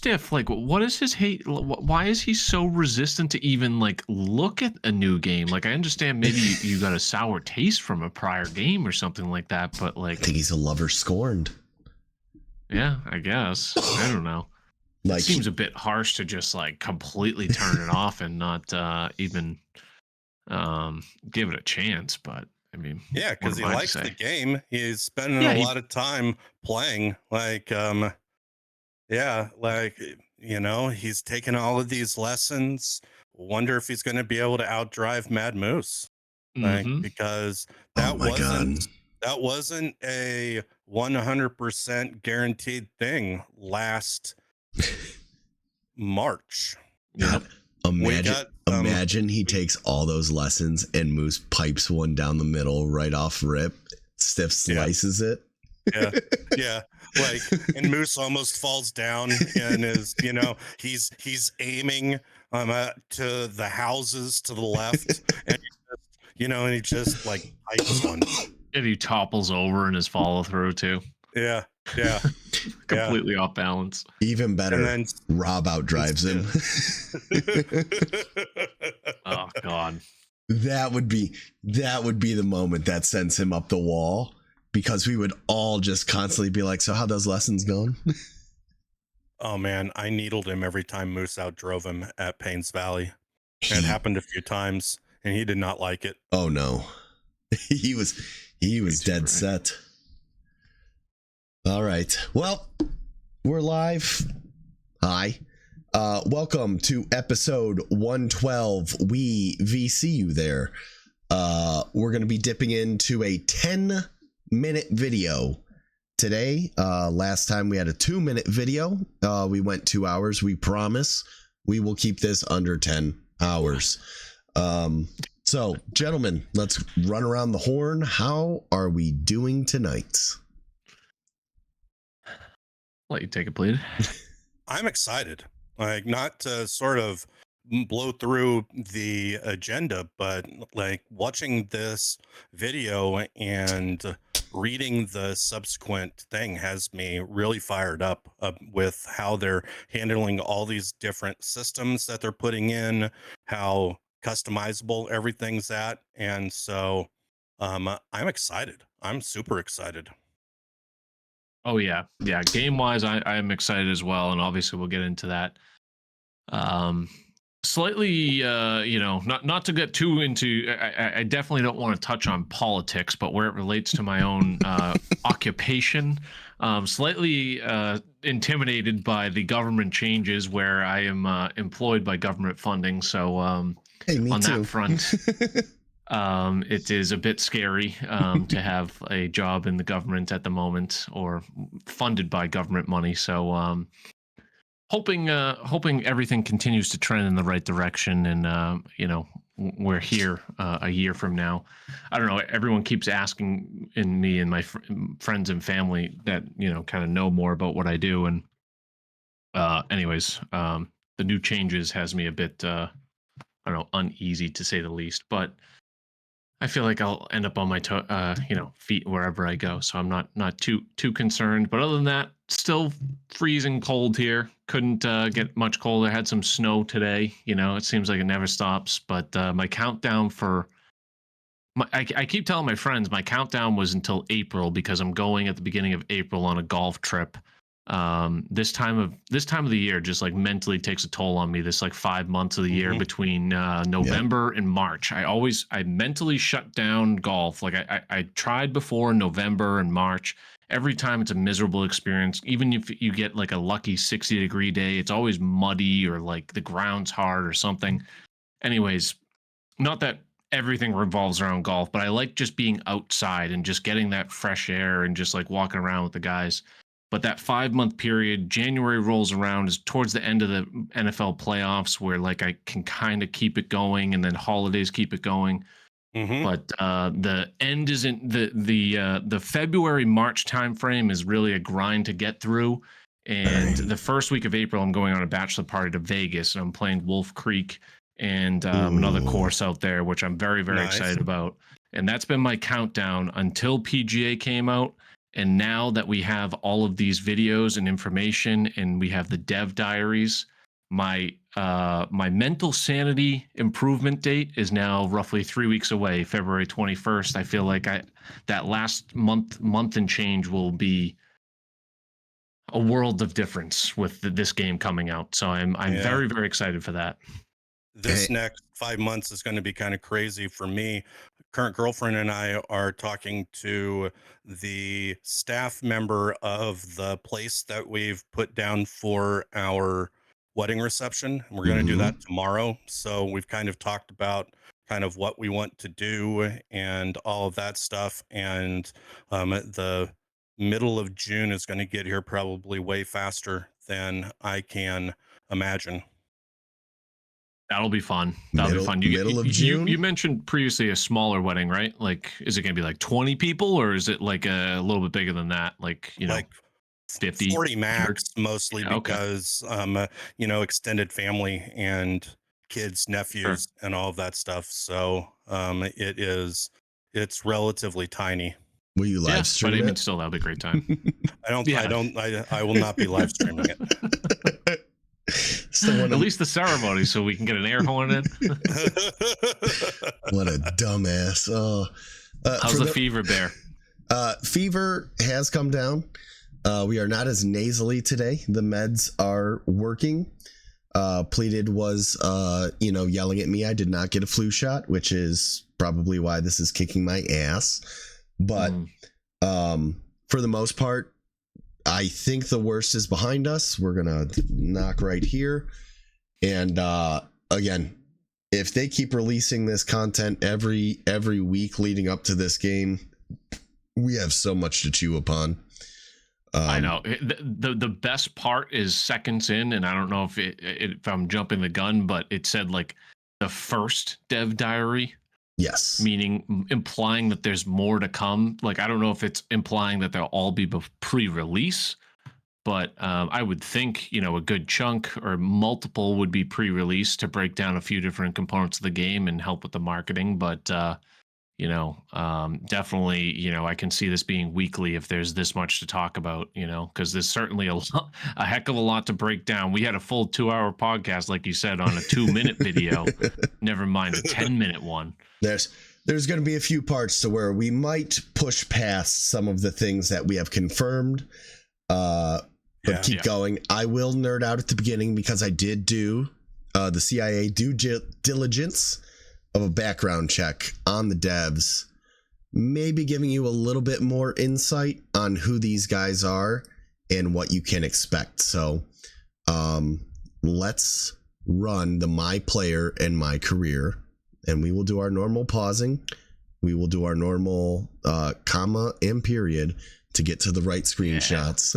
Stiff, like, what is his hate? Why is he so resistant to even like look at a new game? Like, I understand maybe you got a sour taste from a prior game or something like that, but I like, think he's a lover scorned. yeah, I guess. I don't know. It Like, seems a bit harsh to just like completely turn it off and not even give it a chance. But I mean, Yeah, what because am he I to likes the say? game. He's spending Yeah, a he lot of time playing. Yeah, he's taking all of these lessons. Wonder if he's going to be able to outdrive Mad Moose. hmm Because oh that my God. wasn't a 100% guaranteed thing last March. Yep. We Imagine, got imagine he takes all those lessons and Moose pipes one down the middle right off rip. Stiff slices it. Yeah, yeah. And Moose almost falls down and he's aiming to the houses to the left, and he just like pipes one. And he topples over in his follow through too. Yeah, yeah, yeah. Completely off balance. Even better, And then Rob outdrives him. Oh God. that would be the moment that sends him up the wall, because we would all just constantly be like, so how those lessons going? Oh man, I needled him every time Moose outdrove him at Paynes Valley. It happened a few times, and he did not like it. Oh no. he was dead right. set. All right. Well, we're live. Hi. Welcome to episode 112. We VC you there. We're going to be dipping into a 10-minute video today. Last time we had a 2-minute video. We went 2 hours. We promise we will keep this under 10 hours. So, gentlemen, let's run around the horn. How are we doing tonight? Let you take it, please. I'm excited. Not to sort of blow through the agenda, but watching this video and reading the subsequent thing has me really fired up with how they're handling all these different systems that they're putting in, how customizable everything's at. And so I'm excited. I'm super excited. Oh yeah. Yeah. Game wise, I'm excited as well. And obviously we'll get into that. Slightly not to get too into I definitely don't want to touch on politics, but where it relates to my own occupation, slightly intimidated by the government changes where I am employed by government funding. So Hey, me on too. that front, it is a bit scary to have a job in the government at the moment, or funded by government money. So hoping everything continues to trend in the right direction, and we're here a year from now. I don't know, everyone keeps asking in me and my friends and family that kind of know more about what I do, and anyways, the new changes has me a bit I don't know, uneasy to say the least, but I feel like I'll end up on my feet wherever I go, so I'm not too concerned. But other than that, still freezing cold here. Couldn't get much colder. Had some snow today. It seems like it never stops. But my countdown for I keep telling my friends my countdown was until April, because I'm going at the beginning of April on a golf trip. This time of the year just like mentally takes a toll on me. This like 5 months of the year between November and March. I mentally shut down golf. Like I tried before November and March. Every time it's a miserable experience. Even if you get like a lucky 60-degree day, it's always muddy or like the ground's hard or something. Anyways, not that everything revolves around golf, but I like just being outside and just getting that fresh air and just like walking around with the guys. But that 5-month period, January rolls around, is towards the end of the NFL playoffs, where like I can kind of keep it going, and then holidays keep it going. But the end isn't the February March timeframe is really a grind to get through. And the first week of April, I'm going on a bachelor party to Vegas, and I'm playing Wolf Creek and another course out there, which I'm very, very Nice. excited about. And that's been my countdown until PGA came out. And now that we have all of these videos and information, and we have the dev diaries, my my mental sanity improvement date is now roughly 3 weeks away, February 21st. I feel like that last month and change will be a world of difference with this game coming out. So I'm Yeah. very, very excited for that. This Hey. next 5 months is going to be kind of crazy for me. Current girlfriend and I are talking to the staff member of the place that we've put down for our wedding reception. And we're going to do that tomorrow. So we've kind of talked about kind of what we want to do and all of that stuff. And the middle of June is going to get here probably way faster than I can imagine. That'll be fun. That'll be fun. Middle of June? You mentioned previously a smaller wedding, right? Like, is it going to be like 20 people, or is it like a little bit bigger than that? Like, Like 50, 40 100? max, mostly Yeah, okay. because extended family and kids, nephews, and all of that stuff. So it's relatively tiny. Will you live Yeah, stream but I mean, it? still, that'll be a great time. I will not be live streaming it. Still At least the ceremony, so we can get an air horn in. What a dumbass. How's the fever, Bear? Fever has come down. We are not as nasally today. The meds are working. Pleated was, yelling at me. I did not get a flu shot, which is probably why this is kicking my ass. But for the most part, I think the worst is behind us. We're going to knock right here. And again, if they keep releasing this content every week leading up to this game, we have so much to chew upon. I know. The best part is seconds in, and I don't know if I'm jumping the gun, but it said like the first dev diary. Yes. Meaning implying that there's more to come. Like, I don't know if it's implying that they'll all be pre-release, but I would think, a good chunk or multiple would be pre-release to break down a few different components of the game and help with the marketing. But, definitely, I can see this being weekly if there's this much to talk about, because there's certainly a heck of a lot to break down. We had a full 2-hour podcast, like you said, on a 2-minute video, never mind a 10-minute one. There's going to be a few parts to where we might push past some of the things that we have confirmed, but keep going. I will nerd out at the beginning because I did do the CIA due diligence of a background check on the devs, maybe giving you a little bit more insight on who these guys are and what you can expect. So let's run the my player and my career. And we will do our normal pausing. We will do our normal comma and period to get to the right screenshots.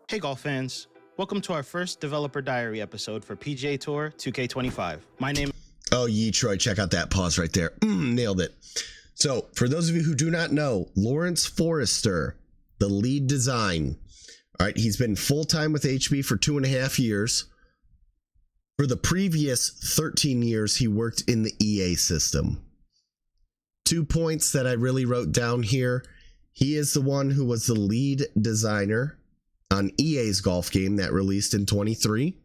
Hey golf fans, welcome to our first developer diary episode for PGA Tour 2K25. My name Oh, Troy, check out that pause right there. Nailed it. So for those of you who do not know, Lawrence Forrester, the lead design. All right, he's been full-time with HB for 2.5 years. For the previous 13 years, he worked in the EA system. 2 points that I really wrote down here. He is the one who was the lead designer on EA's golf game that released in 23.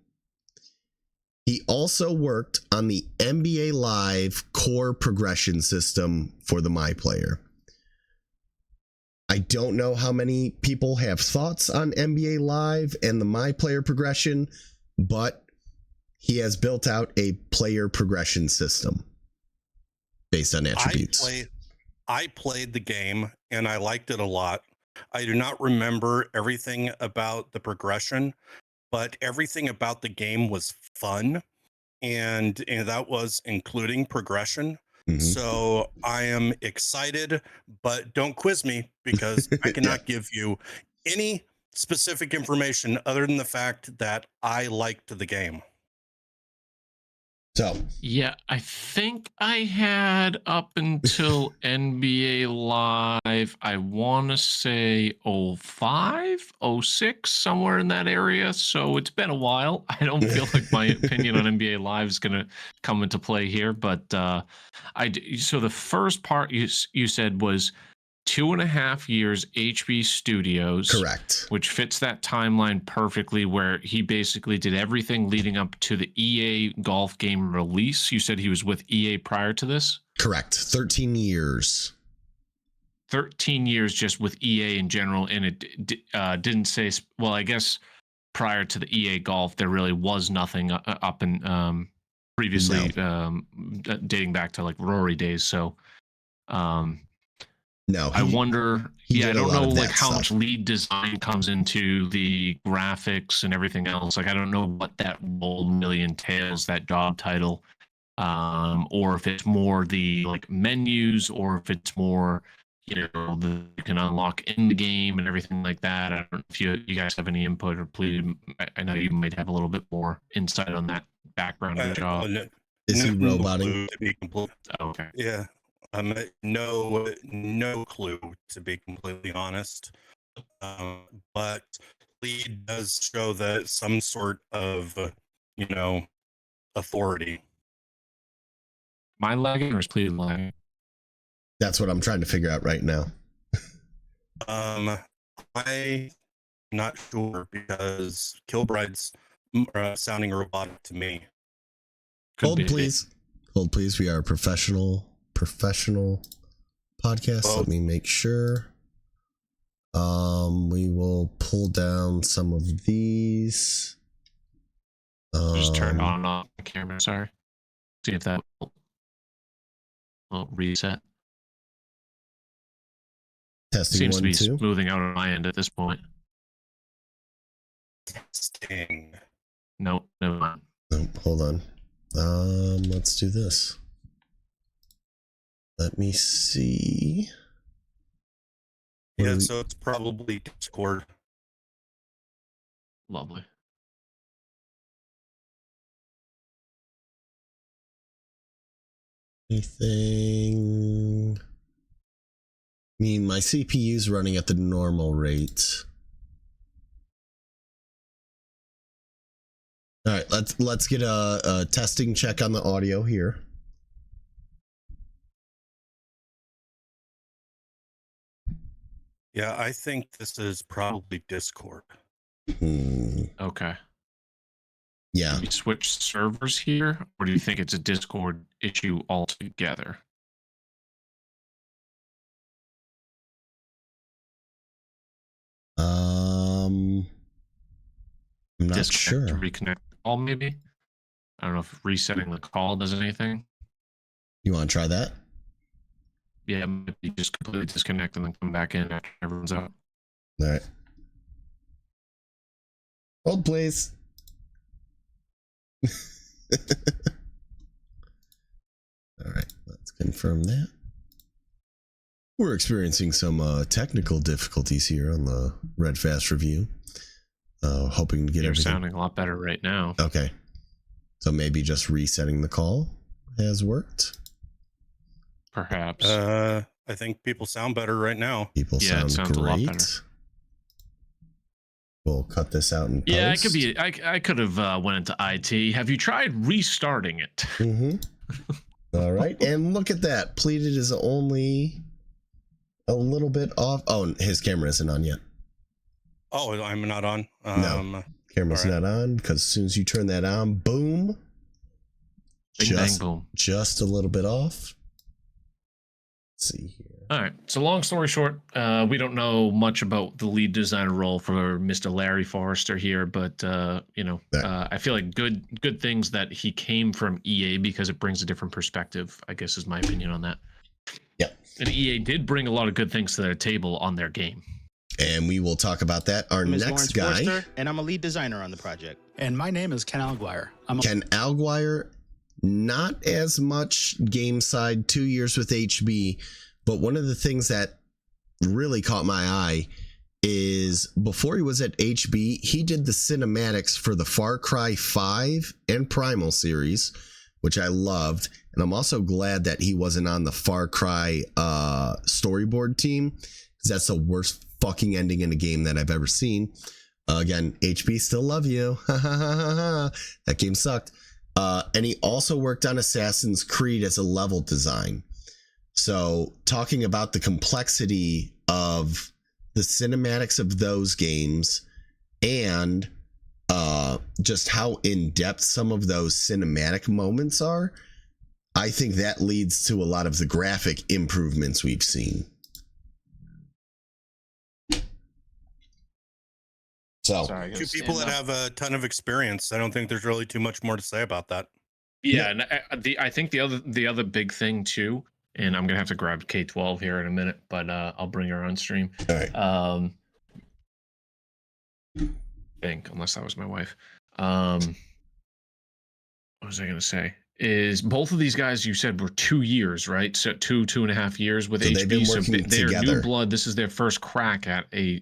He also worked on the NBA Live core progression system for the My Player. I don't know how many people have thoughts on NBA Live and the My Player progression, but he has built out a player progression system based on attributes. I played the game and I liked it a lot. I do not remember everything about the progression, but everything about the game was fun, and that was including progression. So I am excited, but don't quiz me because I cannot give you any specific information other than the fact that I liked the game. So Yeah, I think I had up until NBA Live, I want to say 05, 06, somewhere in that area. So it's been a while. I don't feel like my opinion on NBA Live is going to come into play here, but so the first part you said was 2.5 years HB Studios, correct. which fits that timeline perfectly, where he basically did everything leading up to the EA golf game release. You said he was with EA prior to this? Correct. 13 years. 13 years just with EA in general, and it didn't say, well, I guess prior to the EA golf, there really was nothing up in previously, dating back to like Rory days. So, no, I wonder. Yeah, I don't know like how stuff. much lead design comes into the graphics and everything else. Like, I don't know what that role really entails, that job title, or if it's more the like menus, or if it's more, you can unlock in the game and everything like that. I don't know if you guys have any input, or please. I know you might have a little bit more insight on that background of the job. Is he roboting? Okay. Yeah. No clue, to be completely honest. But lead does show that some sort of, authority. Am I lagging or is Cleve lagging? That's what I'm trying to figure out right now. I'm not sure, because Kilbride's sounding robotic to me. Hold, please. Hold, please. We are a professional podcast. Oh. Let me make sure. We will pull down some of these. Just turn on and off the camera. Sorry. See if that will reset. Testing. Seems 1, to be 2. smoothing out on my end at this point. Testing. No, never mind. Oh, hold on. Let's do this. Let me see. Yeah, so it's probably Discord. Lovely. Anything? I mean, my CPU's running at the normal rate. All right, let's get a testing check on the audio here. Yeah, I think this is probably Discord. Okay. Yeah. Did we switch servers here, or do you think it's a Discord issue altogether? I'm not Disconnect sure. to reconnect the call, maybe? I don't know if resetting the call does anything. You want to try that? Yeah, maybe just completely disconnect and then come back in after everyone's out. All right. Hold, please. All right, let's confirm that. We're experiencing some technical difficulties here on the Red Fast review. Hoping to get You're everything. sounding a lot better right now. Okay. So maybe just resetting the call has worked. Perhaps. I think people sound better right now. People Yeah, it sound sounds a lot great. better. We'll cut this out and post. Yeah, I could have went into IT. Have you tried restarting it? Mm-hmm. All right, and look at that. Pleated is only a little bit off. Oh, his camera isn't on yet. Oh, I'm not on. No. Camera's all right. not on, because as soon as you turn that on, boom. Bing, bang, boom. Just a little bit off. Let's see here. All right. So long story short, we don't know much about the lead designer role for Mr. Larry Forrester here, but I feel like good things that he came from EA, because it brings a different perspective, I guess is my opinion on that. Yeah. And EA did bring a lot of good things to their table on their game. And we will talk about that. Our I'm next Lawrence guy, Forster, and I'm a lead designer on the project. And my name is Ken Alguire. Ken Alguire, not as much game side, 2 years with HB, but one of the things that really caught my eye is before he was at HB, he did the cinematics for the Far Cry 5 and Primal series, which I loved. And I'm also glad that he wasn't on the Far Cry storyboard team, because that's the worst fucking ending in a game that I've ever seen. Again, HP, still love you. That game sucked. And he also worked on Assassin's Creed as a level design. So talking about the complexity of the cinematics of those games and just how in-depth some of those cinematic moments are, I think that leads to a lot of the graphic improvements we've seen. So, Sorry, I gotta Two people stand that up. have a ton of experience. I don't think there's really too much more to say about that. Yeah, and I think the other big thing too, and I'm gonna have to grab K12 here in a minute, but I'll bring her on stream. all right. Unless that was my wife. What was I gonna say? Is both of these guys you said were 2 years, right? So 2.5 years with So they've been HB. So working they're together. new blood. This is their first crack at a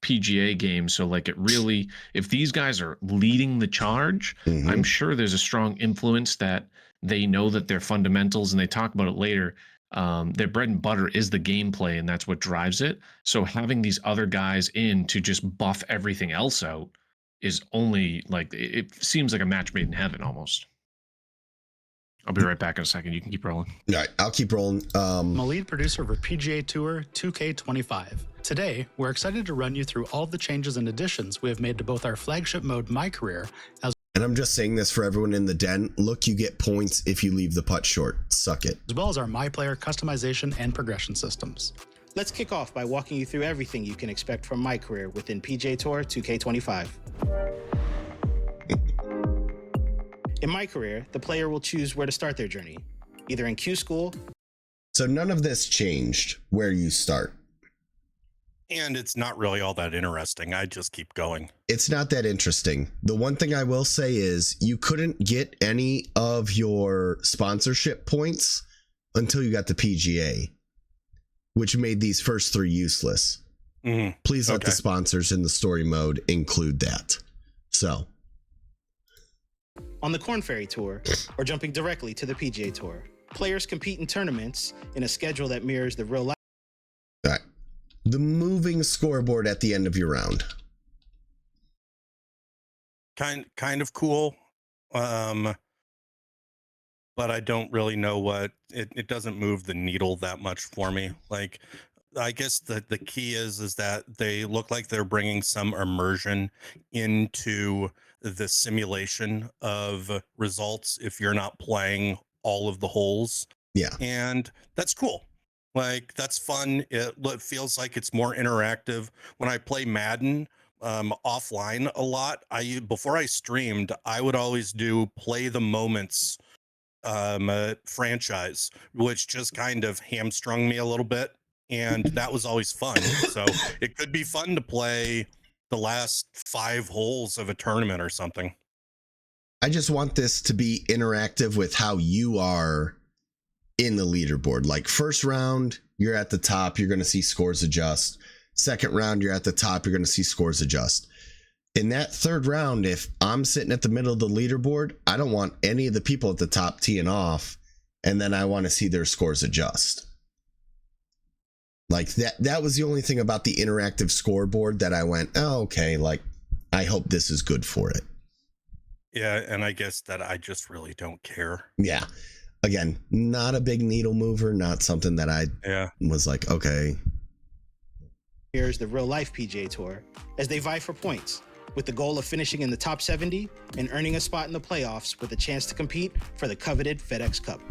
PGA game. So like, it really, if these guys are leading the charge, Mhm. I'm sure there's a strong influence that they know that their fundamentals, and they talk about it later. Their bread and butter is the gameplay, and that's what drives it. So having these other guys in to just buff everything else out is only like, it seems like a match made in heaven almost. I'll be right back in a second. You can keep rolling. All right, I'll keep rolling. I'm a lead producer for PGA Tour 2K25. Today, we're excited to run you through all the changes and additions we have made to both our flagship mode, My Career, as And I'm just saying this for everyone in the den. Look, you get points if you leave the putt short. Suck it. well as our My Player customization and progression systems. Let's kick off by walking you through everything you can expect from My Career within PGA Tour 2K25. In My Career, the player will choose where to start their journey, either in Q School. So none of this changed where you start. And it's not really all that interesting. I just keep going. It's not that interesting. The one thing I will say is you couldn't get any of your sponsorship points until you got the PGA, which made these first 3 useless. Mhm. Please let the Okay. sponsors in the story mode include that. So, On the Corn Ferry Tour, or jumping directly to the PGA Tour, players compete in tournaments in a schedule that mirrors the real life. all right. The moving scoreboard at the end of your round. Kind of cool. But I don't really know what it doesn't move the needle that much for me. Like, I guess the key is that they look like they're bringing some immersion into the simulation of results if you're not playing all of the holes. Yeah. And that's cool. Like, that's fun. It feels like it's more interactive. When I play Madden offline a lot, before I streamed, I would always do play the moments franchise, which just kind of hamstrung me a little bit, and that was always fun. So it could be fun to play the last 5 holes of a tournament or something. I just want this to be interactive with how you are in the leaderboard. Like, first round, you're at the top, you're going to see scores adjust. Second round, you're at the top, you're going to see scores adjust. In that third round, if I'm sitting at the middle of the leaderboard, I don't want any of the people at the top teeing off, and then I want to see their scores adjust. Like, that was the only thing about the interactive scoreboard that I went, oh, okay, like, I hope this is good for it. Yeah, and I guess that I just really don't care. Yeah. Again, not a big needle mover, not something that I Yeah. was like, okay. Here's the real life PGA Tour as they vie for points, with the goal of finishing in the top 70 and earning a spot in the playoffs with a chance to compete for the coveted FedEx Cup.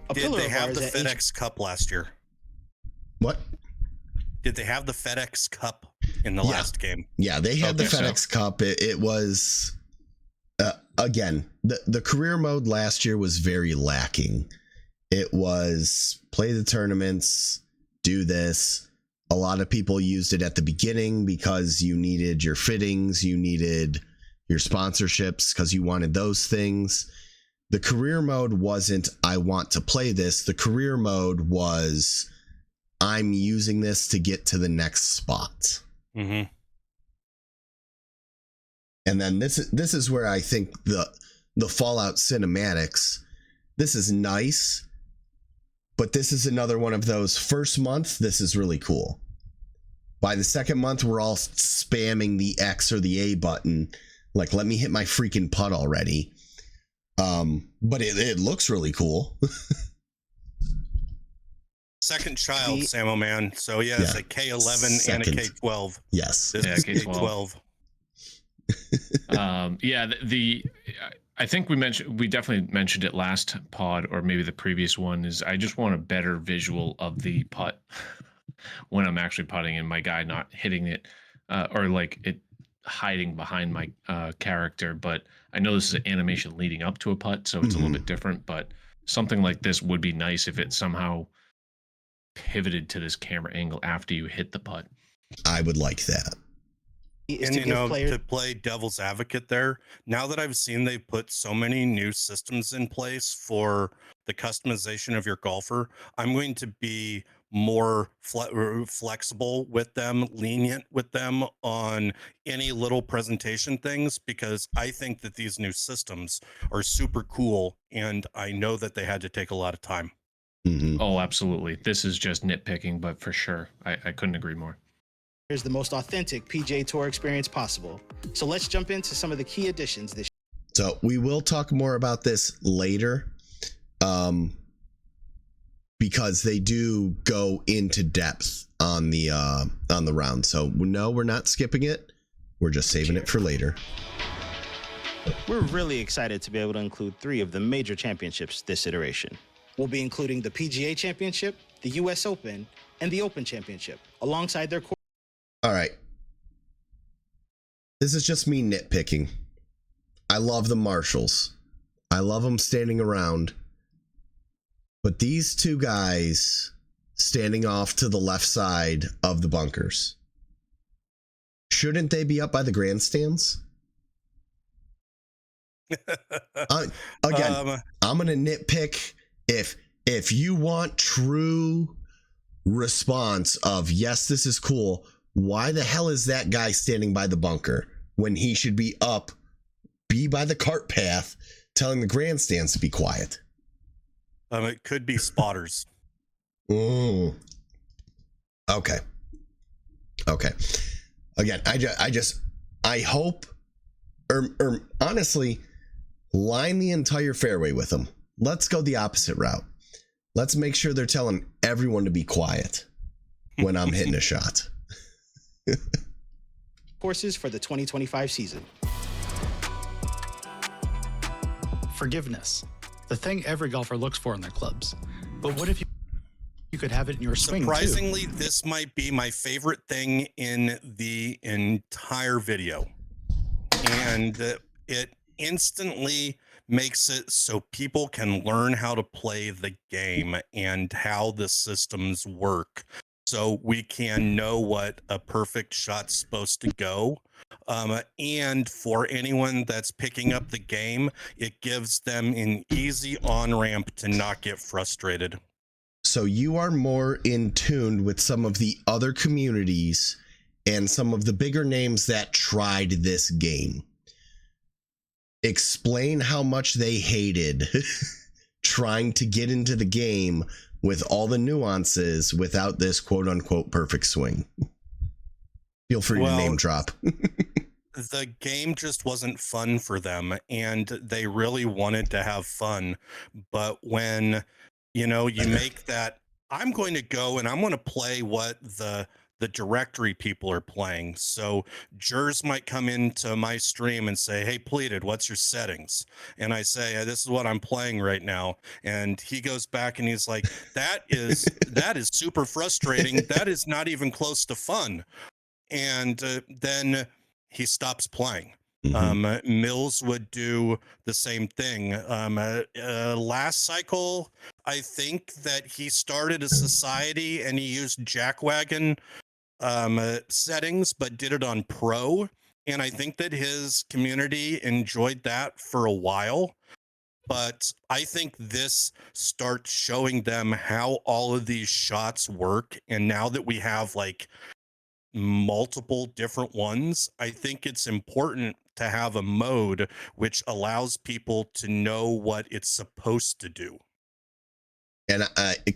A Did pillar they of have ours the at FedEx Cup last year? What? Did they have the FedEx Cup in the Yeah. last game? Yeah, they had the Okay, so- FedEx Cup. It was, again, the career mode last year was very lacking. It was play the tournaments, do this. A lot of people used it at the beginning because you needed your fittings, you needed your sponsorships because you wanted those things. The career mode wasn't, I want to play this. The career mode was, I'm using this to get to the next spot. Mm-hmm. And then this is where I think the Fallout cinematics This is nice, but this is another one of those first month. This is really cool. By the second month, we're all spamming the X or the A button. Like, let me hit my freaking putt already. But it looks really cool. Second child, Samo Man. So it's a K11 and a K12. Yes. This is K12. I think we definitely mentioned it last pod or maybe the previous one, is I just want a better visual of the putt when I'm actually putting and my guy not hitting it or like it hiding behind my character. But I know this is an animation leading up to a putt, so it's a little bit different, but something like this would be nice if it somehow pivoted to this camera angle after you hit the putt. I would like that. And to play devil's advocate there, now that I've seen they put so many new systems in place for the customization of your golfer, I'm going to be more flexible with them, lenient with them on any little presentation things, because I think that these new systems are super cool, and I know that they had to take a lot of time. Oh, absolutely. This is just nitpicking, but for sure, I couldn't agree more. Here's the most authentic PGA Tour experience possible. So let's jump into some of the key additions this year. So we will talk more about this later, because they do go into depth on the round. So no, we're not skipping it. We're just saving it for later. We're really excited to be able to include 3 of the major championships this iteration. We'll be including the PGA Championship, the US Open, and the Open Championship alongside their core. All right. This is just me nitpicking. I love the marshals. I love them standing around. But these 2 guys standing off to the left side of the bunkers, shouldn't they be up by the grandstands? Again, I'm going to nitpick. If you want true response of, yes, this is cool, why the hell is that guy standing by the bunker when he should be by the cart path telling the grandstands to be quiet? It could be spotters. Okay. Again, I hope, or honestly, line the entire fairway with them. Let's go the opposite route. Let's make sure they're telling everyone to be quiet when I'm hitting a shot. Courses for the 2025 season. Forgiveness, the thing every golfer looks for in their clubs. But what if you could have it in your swing Surprisingly, this might be my favorite thing in the entire video. And it instantly makes it so people can learn how to play the game and how the systems work, so we can know what a perfect shot's supposed to go. And for anyone that's picking up the game, it gives them an easy on-ramp to not get frustrated. So you are more in tune with some of the other communities and some of the bigger names that tried this game. Explain how much they hated trying to get into the game with all the nuances without this quote unquote perfect swing. Feel free to name drop. The game just wasn't fun for them, and they really wanted to have fun. But when, you make that, I'm going to go and I'm going to play what the directory people are playing. So Jers might come into my stream and say, "Hey, Pleated, what's your settings?" And I say, "This is what I'm playing right now." And he goes back and he's like, that is super frustrating. That is not even close to fun. And then he stops playing. Mills would do the same thing. Last cycle, I think that he started a society and he used Jackwagon settings, but did it on pro. And I think that his community enjoyed that for a while. But I think this starts showing them how all of these shots work. And now that we have like multiple different ones, I think it's important to have a mode which allows people to know what it's supposed to do. And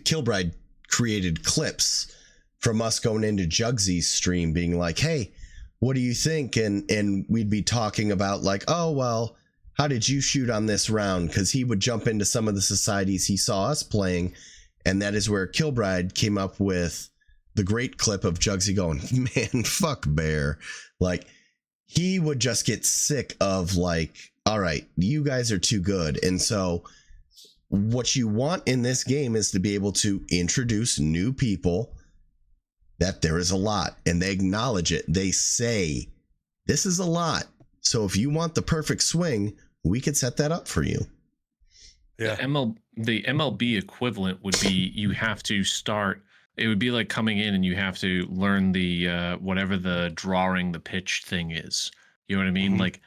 Kilbride created clips from us going into Jugsy's stream being like, hey, what do you think? And we'd be talking about like, oh, well, how did you shoot on this round? Because he would jump into some of the societies he saw us playing. And that is where Kilbride came up with the great clip of Jugsy going, man, fuck Bear. Like, he would just get sick of like, all right, you guys are too good. And so what you want in this game is to be able to introduce new people, that there is a lot, and they acknowledge it. They say, this is a lot. So if you want the perfect swing, we could set that up for you. Yeah. The MLB equivalent would be you have to start. It would be like coming in and you have to learn the whatever the drawing the pitch thing is. You know what I mean? Mhm. Like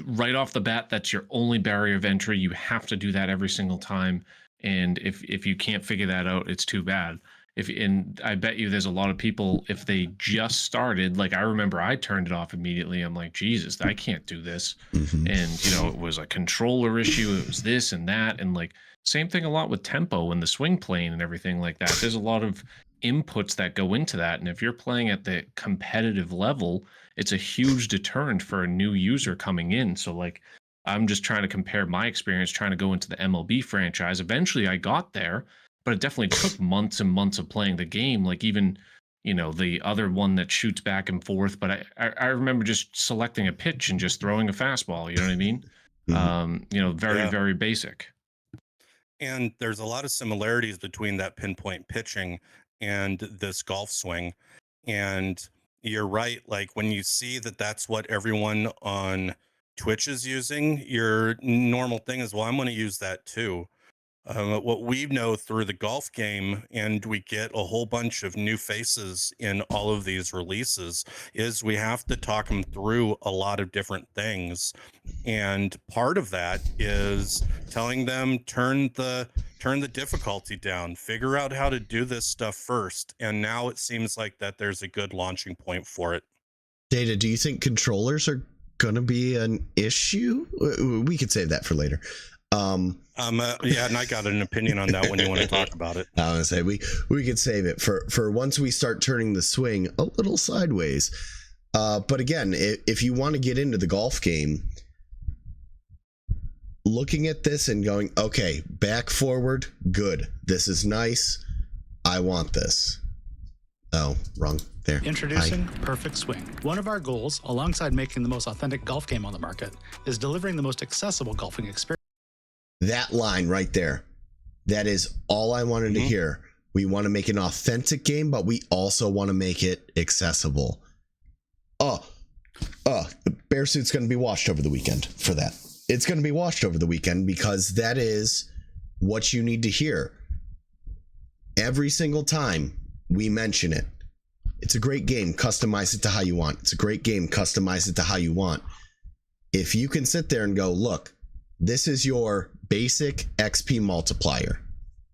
right off the bat, that's your only barrier of entry. You have to do that every single time. And if you can't figure that out, it's too bad. And I bet you there's a lot of people, if they just started, like I remember I turned it off immediately. I'm like, Jesus, I can't do this. Mhm. And you know, it was a controller issue, it was this and that, and like same thing a lot with tempo and the swing plane and everything like that. There's a lot of inputs that go into that, and if you're playing at the competitive level, it's a huge deterrent for a new user coming in. So like I'm just trying to compare my experience trying to go into the MLB franchise. Eventually I got there, but it definitely took months and months of playing the game. Like even, you know, the other one that shoots back and forth, but I remember just selecting a pitch and just throwing a fastball, you know what I mean? You know, very, Yeah. very basic. And there's a lot of similarities between that pinpoint pitching and this golf swing. And you're right. Like when you see that that's what everyone on Twitch is using, your normal thing is, well, I'm going to use that too. What we know through the golf game, and we get a whole bunch of new faces in all of these releases, is we have to talk them through a lot of different things. And part of that is telling them turn the difficulty down, figure out how to do this stuff first. And now it seems like that there's a good launching point for it. Data, do you think controllers are going to be an issue? We could save that for later. Yeah, and I got an opinion on that when you want to talk about it. I want to say we could save it for once we start turning the swing a little sideways. But again, if you want to get into the golf game, looking at this and going, okay, back, forward, good. This is nice. I want this. Oh, wrong. There. Introducing Perfect Swing. One of our goals, alongside making the most authentic golf game on the market, is delivering the most accessible golfing experience. That line right there. That is all I wanted to hear. We want to make an authentic game, but we also want to make it accessible. The Bear Suit's going to be washed over the weekend for that. It's going to be washed over the weekend because that is what you need to hear. Every single time we mention it. It's a great game. Customize it to how you want. It's a great game. Customize it to how you want. If you can sit there and go, look, this is your basic XP multiplier.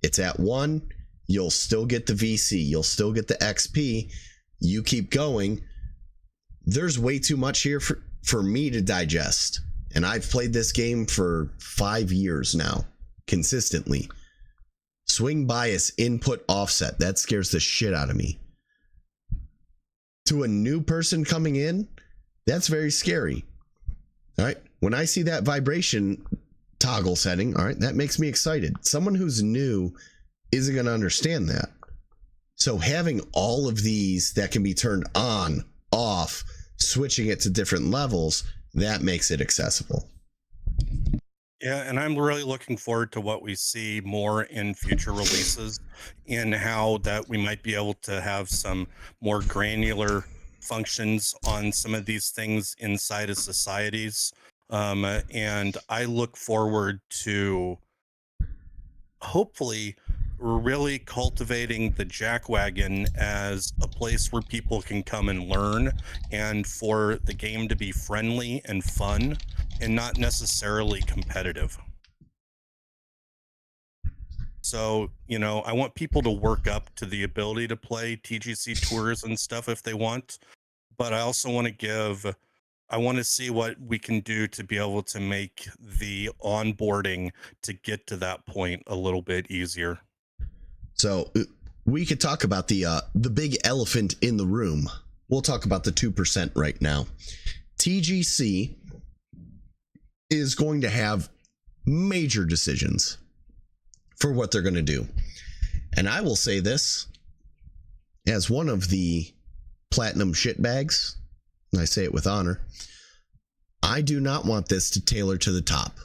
It's at 1. You'll still get the VC. You'll still get the XP. You keep going. There's way too much here for me to digest. And I've played this game for 5 years now, consistently. Swing bias, input offset. That scares the shit out of me. To a new person coming in, that's very scary. All right. When I see that vibration toggle setting, all right, that makes me excited. Someone who's new isn't going to understand that. So having all of these that can be turned on, off, switching it to different levels, that makes it accessible. Yeah, and I'm really looking forward to what we see more in future releases, in how that we might be able to have some more granular functions on some of these things inside of societies. And I look forward to hopefully really cultivating the Jackwagon as a place where people can come and learn, and for the game to be friendly and fun and not necessarily competitive. So, you know, I want people to work up to the ability to play TGC tours and stuff if they want, but I also want to see what we can do to be able to make the onboarding to get to that point a little bit easier. So we could talk about the big elephant in the room. We'll talk about the 2% right now. TGC is going to have major decisions for what they're going to do. And I will say this as one of the platinum shitbags, and I say it with honor, I do not want this to tailor to the top.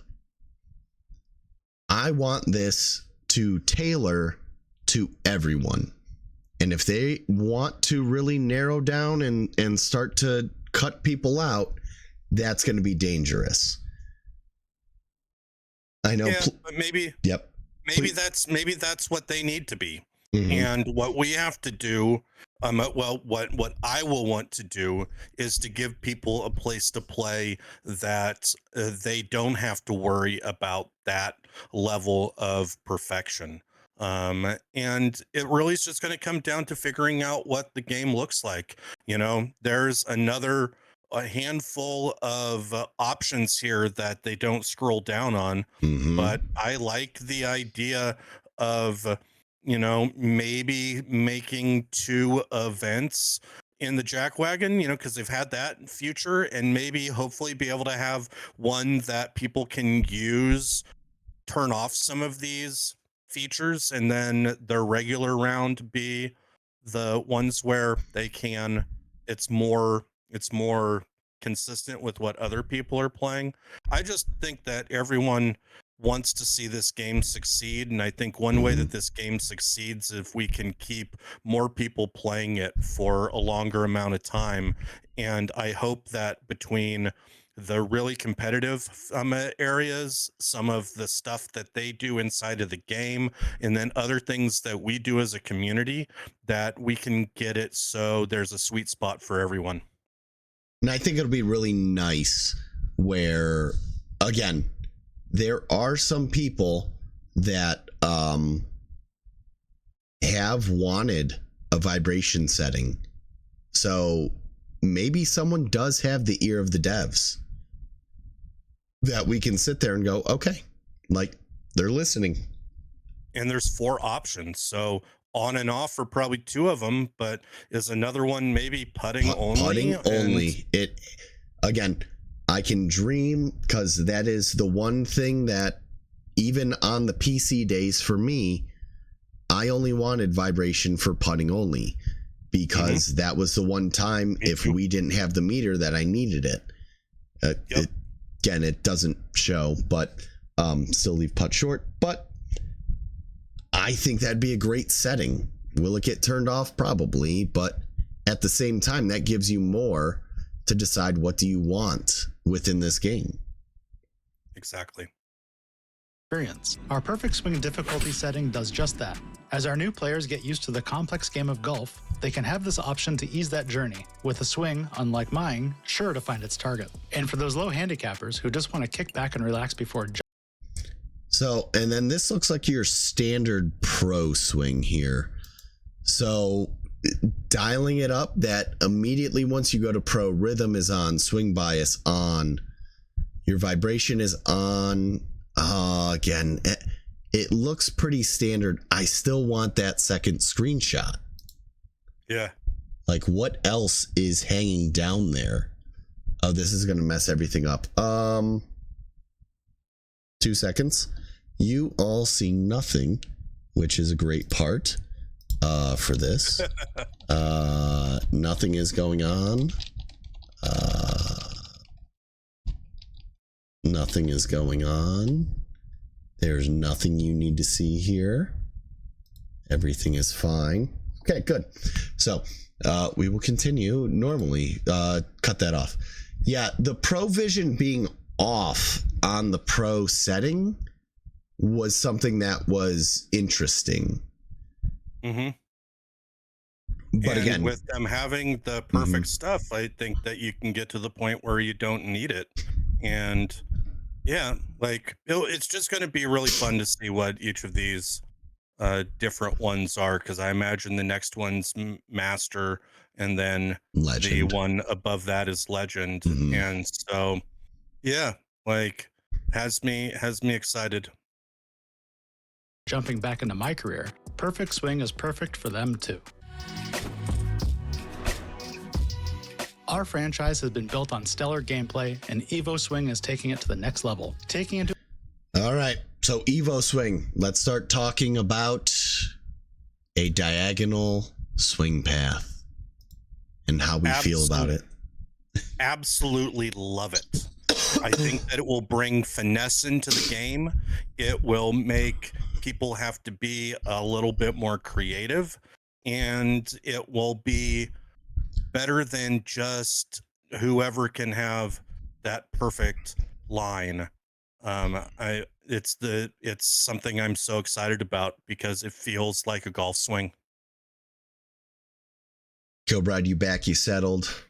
I want this to tailor to everyone. And if they want to really narrow down and start to cut people out, that's going to be dangerous. I know. Yeah, but maybe. Yep. Maybe that's what they need to be. Mm-hmm. And what we have to do, what I will want to do is to give people a place to play that they don't have to worry about that level of perfection. And it really is just going to come down to figuring out what the game looks like. You know, there's a handful of options here that they don't scroll down on, Mm-hmm. but I like the idea of, you know, maybe making 2 events in the Jackwagon, you know, because they've had that in future, and maybe hopefully be able to have one that people can use, turn off some of these features, and then their regular round be the ones where they can, it's more consistent with what other people are playing. I just think that everyone wants to see this game succeed, and I think one way that this game succeeds if we can keep more people playing it for a longer amount of time. And I hope that between the really competitive areas, some of the stuff that they do inside of the game, and then other things that we do as a community, that we can get it so there's a sweet spot for everyone. And I think it'll be really nice where, again, there are some people that have wanted a vibration setting. So maybe someone does have the ear of the devs that we can sit there and go, okay, like they're listening. And there's 4 options. So on and off are probably 2 of them, but is another one maybe putting only? Putting only. It, again, I can dream, because that is the one thing that even on the PC days for me, I only wanted vibration for putting only, because that was the one time if we didn't have the meter that I needed it. Again, it doesn't show, but still leave putt short. But I think that'd be a great setting. Will it get turned off? Probably, but at the same time, that gives you more to decide what do you want within this game. Exactly. Experience. Our Perfect Swing difficulty setting does just that. As our new players get used to the complex game of golf, they can have this option to ease that journey, with a swing, unlike mine, sure to find its target. And for those low handicappers who just want to kick back and relax before So, and then this looks like your standard pro swing here. So dialing it up, that immediately once you go to pro, rhythm is on, swing bias on, your vibration is on. Again, it looks pretty standard. I still want that second screenshot. Yeah. Like, what else is hanging down there? Oh, this is going to mess everything up. 2 seconds. You all see nothing, which is a great part for this. Nothing is going on. Nothing is going on. There's nothing you need to see here. Everything is fine. Okay, good. So we will continue normally. Cut that off. Yeah, the Pro Vision being off on the Pro setting was something that was interesting. Mm-hmm. But and again, with them having the perfect stuff, I think that you can get to the point where you don't need it. And yeah, like it's just going to be really fun to see what each of these different ones are, because I imagine the next one's master, and then Legend. the one above that is legend. Mhm. And so, yeah, like has me excited. Jumping back into my career, Perfect Swing is perfect for them too. Our franchise has been built on stellar gameplay, and Evo Swing is taking it to the next level, taking into All right. So Evo Swing. Let's start talking about a diagonal swing path and how we feel about it. Absolutely love it. I think that it will bring finesse into the game. It will make people have to be a little bit more creative, and it will be better than just whoever can have that perfect line. It's something I'm so excited about because it feels like a golf swing. Kilbride, you back? You settled?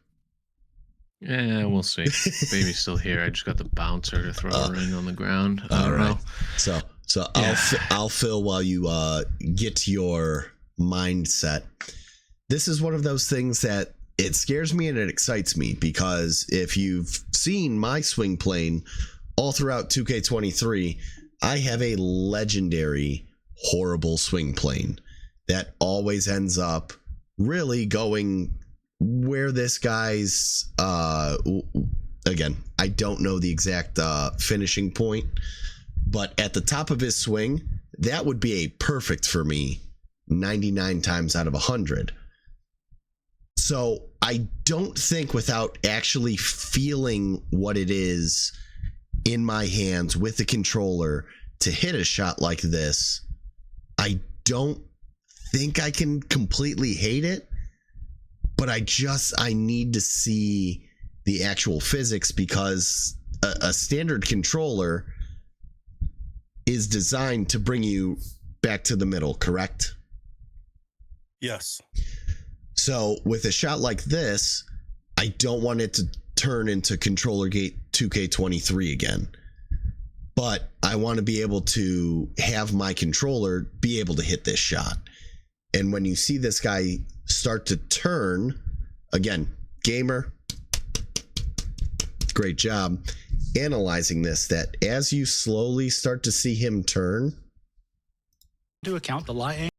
Yeah, we'll see. Baby's still here. I just got the bouncer to throw her in on the ground. All I don't right. know. So Yeah. I'll fill while you get to your mindset. This is one of those things that it scares me and it excites me, because if you've seen my swing plane all throughout 2K23, I have a legendary horrible swing plane that always ends up really going where this guy's again, I don't know the exact finishing point, but at the top of his swing, that would be a perfect for me 99 times out of 100. So I don't think, without actually feeling what it is in my hands with the controller to hit a shot like this, I don't think I can completely hate it, but I need to see the actual physics, because a standard controller is designed to bring you back to the middle, correct? Yes. So with a shot like this, I don't want it to turn into Controller Gate 2K23 again. But I want to be able to have my controller be able to hit this shot. And when you see this guy start to turn, again, gamer, great job analyzing this, that as you slowly start to see him turn, account the lie.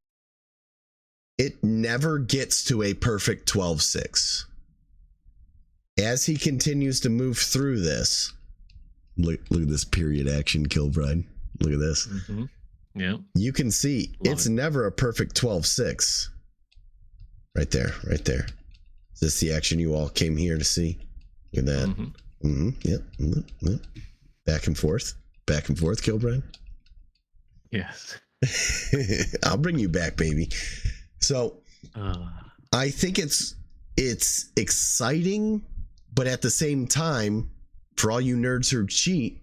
it never gets to a perfect 12-6. As he continues to move through this, look at this period action, Kilbride. Look at this. Mm-hmm. Yeah. You can see it's never a perfect 12-6. Right there, right there. Is this the action you all came here to see? Look at that. Mm-hmm. Yep. Yep. Back and forth, Kilbride. Yes. I'll bring you back, baby. So I think it's exciting, but at the same time, for all you nerds who cheat,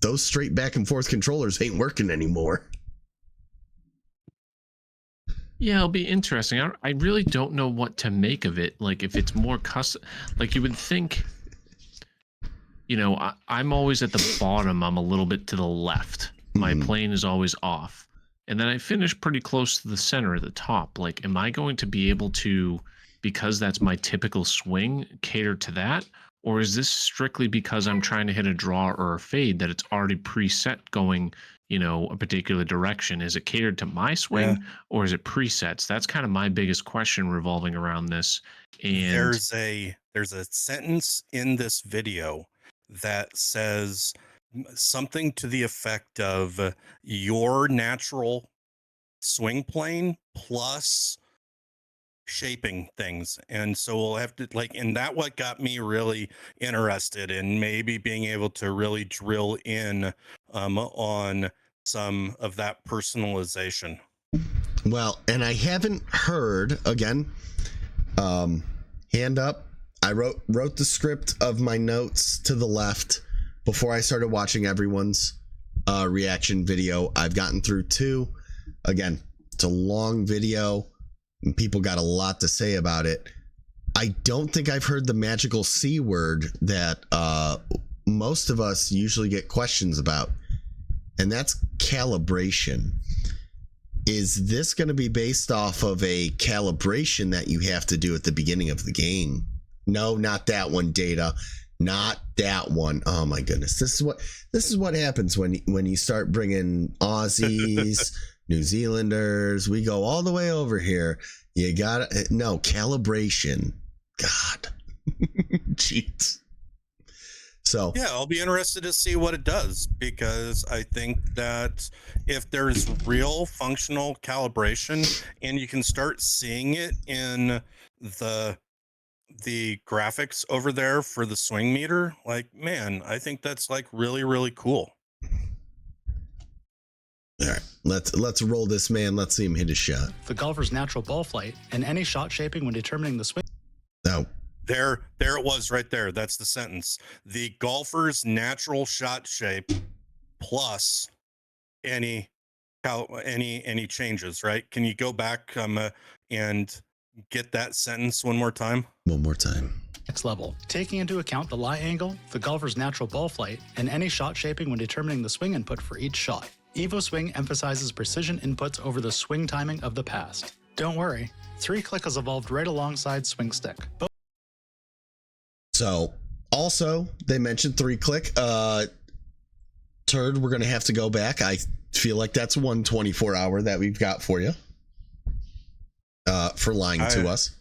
those straight back and forth controllers ain't working anymore. Yeah, it'll be interesting. I really don't know what to make of it. Like, if it's more custom, like you would think, you know, I'm always at the bottom. I'm a little bit to the left. My plane is always off. And then I finish pretty close to the center at the top. Like, am I going to be able to, because that's my typical swing, cater to that? Or is this strictly because I'm trying to hit a draw or a fade that it's already preset going, you know, a particular direction? Is it catered to my swing, or is it presets? That's kind of my biggest question revolving around this. And there's a sentence in this video that says something to the effect of your natural swing plane plus shaping things. And so we'll have to, like, and that what got me really interested in maybe being able to really drill in on some of that personalization. Well, and I haven't heard, again, hand up, I wrote the script of my notes to the left before I started watching everyone's reaction video. I've gotten through 2. Again, it's a long video and people got a lot to say about it. I don't think I've heard the magical C word that most of us usually get questions about, and that's calibration. is this going to be based off of a calibration that you have to do at the beginning of the game? No, not that one, Data. Not that one. Oh my goodness. This is what happens when you start bringing Aussies, New Zealanders. We go all the way over here. You got to no calibration. God. Cheats. So yeah, I'll be interested to see what it does, because I think that if there's real functional calibration and you can start seeing it in the graphics over there for the swing meter, like, man, I think that's like really, really cool. All right, let's roll this man. Let's see him hit a shot. The golfer's natural ball flight and any shot shaping when determining the swing. No. There it was right there. That's the sentence. The golfer's natural shot shape plus any changes, right? Can you go back and get that sentence one more time? One more time. Next level, taking into account the lie angle, the golfer's natural ball flight, and any shot shaping when determining the swing input for each shot. Evo Swing emphasizes precision inputs over the swing timing of the past. Don't worry, 3-click has evolved right alongside Swing Stick. So, also, they mentioned 3-click. Turd, we're going to have to go back. I feel like that's 124-hour that we've got for you. For lying to us.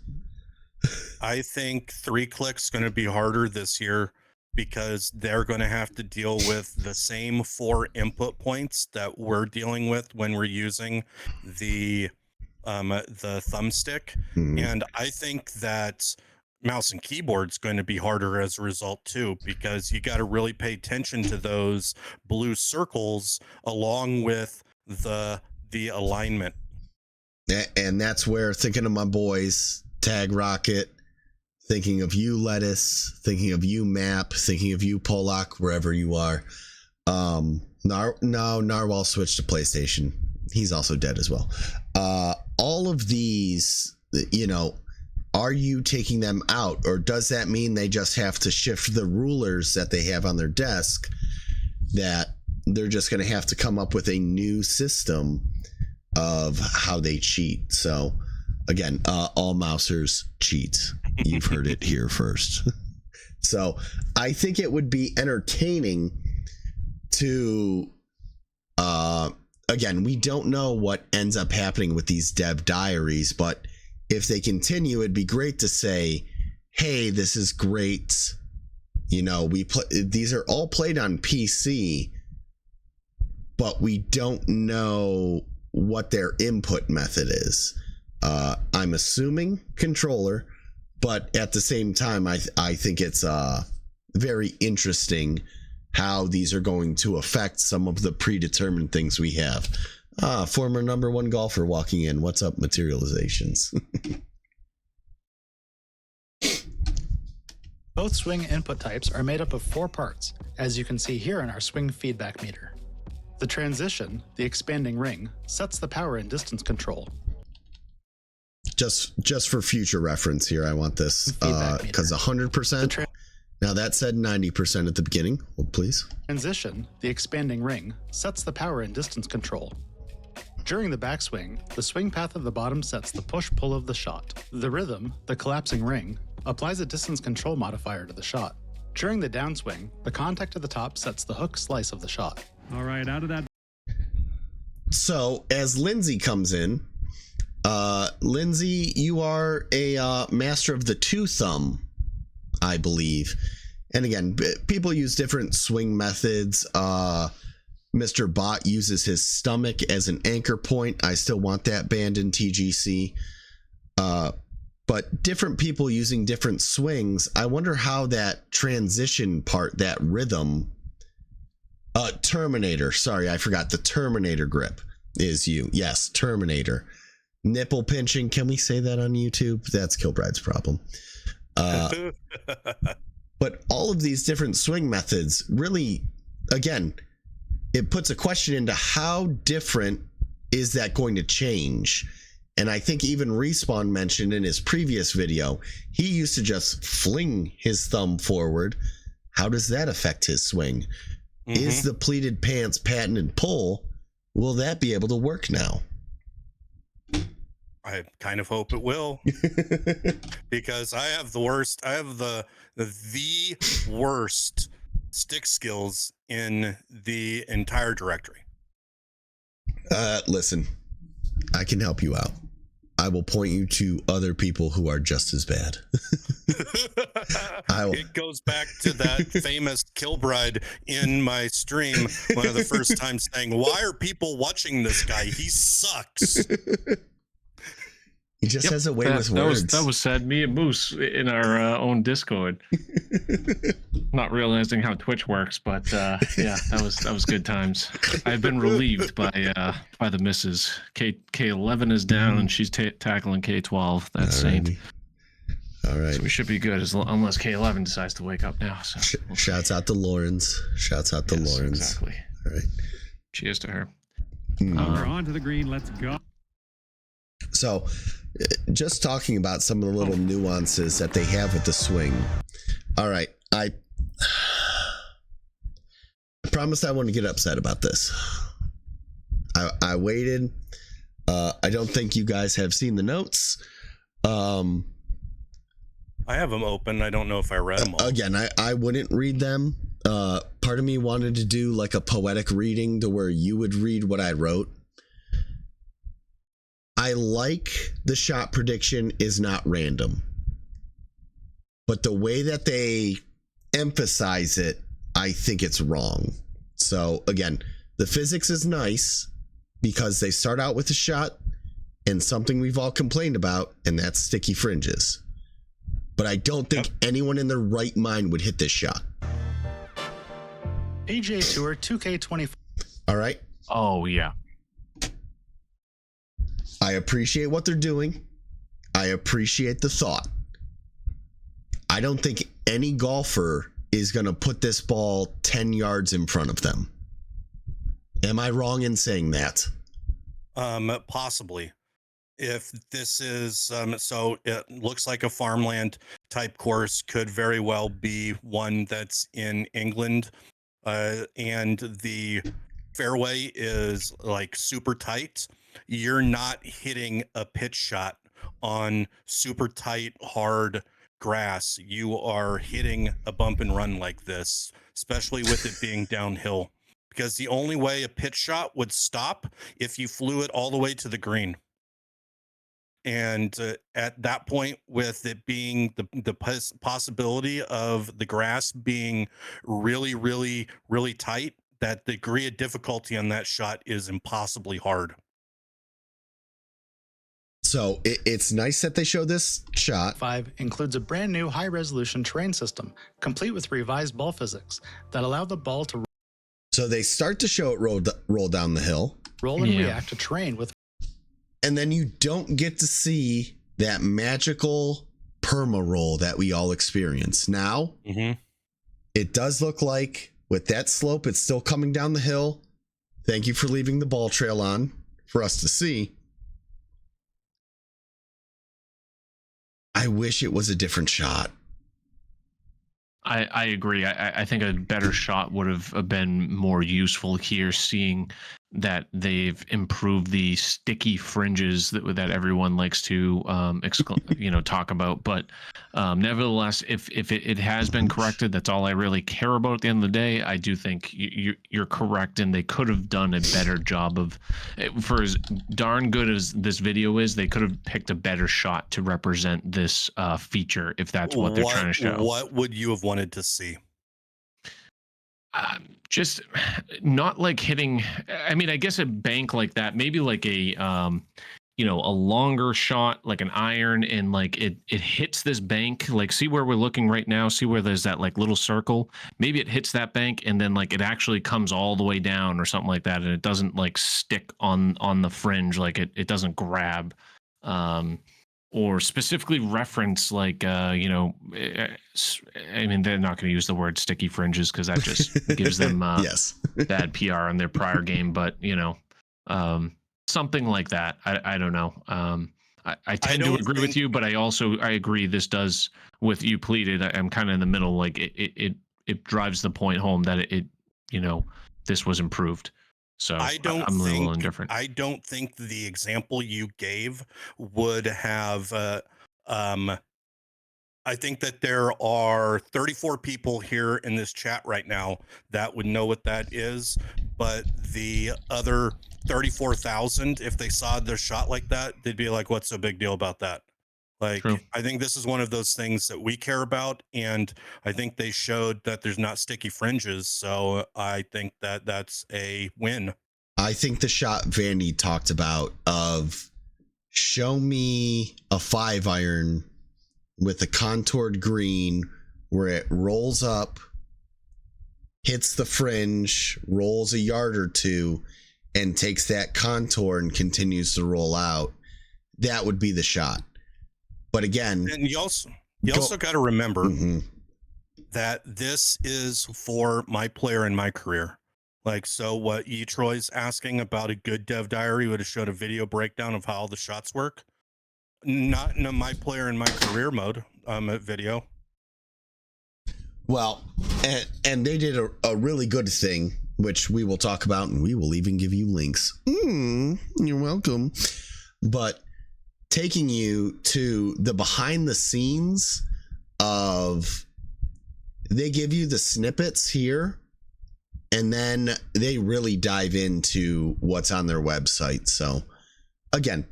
I think 3-click's going to be harder this year because they're going to have to deal with the same 4 input points that we're dealing with when we're using the thumbstick. And I think that mouse and keyboard's going to be harder as a result too, because you got to really pay attention to those blue circles along with the alignment. And that's where, thinking of my boys, Tag Rocket, thinking of you, Lettuce, thinking of you, Map, thinking of you, Polak, wherever you are. Narwhal switched to PlayStation. He's also dead as well. All of these, are you taking them out, or does that mean they just have to shift the rulers that they have on their desk, that they're just going to have to come up with a new system of how they cheat? So again, all mousers cheat. You've heard it here first. So I think it would be entertaining to again, we don't know what ends up happening with these dev diaries, but if they continue, it'd be great to say, hey, this is great. These are all played on PC, but we don't know what their input method is. I'm assuming controller, but at the same time, I think it's very interesting how these are going to affect some of the predetermined things we have. Former number 1 golfer walking in. What's up, Materializations? Both swing input types are made up of 4 parts, as you can see here in our swing feedback meter. The transition, the expanding ring, sets the power and distance control. Just for future reference here, I want this because 100%. Now that said 90% at the beginning. Hold, please. Transition, the expanding ring, sets the power and distance control. During the backswing, the swing path at the bottom sets the push-pull of the shot. The rhythm, the collapsing ring, applies a distance control modifier to the shot. During the downswing, the contact at the top sets the hook slice of the shot. All right, out of that. So as Lindsay comes in, Lindsay, you are a master of the 2 thumb, I believe. And again, people use different swing methods. Mr. Bot uses his stomach as an anchor point. I still want that banned in TGC. But different people using different swings. I wonder how that transition part, that rhythm, Terminator. Sorry, I forgot. The Terminator grip is you. Yes, Terminator. Nipple pinching. Can we say that on YouTube? That's Kilbride's problem. But all of these different swing methods really, again, it puts a question into how different is that going to change? And I think even Respawn mentioned in his previous video, he used to just fling his thumb forward. How does that affect his swing? Is the pleated pants patented pull? Will that be able to work now? I kind of hope it will, because I have the worst. I have the worst stick skills in the entire directory. Listen, I can help you out. I will point you to other people who are just as bad. It goes back to that famous Kilbride in my stream, one of the first times, saying, "Why are people watching this guy? He sucks." He just has a way with words. That was said. Me and Moose in our own Discord. Not realizing how Twitch works, but yeah, that was good times. I've been relieved by the missus. K11 is down and she's tackling K12. That's saint. All right. So we should be good unless K11 decides to wake up now. So shouts out to Lawrence. Shouts out to Lawrence. Exactly. All right. Cheers to her. We're on to the green. Let's go. So, just talking about some of the little nuances that they have with the swing. All right, I promised I wouldn't get upset about this. I waited. I don't think you guys have seen the notes. I have them open. I don't know if I read them all. Again, I wouldn't read them. Part of me wanted to do like a poetic reading to where you would read what I wrote. I like the shot prediction is not random, but the way that they emphasize it, I think it's wrong. So again, the physics is nice because they start out with a shot and something we've all complained about, and that's sticky fringes. But I don't think anyone in their right mind would hit this shot. PGA Tour 2K24. All right. Oh yeah. I appreciate what they're doing. I appreciate the thought. I don't think any golfer is going to put this ball 10 yards in front of them. Am I wrong in saying that? Possibly. If this is so it looks like a farmland type course, could very well be one that's in England, and the fairway is like super tight. You're not hitting a pitch shot on super tight, hard grass. You are hitting a bump and run like this, especially with it being downhill, because the only way a pitch shot would stop if you flew it all the way to the green. And at that point, with it being the possibility of the grass being really, really, really tight, that degree of difficulty on that shot is impossibly hard. So it's nice that they show this shot. 5 includes a brand new high-resolution terrain system, complete with revised ball physics, that allow the ball to So they start to show it roll down the hill. roll and react to terrain with. And then you don't get to see that magical perma roll that we all experience. Now, it does look like with that slope, it's still coming down the hill. Thank you for leaving the ball trail on for us to see. I wish it was a different shot. I agree. I think a better shot would have been more useful here, seeing that they've improved the sticky fringes that everyone likes to talk about. But nevertheless, if it has been corrected, that's all I really care about at the end of the day. I do think you're correct, and they could have done a better job of, for as darn good as this video is, they could have picked a better shot to represent this feature if that's what they're trying to show. What would you have wanted to see? Just not like hitting. I mean, I guess a bank like that, maybe like a a longer shot, like an iron, and like it hits this bank. Like, see where we're looking right now. See where there's that like little circle. Maybe it hits that bank, and then like it actually comes all the way down or something like that, and it doesn't like stick on the fringe. Like it doesn't grab. Or specifically reference like I mean, they're not going to use the word sticky fringes because that just gives them bad PR on their prior game, but something like that. I don't know. I tend to agree with you, but I agree this does with you pleaded. I'm kind of in the middle. Like it drives the point home that it this was improved. So I don't I'm a little think indifferent. I don't think the example you gave would have I think that there are 34 people here in this chat right now that would know what that is, but the other 34,000, if they saw their shot like that, they'd be like, what's so big deal about that? Like, True. I think this is one of those things that we care about, and I think they showed that there's not sticky fringes, so I think that that's a win. I think the shot Vandy talked about of show me a 5-iron with a contoured green where it rolls up, hits the fringe, rolls a yard or two, and takes that contour and continues to roll out. That would be the shot. But again, And you also got to remember mhm. that this is for my player in my career. Like, so what Troy's asking about a good dev diary would have showed a video breakdown of how all the shots work. Not in a my player in my career mode video. Well, and they did a really good thing, which we will talk about, and we will even give you links. You're welcome. But taking you to the behind the scenes of, they give you the snippets here, and then they really dive into what's on their website. So again,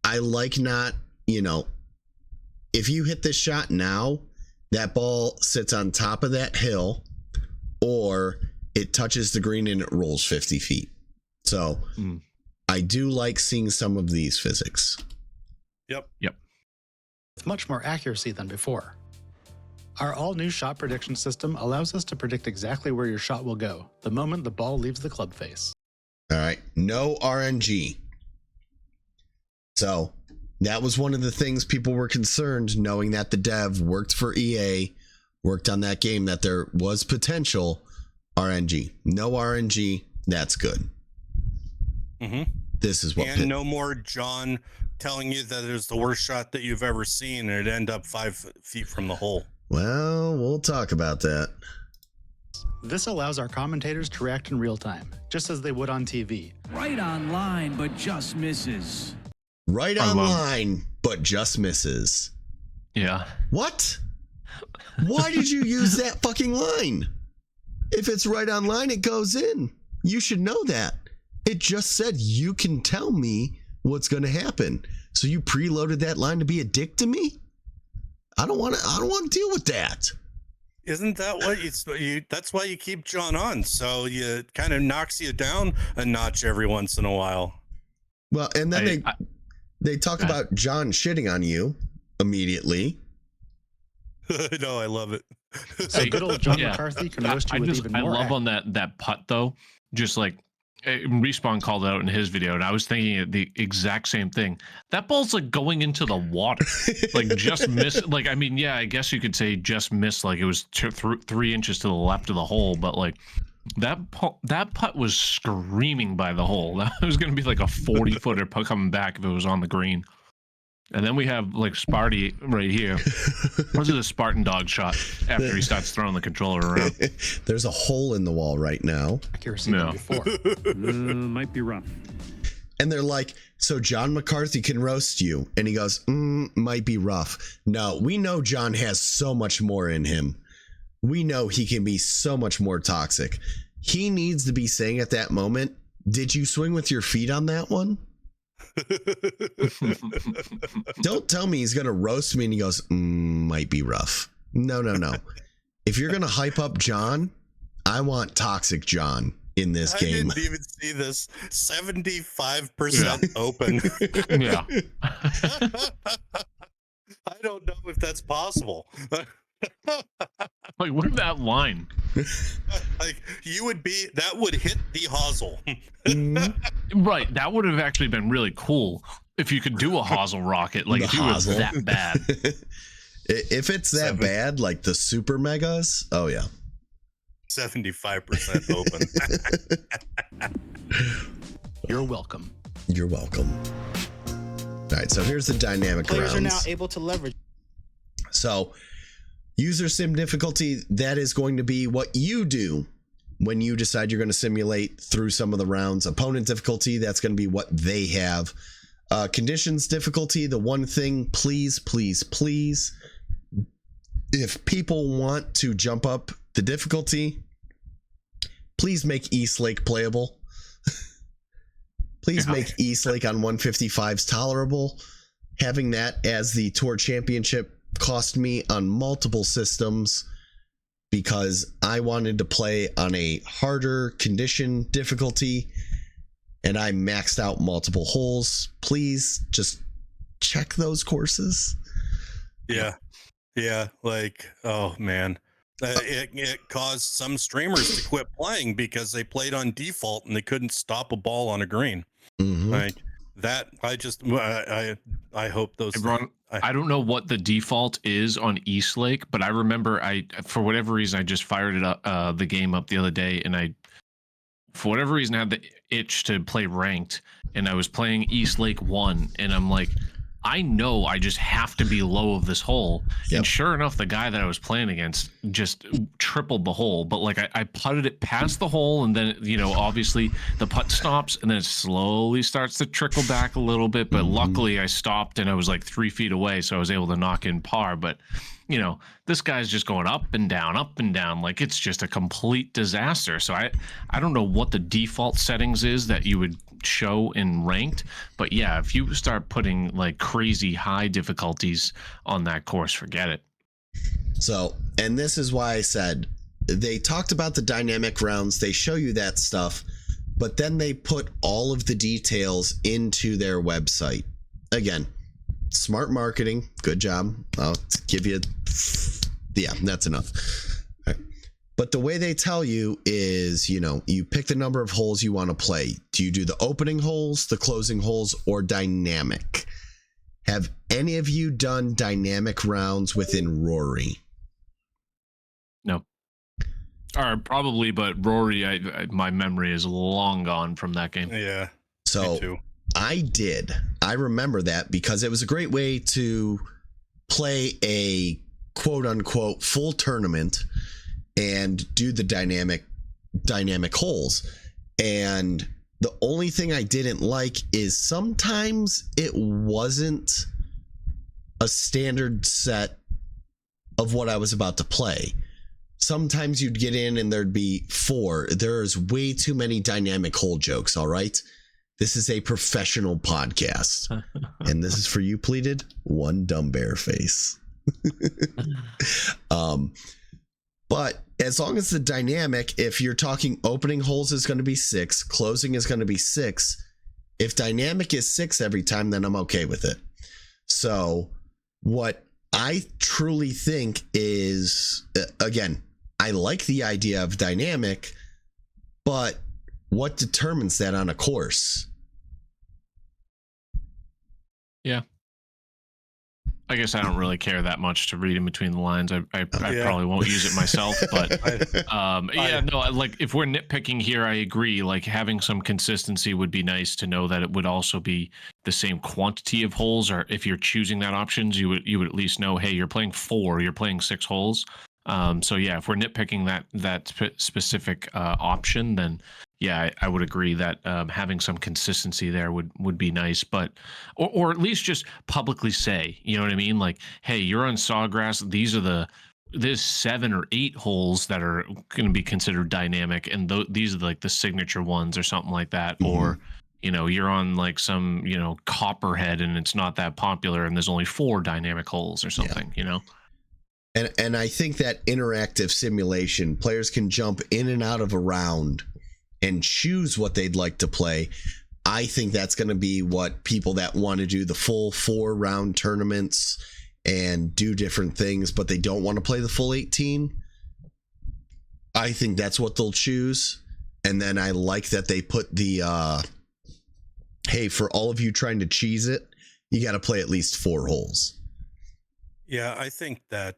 I like not, if you hit this shot now, that ball sits on top of that hill, or it touches the green and it rolls 50 feet. So I do like seeing some of these physics. Yep. With much more accuracy than before. Our all-new shot prediction system allows us to predict exactly where your shot will go the moment the ball leaves the club face. All right. No RNG. So that was one of the things people were concerned, knowing that the dev worked for EA, worked on that game, that there was potential RNG. No RNG. That's good. Mm-hmm. This is what. And no more John telling you that it was the worst shot that you've ever seen and it end up 5 feet from the hole. Well, we'll talk about that. This allows our commentators to react in real time, just as they would on TV. Right on line, but just misses. Right on line, but just misses. Yeah. What? Why did you use that fucking line? If it's right on line, it goes in. You should know that. It just said you can tell me what's going to happen. So you preloaded that line to be a dick to me? I don't want to deal with that. Isn't that what you that's why you keep John on, so you kind of knocks you down a notch every once in a while. Well, and then they talk about John shitting on you immediately. No, I love it. So good old John McCarthy can roast you with even more. I love on that putt though, just like Respawn called out in his video, and I was thinking the exact same thing. That ball's like going into the water, like just miss. Like, I mean, yeah, I guess you could say just missed, like it was 3 inches to the left of the hole, but like that putt was screaming by the hole. That was going to be like a 40-footer putt coming back if it was on the green. And then we have like Sparty right here. This is a Spartan dog shot after he starts throwing the controller around. There's a hole in the wall right now. Accuracy than before. Might be rough. And they're like, so John McCarthy can roast you. And he goes, might be rough. No, we know John has so much more in him. We know he can be so much more toxic. He needs to be saying at that moment, did you swing with your feet on that one? Don't tell me he's going to roast me and he goes, might be rough. No. If you're going to hype up John, I want toxic John in this game. I didn't even see this 75% open. Yeah. I don't know if that's possible. Like, look at that line. Like, that would hit the hosel. Right. That would have actually been really cool if you could do a hosel rocket. Like, if it was that bad. If it's that bad, like the super megas, oh yeah. 75% open. You're welcome. You're welcome. All right, so here's the dynamic Players rounds. are now able to leverage. So, user sim difficulty, that is going to be what you do when you decide you're going to simulate through some of the rounds. Opponent difficulty, that's going to be what they have. Conditions difficulty, the one thing, please, if people want to jump up the difficulty, please make East Lake playable. Please make East Lake on 155s tolerable. Having that as the Tour Championship cost me on multiple systems because I wanted to play on a harder condition difficulty and I maxed out multiple holes. Please just check those courses. Yeah. Like, oh man, it caused some streamers to quit playing because they played on default and they couldn't stop a ball on a green. Mm-hmm. Like that. I hope those. I don't know what the default is on East Lake, but I remember for whatever reason, I just fired it up, the game up the other day, and for whatever reason, I had the itch to play ranked, and I was playing East Lake 1, and I'm like, I know I just have to be low of this hole. Yep. And sure enough, the guy that I was playing against just tripled the hole. But like I putted it past the hole, and then, obviously the putt stops and then it slowly starts to trickle back a little bit. But luckily I stopped and I was like 3 feet away, so I was able to knock in par. But this guy's just going up and down. Like it's just a complete disaster. So I don't know what the default settings is that you would show in ranked, but yeah, if you start putting like crazy high difficulties on that course, forget it. So, and this is why I said they talked about the dynamic rounds, they show you that stuff, but then they put all of the details into their website. Again, smart marketing, good job. I'll give you, that's enough. All right. But the way they tell you is, you pick the number of holes you want to play. Do you do the opening holes, the closing holes, or dynamic? Have any of you done dynamic rounds within Rory? No. Or probably, but Rory, my memory is long gone from that game. Yeah. So me too. I did. I remember that because it was a great way to play a quote unquote full tournament and do the dynamic holes. And the only thing I didn't like is sometimes it wasn't a standard set of what I was about to play. Sometimes you'd get in and there'd be 4. There's way too many dynamic hole jokes, all right? This is a professional podcast. And this is for you, pleated. One dumb bear face. But as long as the dynamic, if you're talking opening holes is going to be 6, closing is going to be 6. If dynamic is 6 every time, then I'm okay with it. So what I truly think is, again, I like the idea of dynamic, but what determines that on a course? Yeah. I guess I don't really care that much to read in between the lines. I probably won't use it myself, but like if we're nitpicking here, I agree. Like having some consistency would be nice to know that it would also be the same quantity of holes, or if you're choosing that options, you would at least know, hey, you're playing 4, you're playing 6 holes. So yeah, if we're nitpicking that specific option, then yeah, I would agree that having some consistency there would be nice, but or at least just publicly say, you know what I mean? Like, hey, you're on Sawgrass. There's 7 or 8 holes that are going to be considered dynamic, and these are like the signature ones or something like that. Mm-hmm. Or you're on like some Copperhead and it's not that popular, and there's only 4 dynamic holes or something. Yeah. And I think that interactive simulation, players can jump in and out of a round and choose what they'd like to play. I think that's going to be what people that want to do the full 4-round tournaments and do different things, but they don't want to play the full 18. I think that's what they'll choose. And then I like that they put the, hey, for all of you trying to cheese it, you got to play at least 4 holes. Yeah, I think that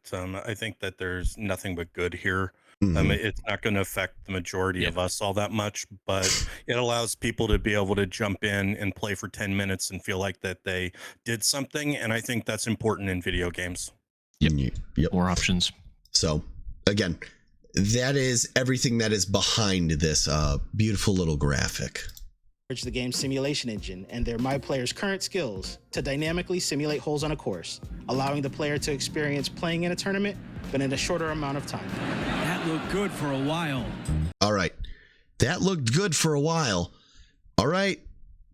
there's nothing but good here. Mm-hmm. It's not going to affect the majority of us all that much, but it allows people to be able to jump in and play for 10 minutes and feel like that they did something. And I think that's important in video games. Yep. More options. So again, that is everything that is behind this beautiful little graphic. The game's simulation engine and their My Player's current skills to dynamically simulate holes on a course, allowing the player to experience playing in a tournament, but in a shorter amount of time. That looked good for a while. All right. That looked good for a while. All right.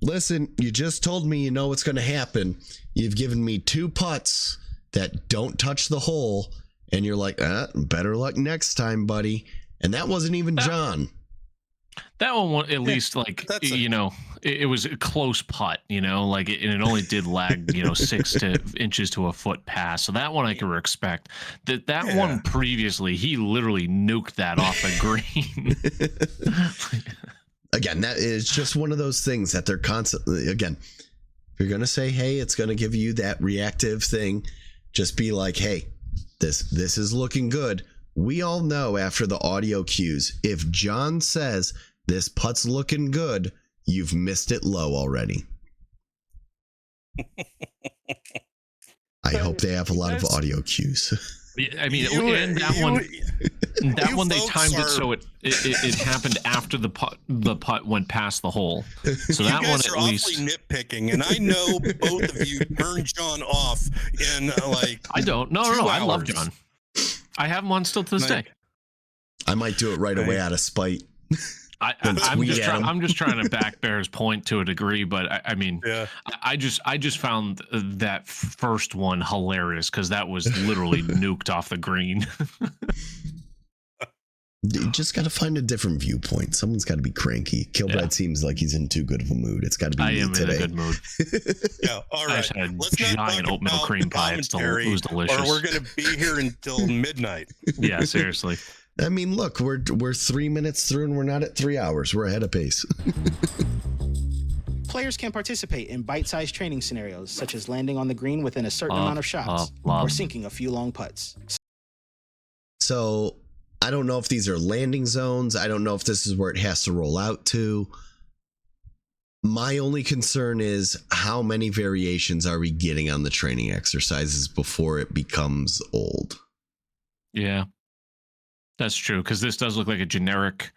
Listen, you just told me you know what's going to happen. You've given me 2 putts that don't touch the hole, and you're like, better luck next time, buddy. And that wasn't even John. That one, at least, like, you know, it was a close putt, you know, like, and it only did lag, you know, 6 inches to a foot past. So that one I could respect. That one previously, he literally nuked that off the green. Again, that is just one of those things that they're constantly, again, if you're going to say, hey, it's going to give you that reactive thing, just be like, hey, this is looking good. We all know after the audio cues, if John says this putt's looking good, you've missed it low already. I hope they have a lot of audio cues. I mean, and that one they timed it so it happened after the putt went past the hole. So that one at least nitpicking, and I know both of you turned John off in like I don't. No, I love John. I have him on still to this day. I might do it right away out of spite. I'm just trying to back Bear's point to a degree, but I mean, I just found that first one hilarious because that was literally nuked off the green. You just got to find a different viewpoint. Someone's got to be cranky. Kilbride seems like he's in too good of a mood. It's got to be me today. I am in a good mood. All right. I just had giant oatmeal cream pie. It was delicious. Or we're going to be here until midnight. Yeah, seriously. I mean, look, we're 3 minutes through and we're not at 3 hours. We're ahead of pace. Players can participate in bite-sized training scenarios, such as landing on the green within a certain amount of shots or sinking a few long putts. So I don't know if these are landing zones. I don't know if this is where it has to roll out to. My only concern is how many variations are we getting on the training exercises before it becomes old? Yeah, that's true. Because this does look like a generic.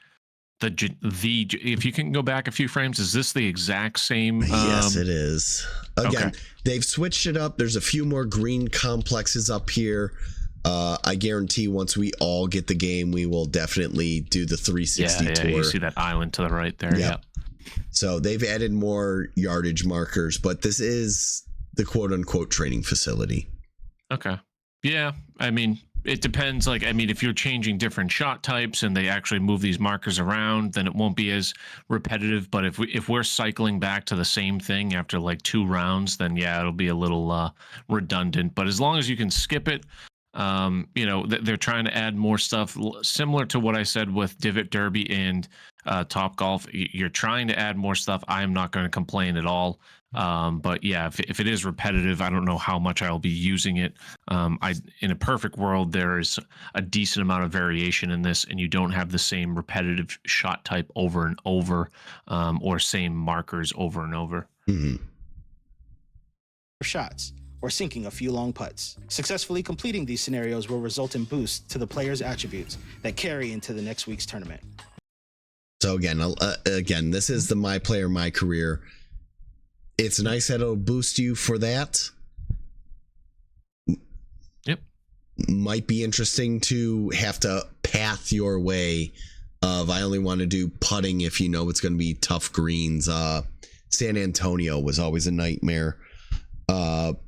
If you can go back a few frames, is this the exact same? Yes, it is. Again, they've switched it up. There's a few more green complexes up here. I guarantee once we all get the game, we will definitely do the 360 tour. You see that island to the right there. Yeah. So they've added more yardage markers, but this is the quote unquote training facility. Okay. Yeah. I mean, it depends. Like, I mean, if you're changing different shot types and they actually move these markers around, then it won't be as repetitive. But if we're cycling back to the same thing after like 2 rounds, then yeah, it'll be a little redundant. But as long as you can skip it, you know, they're trying to add more stuff similar to what I said with Divot Derby and Top Golf. You're trying to add more stuff. I'm not going to complain at all. But yeah, if it is repetitive, I don't know how much I'll be using it. In a perfect world, there is a decent amount of variation in this, and you don't have the same repetitive shot type over and over, or same markers over and over. Mm-hmm. Shots or sinking a few long putts. Successfully completing these scenarios will result in boosts to the player's attributes that carry into the next week's tournament. So again, this is the My Player, My Career. It's nice that it'll boost you for that. Yep. Might be interesting to have to path your way of, I only want to do putting if you know it's going to be tough greens. San Antonio was always a nightmare.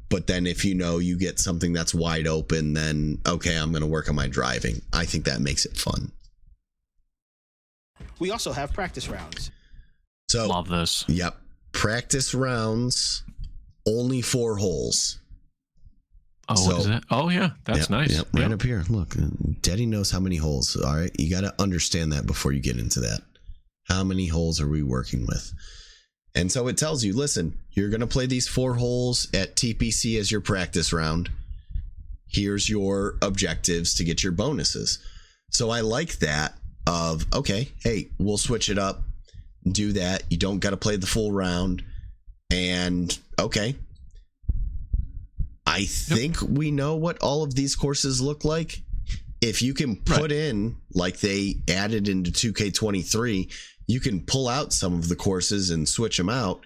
But then if you know you get something that's wide open, then okay, I'm going to work on my driving. I think that makes it fun. We also have practice rounds. So love this. Yep. Practice rounds, only 4 holes. Oh, what is that? Oh, yeah. That's nice. Yep, right up here. Look, Daddy knows how many holes. All right. You got to understand that before you get into that. How many holes are we working with? And so it tells you, listen, you're going to play these 4 holes at TPC as your practice round. Here's your objectives to get your bonuses. So I like that of, okay, hey, we'll switch it up. Do that. You don't got to play the full round. And okay, I think we know what all of these courses look like. if you can put in, like they added into 2K23, you can pull out some of the courses and switch them out.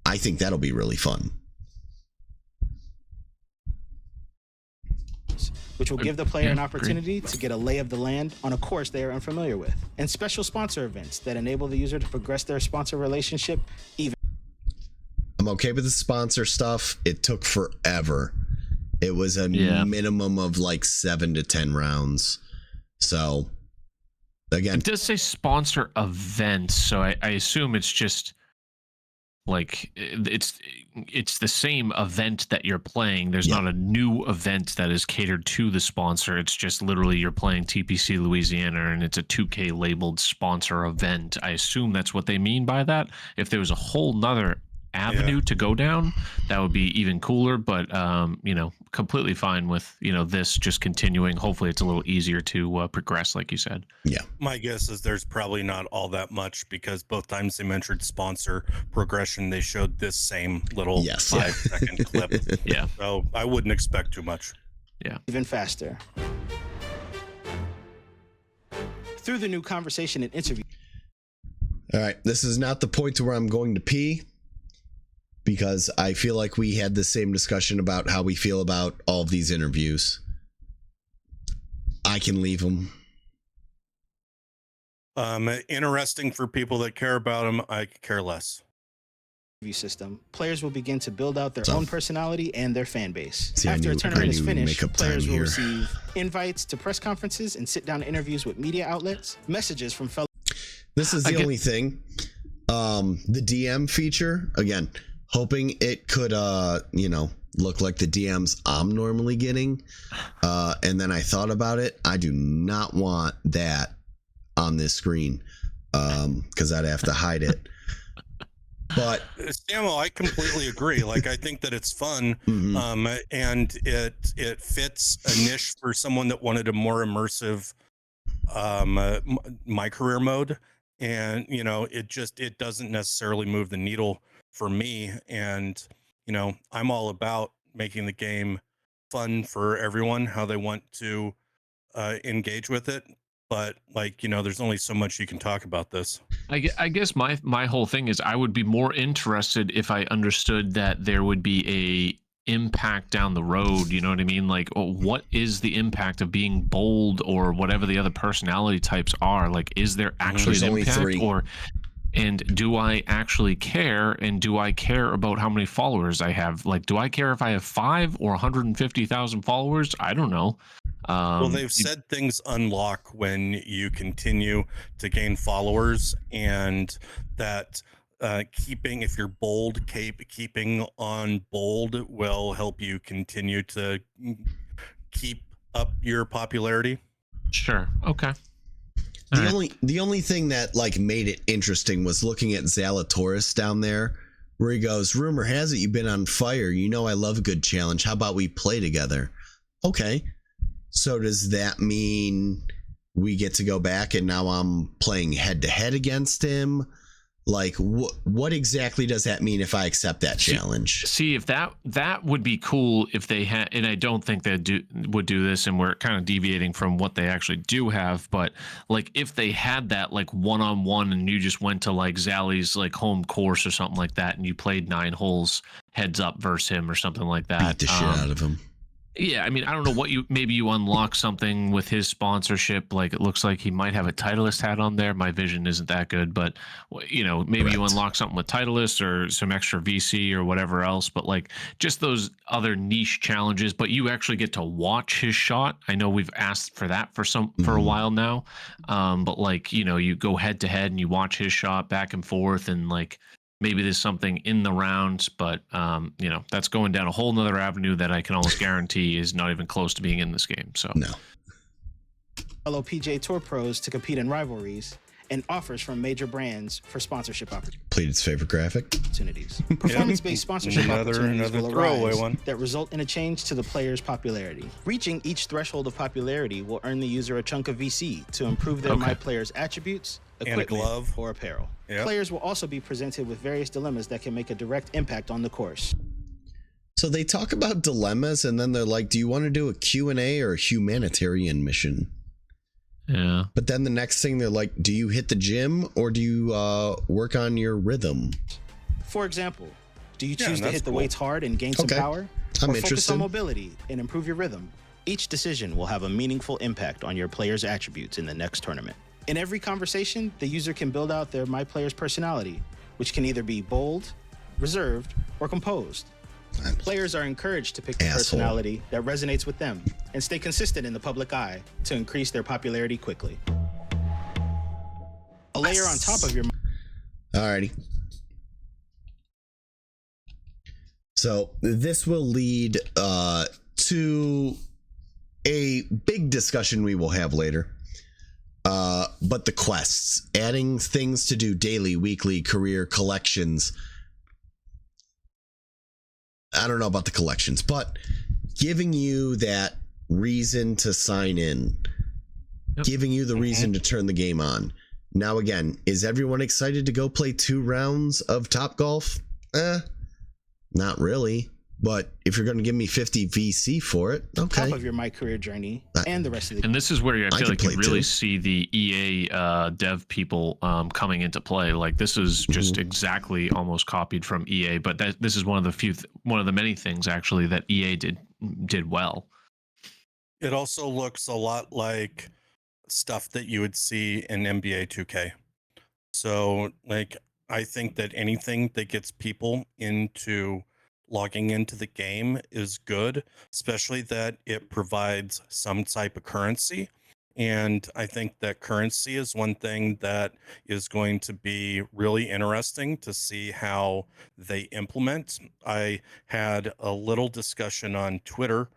I think that'll be really fun. Which will give the player an opportunity to get a lay of the land on a course they are unfamiliar with, and special sponsor events that enable the user to progress their sponsor relationship even. I'm okay with the sponsor stuff. It took forever. It was a minimum of like 7 to 10 rounds. So, again, it does say sponsor events, so I assume it's just like it's the same event that you're playing. There's not a new event that is catered to the sponsor. It's just literally you're playing TPC Louisiana and it's a 2K labeled sponsor event. I assume that's what they mean by that. If there was a whole nother avenue to go down, that would be even cooler, but you know, completely fine with, you know, this just continuing. Hopefully it's a little easier to progress, like you said. My guess is there's probably not all that much, because both times they mentioned sponsor progression, they showed this same little 5-second clip. So I wouldn't expect too much. Even faster through the new conversation and interview. All right, this is not the point to where I'm going to pee, because I feel like we had the same discussion about how we feel about all of these interviews. I can leave them. Interesting for people that care about them. I could care less. System. Players will begin to build out their own personality and their fan base. See, After a tournament is finished, players will here. receive invites to press conferences and sit-down interviews with media outlets, messages from fellow. This is the only thing. The DM feature, again, hoping it could, you know, look like the DMs I'm normally getting. And then I thought about it. I do not want that on this screen, because I'd have to hide it. But Samo, I completely agree. Like, I think that it's fun, and it fits a niche for someone that wanted a more immersive my career mode. And, you know, it doesn't necessarily move the needle for me. And, you know, I'm all about making the game fun for everyone, how they want to engage with it. But, like, you know, there's only so much you can talk about this. I guess my whole thing is I would be more interested if I understood that there would be a impact down the road. You know what I mean? Like, what is the impact of being bold or whatever the other personality types are? Like, is there actually an impact, and do I actually care? And do I care about how many followers I have? Like, do I care if I have 5 or 150,000 followers? I don't know. Well, they've said things unlock when you continue to gain followers, and that if you're bold, keeping on bold will help you continue to keep up your popularity. Sure. Okay. The only thing that like made it interesting was looking at Zalatoris down there, where he goes, "Rumor has it you've been on fire. You know I love a good challenge. How about we play together?" Okay. So does that mean we get to go back and now I'm playing head to head against him? Like, what exactly does that mean if I accept that challenge? See, if that would be cool if they had, and I don't think they would do this, and we're kind of deviating from what they actually do have, but like if they had that like one-on-one and you just went to like Zally's like home course or something like that and you played 9 holes heads up versus him or something like that. Beat the shit out of him. Yeah, I mean, I don't know what maybe you unlock something with his sponsorship. Like, it looks like he might have a Titleist hat on there. My vision isn't that good, but, you know, maybe you unlock something with Titleist or some extra VC or whatever else. But, like, just those other niche challenges. But you actually get to watch his shot. I know we've asked for that for a while now. But, like, you know, you go head to head and you watch his shot back and forth, and, like, maybe there's something in the rounds, but you know, that's going down a whole nother avenue that I can almost guarantee is not even close to being in this game. So no. Fellow PGA Tour pros to compete in rivalries, and offers from major brands for sponsorship Pleaded's favorite graphic. opportunities. Performance-based sponsorship opportunities another will throwaway arise one. that result in a change to the player's popularity. Reaching each threshold of popularity will earn the user a chunk of VC to improve their My Player's attributes, And a equipment, glove. or apparel. Yep. Players will also be presented with various dilemmas that can make a direct impact on the course. So they talk about dilemmas, and then they're like, do you want to do a Q&A or a humanitarian mission? Yeah. But then the next thing they're like, do you hit the gym or do you work on your rhythm? For example, do you Yeah, choose to that's hit the cool. weights hard and gain some Okay. power? I'm or focus interested. on mobility and improve your rhythm? Each decision will have a meaningful impact on your player's attributes in the next tournament. In every conversation, the user can build out their My Player's personality, which can either be bold, reserved, or composed. Players are encouraged to pick the Asshole. personality that resonates with them and stay consistent in the public eye to increase their popularity quickly. A layer on top of your Alrighty. So this will lead to a big discussion we will have later. But the quests, adding things to do daily, weekly, career, collections. I don't know about the collections, but giving you that reason to sign in, Yep. giving you the reason to turn the game on. Now, again, is everyone excited to go play 2 rounds of Top Golf? Not really. But if you're going to give me 50 VC for it, okay. top of your My Career journey and the rest of the And this is where I feel could like you play really too. see the EA dev people coming into play. Like this is just exactly almost copied from EA, but this is one of the many things actually that EA did well. It also looks a lot like stuff that you would see in NBA 2K. So, like, I think that anything that gets people into logging into the game is good, especially that it provides some type of currency. And I think that currency is one thing that is going to be really interesting to see how they implement. I had a little discussion on Twitter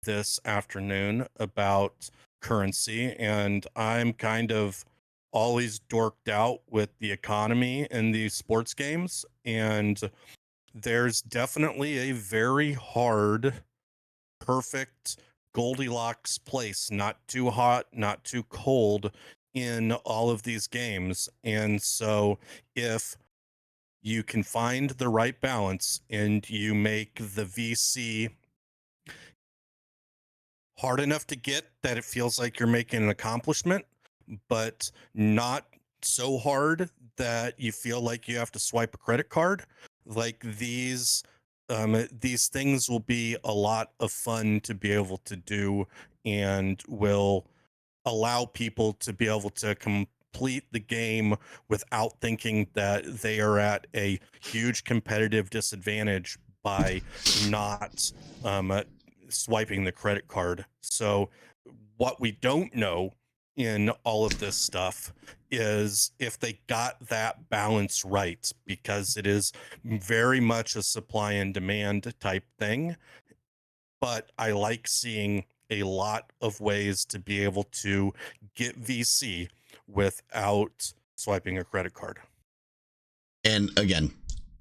this afternoon about currency, and I'm kind of always dorked out with the economy in these sports games, and there's definitely a very hard, perfect Goldilocks place, not too hot, not too cold in all of these games. And so if you can find the right balance and you make the VC hard enough to get that it feels like you're making an accomplishment, but not so hard that you feel like you have to swipe a credit card, like these things will be a lot of fun to be able to do and will allow people to be able to complete the game without thinking that they are at a huge competitive disadvantage by not swiping the credit card. So what we don't know in all of this stuff is if they got that balance right, because it is very much a supply and demand type thing. But I like seeing a lot of ways to be able to get VC without swiping a credit card. And again,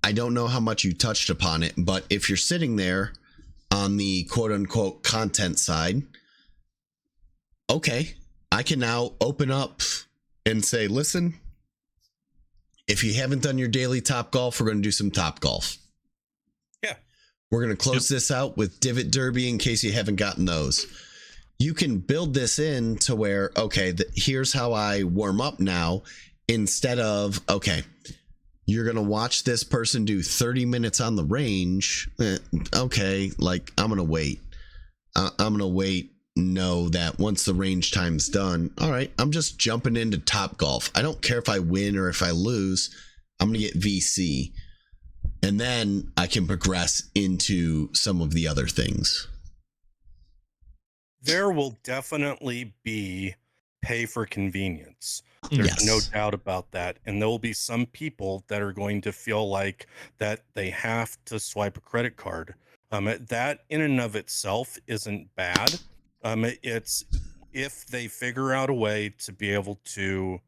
I don't know how much you touched upon it, but if you're sitting there on the quote unquote content side, okay, I can now open up and say, listen, if you haven't done your daily Top Golf, we're going to do some Top Golf. Yeah. We're going to close this out with Divot Derby in case you haven't gotten those. You can build this in to where, okay, here's how I warm up now, instead of, okay, you're going to watch this person do 30 minutes on the range. Okay, like I'm going to wait. I'm going to wait. Know that once the range time's done, all right, I'm just jumping into Top Golf. I don't care if I win or if I lose. I'm going to get VC. And then I can progress into some of the other things. There will definitely be pay for convenience. There's Yes. no doubt about that. And there will be some people that are going to feel like that they have to swipe a credit card. That in and of itself isn't bad. It's if they figure out a way to be able to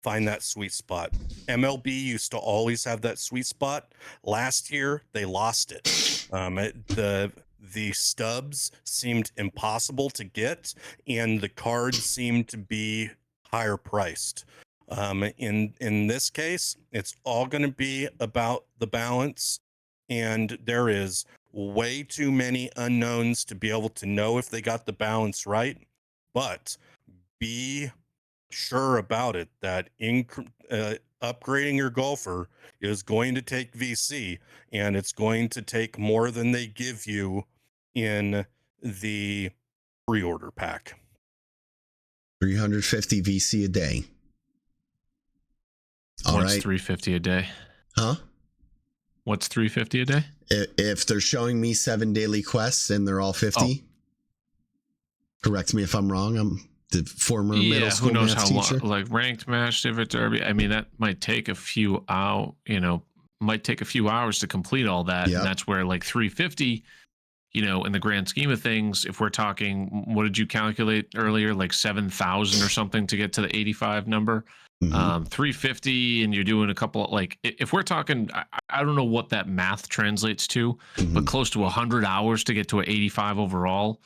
find that sweet spot. MLB used to always have that sweet spot. Last year, they lost it. The stubs seemed impossible to get, and the cards seemed to be higher priced. In this case, it's all going to be about the balance, and there is way too many unknowns to be able to know if they got the balance right. But be sure about it that upgrading your golfer is going to take VC, and it's going to take more than they give you in the pre-order pack. 350 VC a day. All What's right. 350 a day? Huh? What's 350 a day? If they're showing me 7 daily quests and they're all 50, correct me if I'm wrong. I'm the former middle school who knows math how teacher. long? Like ranked match, Civic Derby. I mean, that might take a few hours. Might take a few hours to complete all that, Yep. and that's where like 350. In the grand scheme of things, if we're talking, what did you calculate earlier? Like 7,000 or something to get to the 85 number. Mhm. 350, and you're doing a couple. Like if we're talking, I don't know what that math translates to, but Mhm. close to 100 hours to get to an 85 overall.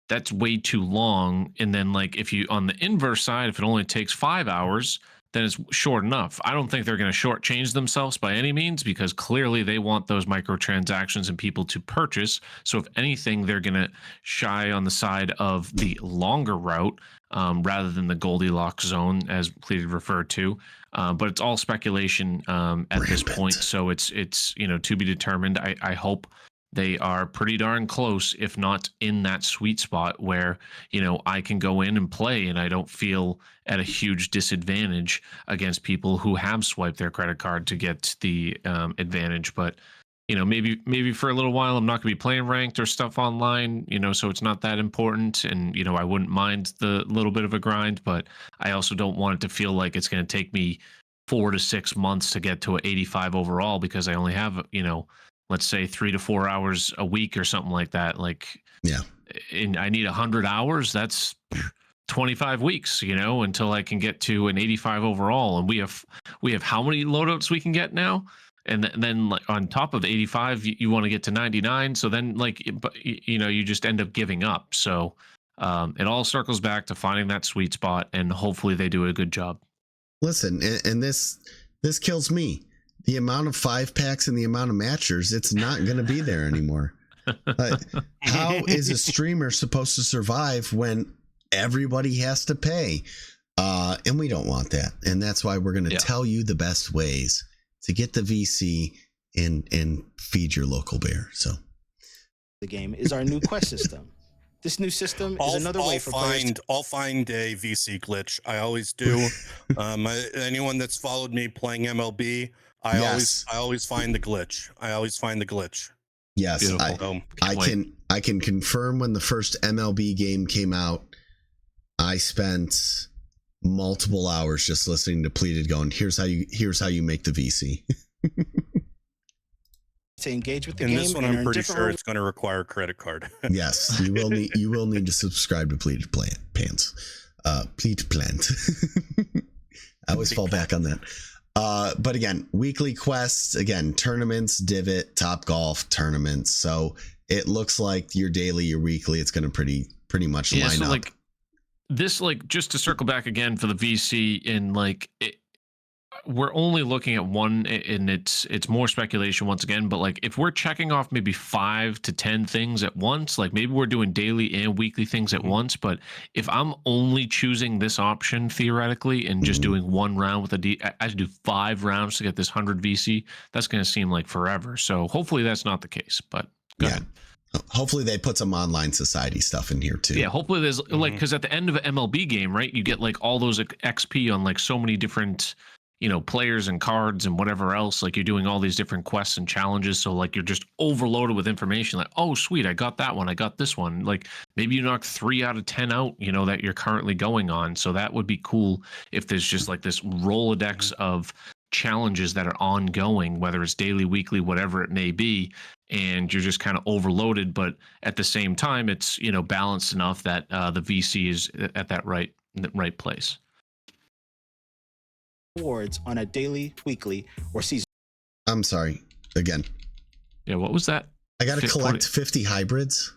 That's way too long. And then like if you on the inverse side, if it only takes 5 hours, then it's short enough. I don't think they're going to shortchange themselves by any means, because clearly they want those microtransactions and people to purchase. So if anything, they're going to shy on the side of the longer route, rather than the Goldilocks zone, as Pleated referred to. But it's all speculation at this Rampant. point. So it's to be determined. I hope they are pretty darn close, if not in that sweet spot where, I can go in and play and I don't feel at a huge disadvantage against people who have swiped their credit card to get the advantage. But, maybe for a little while, I'm not going to be playing ranked or stuff online, so it's not that important. And, I wouldn't mind the little bit of a grind, but I also don't want it to feel like it's going to take me 4 to 6 months to get to an 85 overall, because I only have, let's say 3 to 4 hours a week or something like that. Like, Yeah. and I need 100 hours. That's 25 weeks, until I can get to an 85 overall. And we have how many loadouts we can get now? And then like on top of 85, you want to get to 99. So then you just end up giving up. So it all circles back to finding that sweet spot, and hopefully they do a good job. Listen, and this kills me. The amount of 5-packs and the amount of matchers, it's not going to be there anymore. How is a streamer supposed to survive when everybody has to pay? And we don't want that. And that's why we're going to tell you the best ways to get the VC and feed your local bear. So The game is our new quest system. This new system is another way for players to... I'll find a VC glitch. I always do. Anyone that's followed me playing MLB, I always find the glitch. yes, Beautiful. I can confirm when the first MLB game came out, I spent multiple hours just listening to Pleated going, here's how you make the VC. to engage with the And game. this one, and I'm earn pretty different sure it's going to require a credit card. Yes, you will need to subscribe to Pleated Pants. Pleated Plant. I always fall back on that. But again, weekly quests, again, tournaments, Divot, Top Golf, tournaments. So it looks like your daily, your weekly, it's going to pretty much line up. Like this, like just to circle back again for the VC, and like we're only looking at one, and it's more speculation once again. But like if we're checking off maybe 5 to 10 things at once, like maybe we're doing daily and weekly things at once. But if I'm only choosing this option theoretically and just doing one round with I have to do 5 rounds to get this 100 VC. That's going to seem like forever. So hopefully that's not the case. But go ahead. Hopefully they put some online society stuff in here too. Yeah, hopefully there's like, because at the end of an MLB game, right, you get like all those XP on like so many different, players and cards and whatever else. Like you're doing all these different quests and challenges. So like you're just overloaded with information. Like, oh, sweet, I got that one. I got this one. Like maybe you knock 3 out of 10 out, that you're currently going on. So that would be cool if there's just like this Rolodex of challenges that are ongoing, whether it's daily, weekly, whatever it may be, and you're just kind of overloaded, but at the same time it's balanced enough that the VC is at that right place. rewards on a daily, weekly, or season. I'm sorry. Again, Yeah, what was that? I got to Fif- collect 50 hybrids.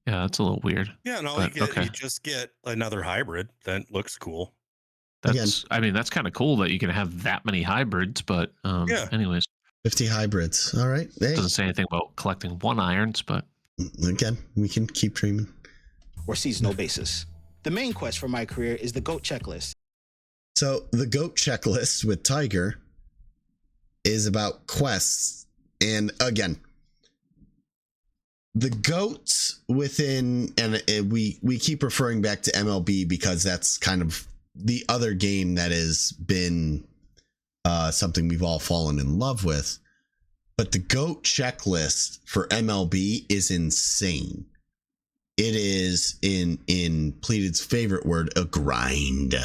Yeah, that's a little weird. Yeah, no, But, okay. you just get another hybrid. That looks cool. That's kind of cool that you can have that many hybrids, but Yeah. anyways. 50 hybrids. All right. Hey, Doesn't say anything about collecting 1 irons, but again, we can keep dreaming. or seasonal basis. The main quest for my career is the GOAT checklist. So the GOAT checklist with Tiger is about quests. And again, the GOATs within, and we keep referring back to MLB because that's kind of the other game that has been something we've all fallen in love with. But the GOAT checklist for MLB is insane. It is, in Pleated's favorite word, a grind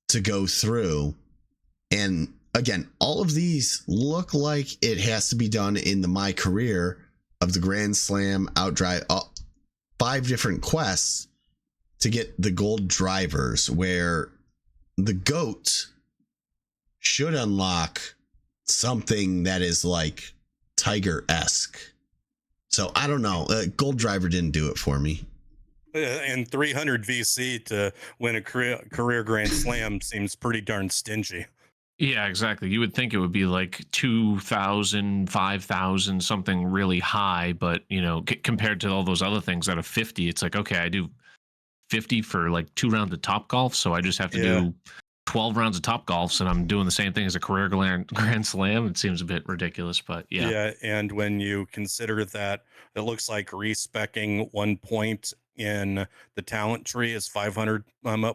to go through. And again, all of these look like it has to be done in the My Career of the Grand Slam Outdrive, 5 different quests to get the gold drivers, where the GOAT should unlock something that is like Tiger-esque. So I don't know. Gold driver didn't do it for me. And 300 VC to win a career Grand Slam seems pretty darn stingy. yeah, exactly. You would think it would be like 2,000, 5,000, something really high, but compared to all those other things out of 50, it's like, okay, I do 50 for like 2 rounds of Top Golf, so I just have to do 12 rounds of Top Golfs, and I'm doing the same thing as a career Grand Slam. It seems a bit ridiculous, but yeah. Yeah, and when you consider that it looks like respecking 1 point in the talent tree is 500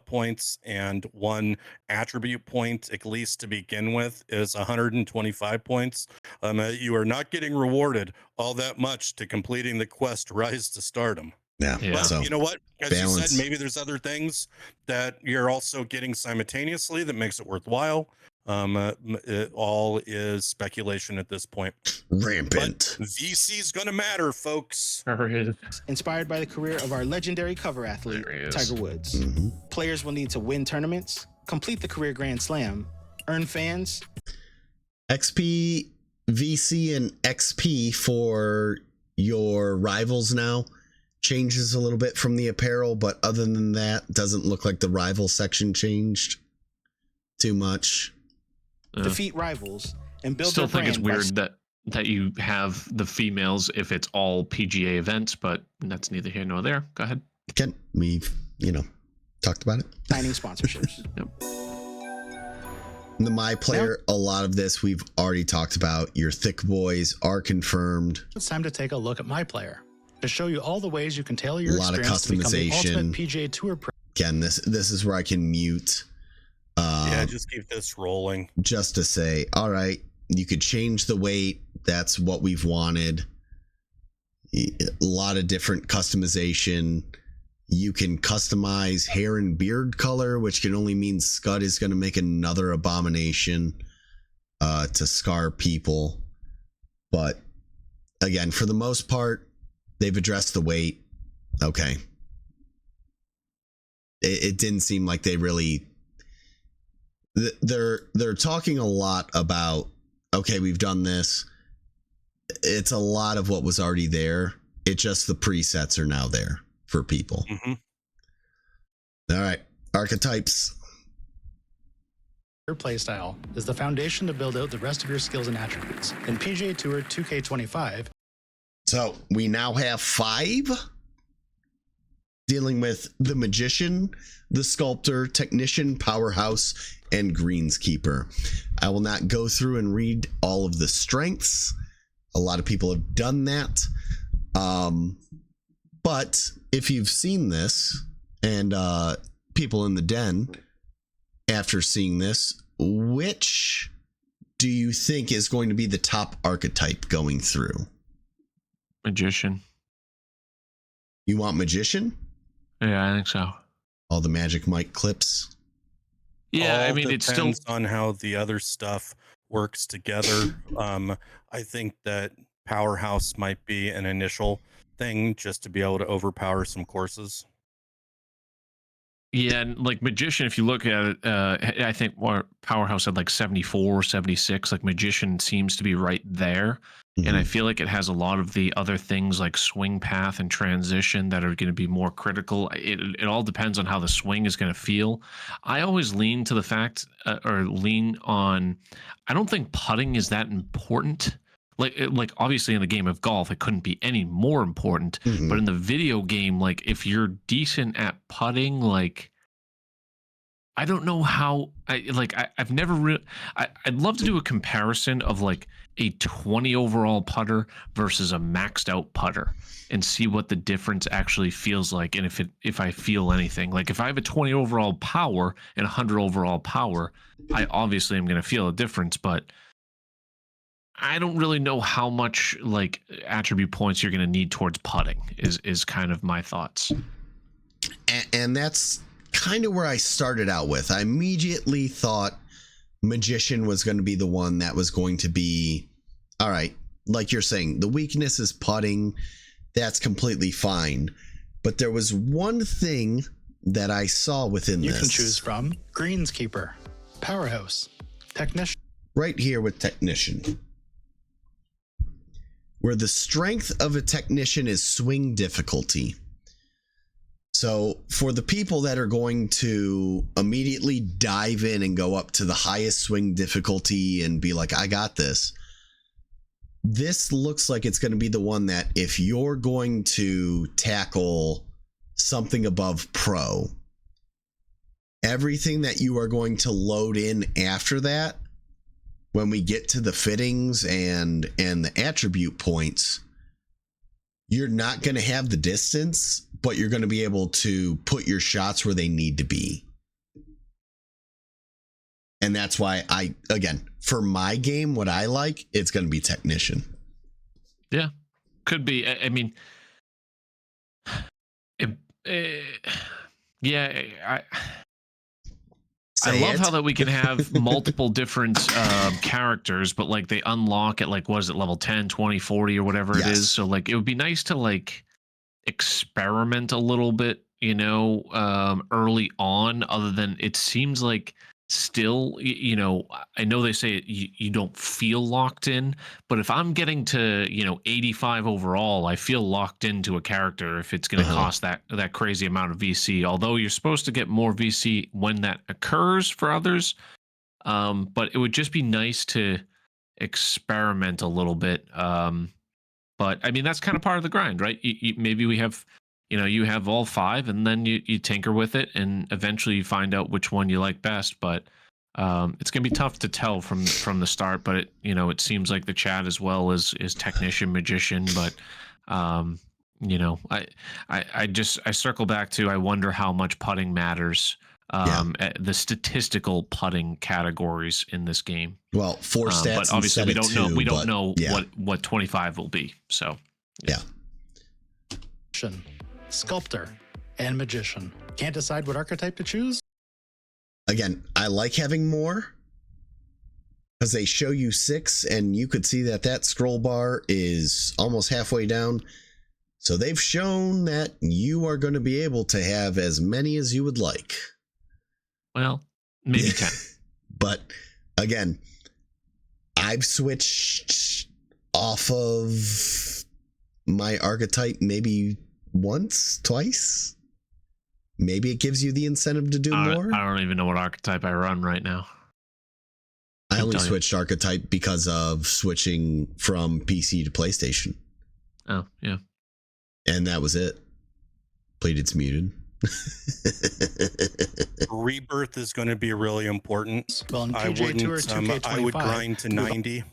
points, and 1 attribute point, at least to begin with, is 125 points. You are not getting rewarded all that much to completing the quest Rise to Stardom. Yeah. But So you know what? As balance. you said, maybe there's other things that you're also getting simultaneously that makes it worthwhile. It all is speculation at this point. Rampant. But VC's gonna matter, folks. Inspired by the career of our legendary cover athlete, There he is. Tiger Woods. Mhm. Players will need to win tournaments, complete the career Grand Slam, earn fans, XP, VC, and XP for your rivals now changes a little bit from the apparel, but other than that, doesn't look like the rival section changed too much. defeat rivals, and build Still their think it's brand by weird that you have the females if it's all PGA events, but that's neither here nor there. Go ahead. Again, we've talked about it. signing sponsorships. The My Player, a lot of this we've already talked about. Your thick boys are confirmed. It's time to take a look at My Player to show you all the ways you can tailor your A lot of experience to become the customization. ultimate PGA Tour pro. Again, this is where I can mute. Yeah, just keep this rolling. Just to say, all right, you could change the weight. That's what we've wanted. A lot of different customization. You can customize hair and beard color, which can only mean Scud is going to make another abomination to scar people. But again, for the most part, they've addressed the weight. Okay. It didn't seem like they really... They're talking a lot about, okay, we've done this. It's a lot of what was already there. It's just the presets are now there for people. Mm-hmm. All right, archetypes. Your playstyle is the foundation to build out the rest of your skills and attributes. In PGA Tour 2K25, So we now have 5 dealing with the Magician, the Sculptor, Technician, Powerhouse, and Greenskeeper. I will not go through and read all of the strengths. A lot of people have done that. But if you've seen this, and people in the den, after seeing this, which do you think is going to be the top archetype going through? Magician. You want Magician? Yeah, I think so. All the Magic Mike clips? Yeah, I All mean, it's still depends on how the other stuff works together. I think that Powerhouse might be an initial thing just to be able to overpower some courses. Yeah, and like Magician, if you look at it, I think Powerhouse had like 74, 76. Like Magician seems to be right there. And I Mhm. feel like it has a lot of the other things like swing path and transition that are going to be more critical. It all depends on how the swing is going to feel. I always lean to the fact or lean on, I don't think putting is that important. Like obviously in the game of golf, it couldn't be any more important. But Mhm. in the video game, like if you're decent at putting, like I don't know how I've never really I'd love to do a comparison of like a 20 overall putter versus a maxed out putter and see what the difference actually feels like and if I feel anything. Like if I have a 20 overall power and 100 overall power, I obviously am going to feel a difference, but I don't really know how much like attribute points you're going to need towards putting is kind of my thoughts. And that's kind of where I started out with. I immediately thought Magician was going to be the one that was going to be, all right, like you're saying, the weakness is putting. That's completely fine. But there was one thing that I saw within You this. can choose from Greenskeeper, Powerhouse, Technician. Right here with Technician. Where the strength of a Technician is swing difficulty. So for the people that are going to immediately dive in and go up to the highest swing difficulty and be like, I got this. This looks like it's going to be the one that if you're going to tackle something above pro, everything that you are going to load in after that, when we get to the fittings and the attribute points, you're not going to have the distance, but you're going to be able to put your shots where they need to be. And that's why again, for my game, what I like, it's going to be Technician. Yeah, could be. I mean, yeah, I love how that we can have multiple different characters, but like they unlock at like, what is it, level 10, 20, 40 or whatever it Yes. is. So like it would be nice to like experiment a little bit, early on, other than it seems like still, I know they say you don't feel locked in, but if I'm getting to, 85 overall, I feel locked into a character if it's going to cost that crazy amount of VC, although you're supposed to get more VC when that occurs for others. But it would just be nice to experiment a little bit. But I mean, that's kind of part of the grind, right? Maybe we have, you have all 5 and then you tinker with it and eventually you find out which one you like best. But it's going to be tough to tell from the start. But it seems like the chat as well is Technician, Magician. But I circle back to, I wonder how much putting matters. The statistical putting categories in this game. Well, 4 stats, but obviously we don't know. We don't know yeah. what 25 will be. So Yeah. Sculptor, and Magician. Can't decide what archetype to choose? Again, I like having more because they show you 6 and you could see that scroll bar is almost halfway down. So they've shown that you are going to be able to have as many as you would like. Well, maybe 10. But again, I've switched off of my archetype maybe once, twice. Maybe it gives you the incentive to do more. I don't even know what archetype I run right now. I only switched archetype because of switching from PC to PlayStation. Oh, yeah. And that was it. Played Muted. Rebirth is going to be really important. Well, in I PGA Tour wouldn't. 2K25, I would grind to 90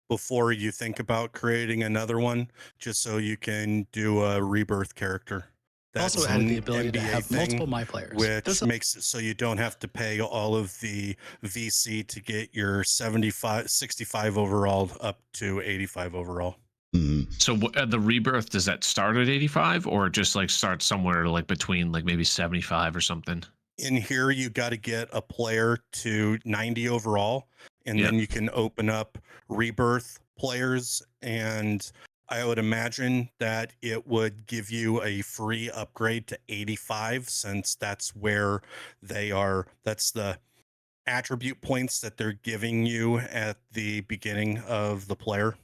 before you think about creating another one, just so you can do a Rebirth character. That's also added an the ability to NBA have thing, multiple My Players. which makes it so you don't have to pay all of the VC to get your 65 overall up to 85 overall. Mm-hmm. So the Rebirth, does that start at 85 or just like start somewhere like between like maybe 75 or something? In here, you got to get a player to 90 overall, and then you can open up Rebirth players, and I would imagine that it would give you a free upgrade to 85, since that's where that's the attribute points that they're giving you at the beginning of the player.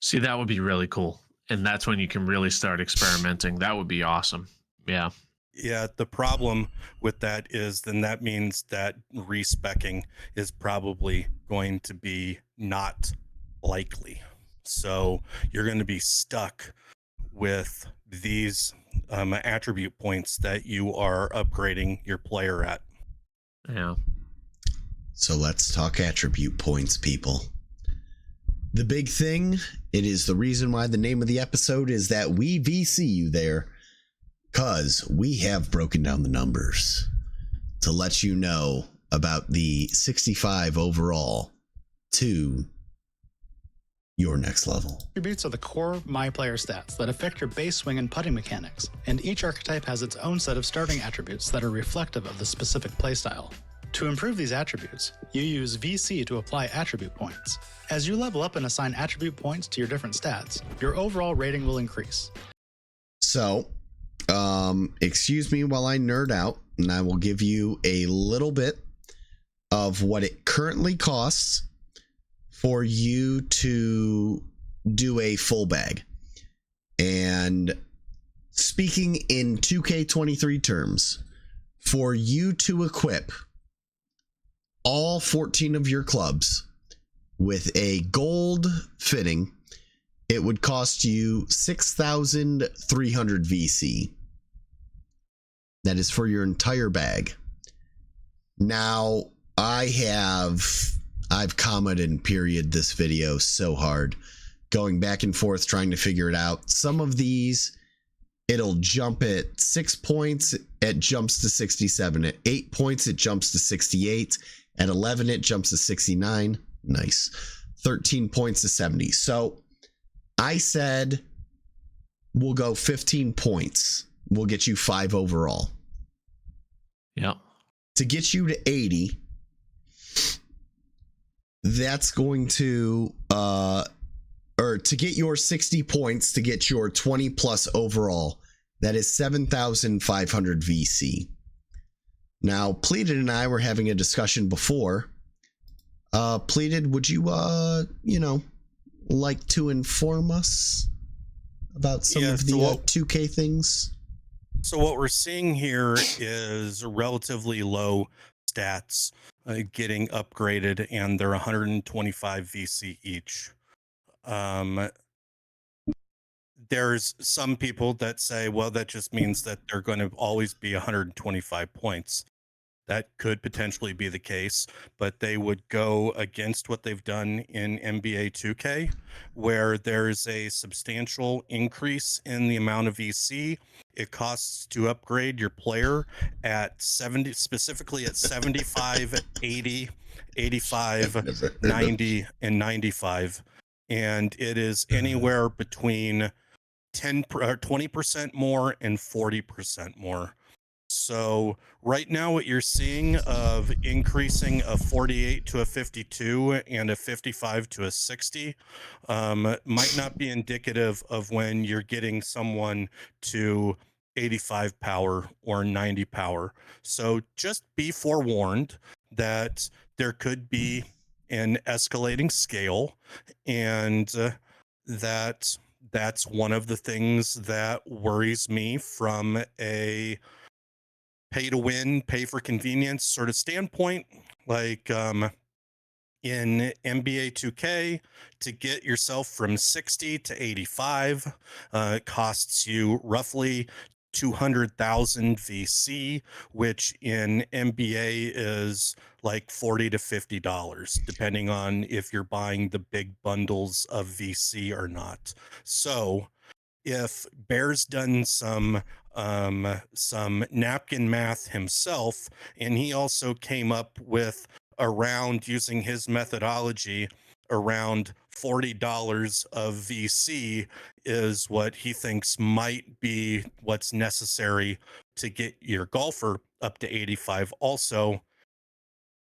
See, that would be really cool. And that's when you can really start experimenting. That would be awesome. Yeah. Yeah, the problem with that is then that means that respecking is probably going to be not likely. So you're going to be stuck with these attribute points that you are upgrading your player at. Yeah. So let's talk attribute points, people. The big thing, it is the reason why the name of the episode is that we VC you there, because we have broken down the numbers to let you know about the 65 overall to your next level. Attributes are the core My Player stats that affect your base swing and putting mechanics, and each archetype has its own set of starting attributes that are reflective of the specific playstyle. To improve these attributes, you use VC to apply attribute points. As you level up and assign attribute points to your different stats, your overall rating will increase. So, excuse me while I nerd out, and I will give you a little bit of what it currently costs for you to do a full bag. And speaking in 2K23 terms, for you to equip all 14 of your clubs with a gold fitting, it would cost you 6,300 VC. That is for your entire bag. Now, I've commented and period this video so hard, going back and forth trying to figure it out. Some of these, it'll jump at 6 points, it jumps to 67. At 8 points, it jumps to 68. At 11, it jumps to 69. Nice. 13 points to 70. So I said we'll go 15 points. We'll get you 5 overall. Yeah. To get you to 80, that's going to or to get your 60 points to get your 20 plus overall, that is 7,500 VC. Now, Pleated and I were having a discussion before. Pleated, would you like to inform us about some of the 2K things? So what we're seeing here is relatively low stats getting upgraded, and they're 125 VC each. There's some people that say, well, that just means that they're going to always be 125 points. That could potentially be the case, but they would go against what they've done in NBA 2K, where there's a substantial increase in the amount of VC it costs to upgrade your player at 70, specifically at 75, 80, 85, 90, and 95. And it is anywhere between 10 or 20% more and 40% more. So right now what you're seeing of increasing a 48 to a 52 and a 55 to a 60 might not be indicative of when you're getting someone to 85 power or 90 power. So just be forewarned that there could be an escalating scale, and that's one of the things that worries me from a pay to win, pay for convenience sort of standpoint. Like in NBA 2K, to get yourself from 60 to 85, it costs you roughly 200,000 VC, which in NBA is like $40 to $50, depending on if you're buying the big bundles of VC or not. So if Bear's done some napkin math himself, and he also came up with around, using his methodology, around $40 of VC is what he thinks might be what's necessary to get your golfer up to 85. Also,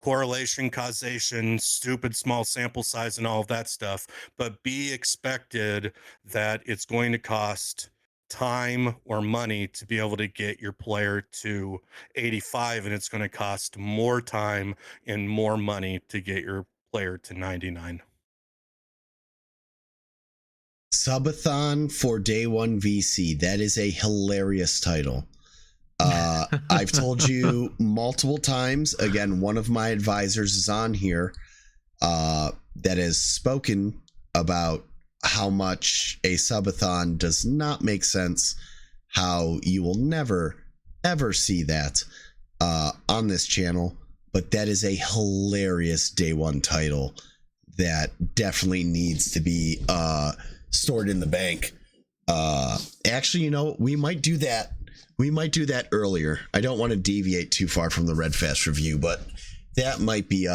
correlation, causation, stupid small sample size, and all of that stuff, but be expected that it's going to cost time or money to be able to get your player to 85, and it's going to cost more time and more money to get your player to 99. Subathon for Day One VC. That is a hilarious title. I've told you multiple times. Again, one of my advisors is on here that has spoken about how much a subathon does not make sense, how you will never, ever see that on this channel. But that is a hilarious Day One title that definitely needs to be stored in the bank. Actually, you know, we might do that. We might do that earlier. I don't want to deviate too far from the Red Fast review, but that might be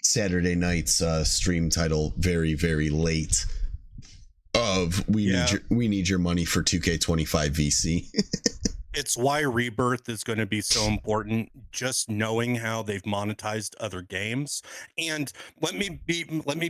Saturday night's stream title, very, very late. We need your money for 2K25 VC. It's why Rebirth is going to be so important, just knowing how they've monetized other games. And let me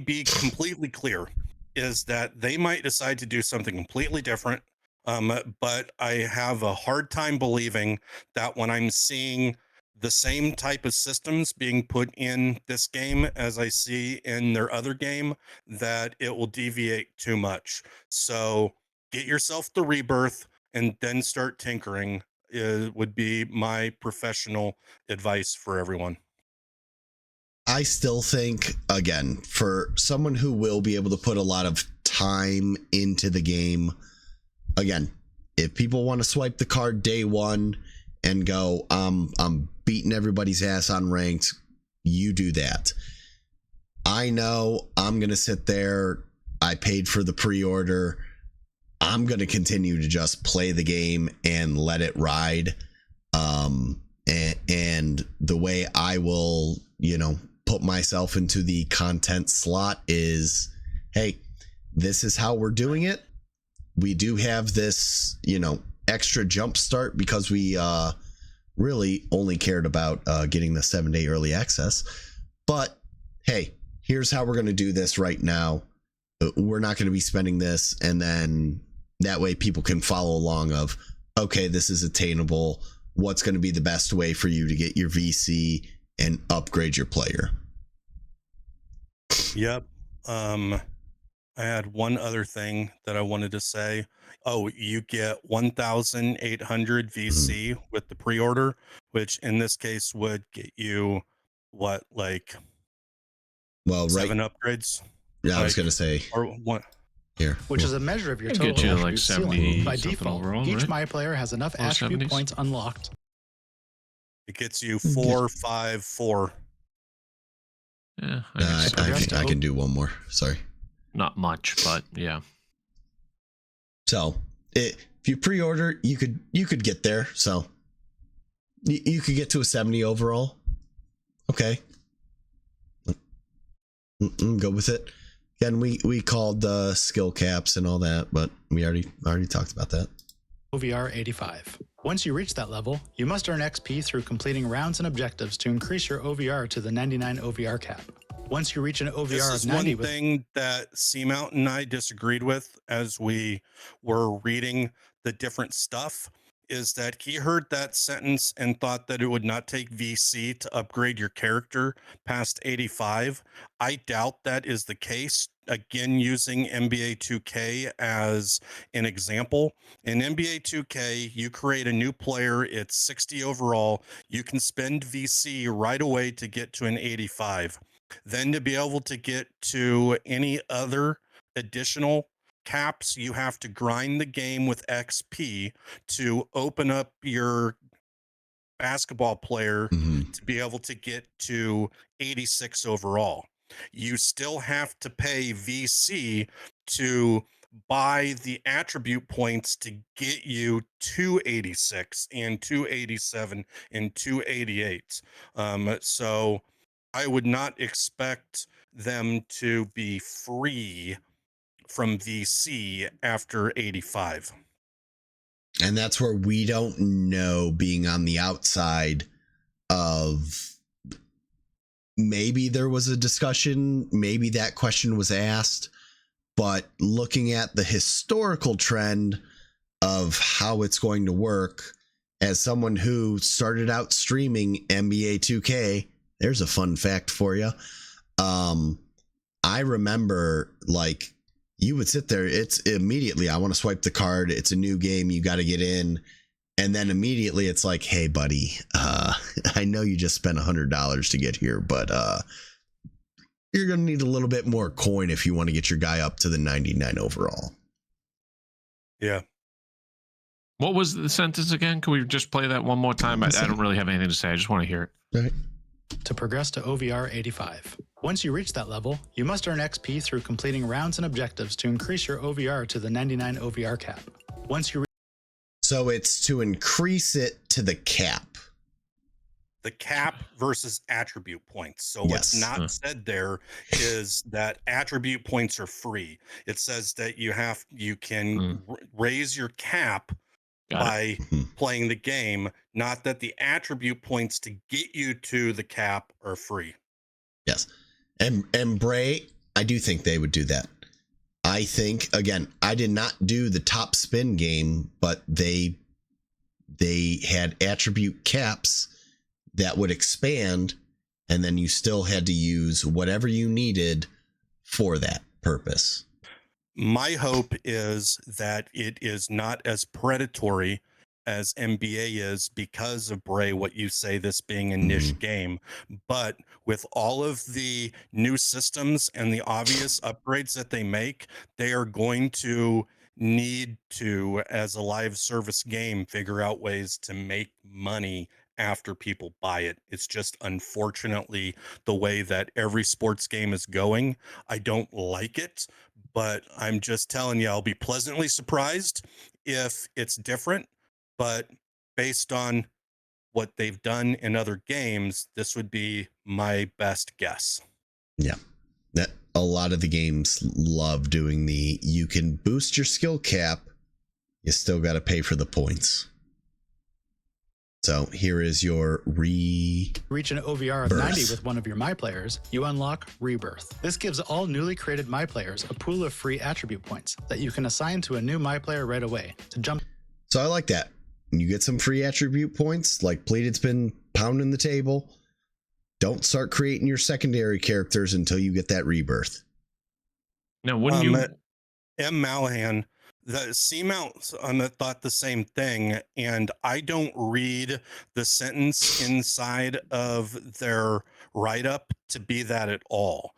be completely clear, is that they might decide to do something completely different. But I have a hard time believing that when I'm seeing the same type of systems being put in this game as I see in their other game, that it will deviate too much. So get yourself the Rebirth and then start tinkering would be my professional advice for everyone. I still think, again, for someone who will be able to put a lot of time into the game, again, if people want to swipe the card day one and go, I'm beating everybody's ass on ranked, you do that. I know I'm going to sit there. I paid for the pre-order. I'm going to continue to just play the game and let it ride. And the way I will, you know, put myself into the content slot is, hey, this is how we're doing it. We do have this, you know, extra jump start because we really only cared about getting the 7-day early access. But hey, here's how we're going to do this right now. We're not going to be spending this, and then that way people can follow along of, okay, this is attainable. What's going to be the best way for you to get your VC and upgrade your player? Yep. I had one other thing that I wanted to say. Oh, you get 1,800 VC with the pre-order, which in this case would get you what, like, well, 7 upgrades? Yeah, I was going to say. Or what? Here. Which is a measure of your It'd total get you attribute like ceiling. 70 By something default, overall, each right? My Player has enough Low attribute 70s? points unlocked. It gets you 4, 5, 4. Yeah, I guess I can do one more. Sorry. not much, but yeah. So if you pre-order, you could get there. So you could get to a 70 overall. Okay. Go with it. Again, we called the skill caps and all that, but we already talked about that. OVR 85. Once you reach that level, you must earn XP through completing rounds and objectives to increase your OVR to the 99 OVR cap. Once you reach an OVR This of is 90 one thing that Seamount and I disagreed with as we were reading the different stuff, is that he heard that sentence and thought that it would not take VC to upgrade your character past 85. I doubt that is the case. Again, using NBA 2K as an example. In NBA 2K, you create a new player, it's 60 overall. You can spend VC right away to get to an 85. Then to be able to get to any other additional caps, you have to grind the game with XP to open up your basketball player to be able to get to 86 overall. You still have to pay VC to buy the attribute points to get you 286 and 287 and 288. So I would not expect them to be free from VC after 85. And that's where we don't know, being on the outside of maybe there was a discussion, maybe that question was asked, but looking at the historical trend of how it's going to work, as someone who started out streaming NBA 2K, there's a fun fact for you. I remember, like, you would sit there, it's immediately, I want to swipe the card, it's a new game, you got to get in. And then immediately it's like, hey, buddy, I know you just spent $100 to get here, but you're going to need a little bit more coin if you want to get your guy up to the 99 overall. Yeah. What was the sentence again? Can we just play that one more time? I don't really have anything to say. I just want to hear it. Right. To progress to OVR 85. Once you reach that level, you must earn XP through completing rounds and objectives to increase your OVR to the 99 OVR cap. So it's to increase it to the cap. The cap versus attribute points. So Yes. what's not said there is that attribute points are free. It says that you can raise your cap by playing the game, not that the attribute points to get you to the cap are free. Yes. And Bray, I do think they would do that. I think, again, I did not do the top spin game, but they had attribute caps that would expand, and then you still had to use whatever you needed for that purpose. My hope is that it is not as predatory as NBA is because of, Bray, what you say, this being a niche game. But with all of the new systems and the obvious upgrades that they make, they are going to need to, as a live service game, figure out ways to make money after people buy it. It's just unfortunately the way that every sports game is going. I don't like it, but I'm just telling you, I'll be pleasantly surprised if it's different. But based on what they've done in other games, this would be my best guess. Yeah. That a lot of the games love doing you can boost your skill cap, you still got to pay for the points. So here is your Reach an OVR of 90 with one of your My Players, you unlock Rebirth. This gives all newly created My Players a pool of free attribute points that you can assign to a new My Player right away to jump. So I like that. You get some free attribute points, like Pleated's been pounding the table. Don't start creating your secondary characters until you get that Rebirth. Now, wouldn't you... M. Malahan, the Seamount thought the same thing, and I don't read the sentence inside of their write-up to be that at all.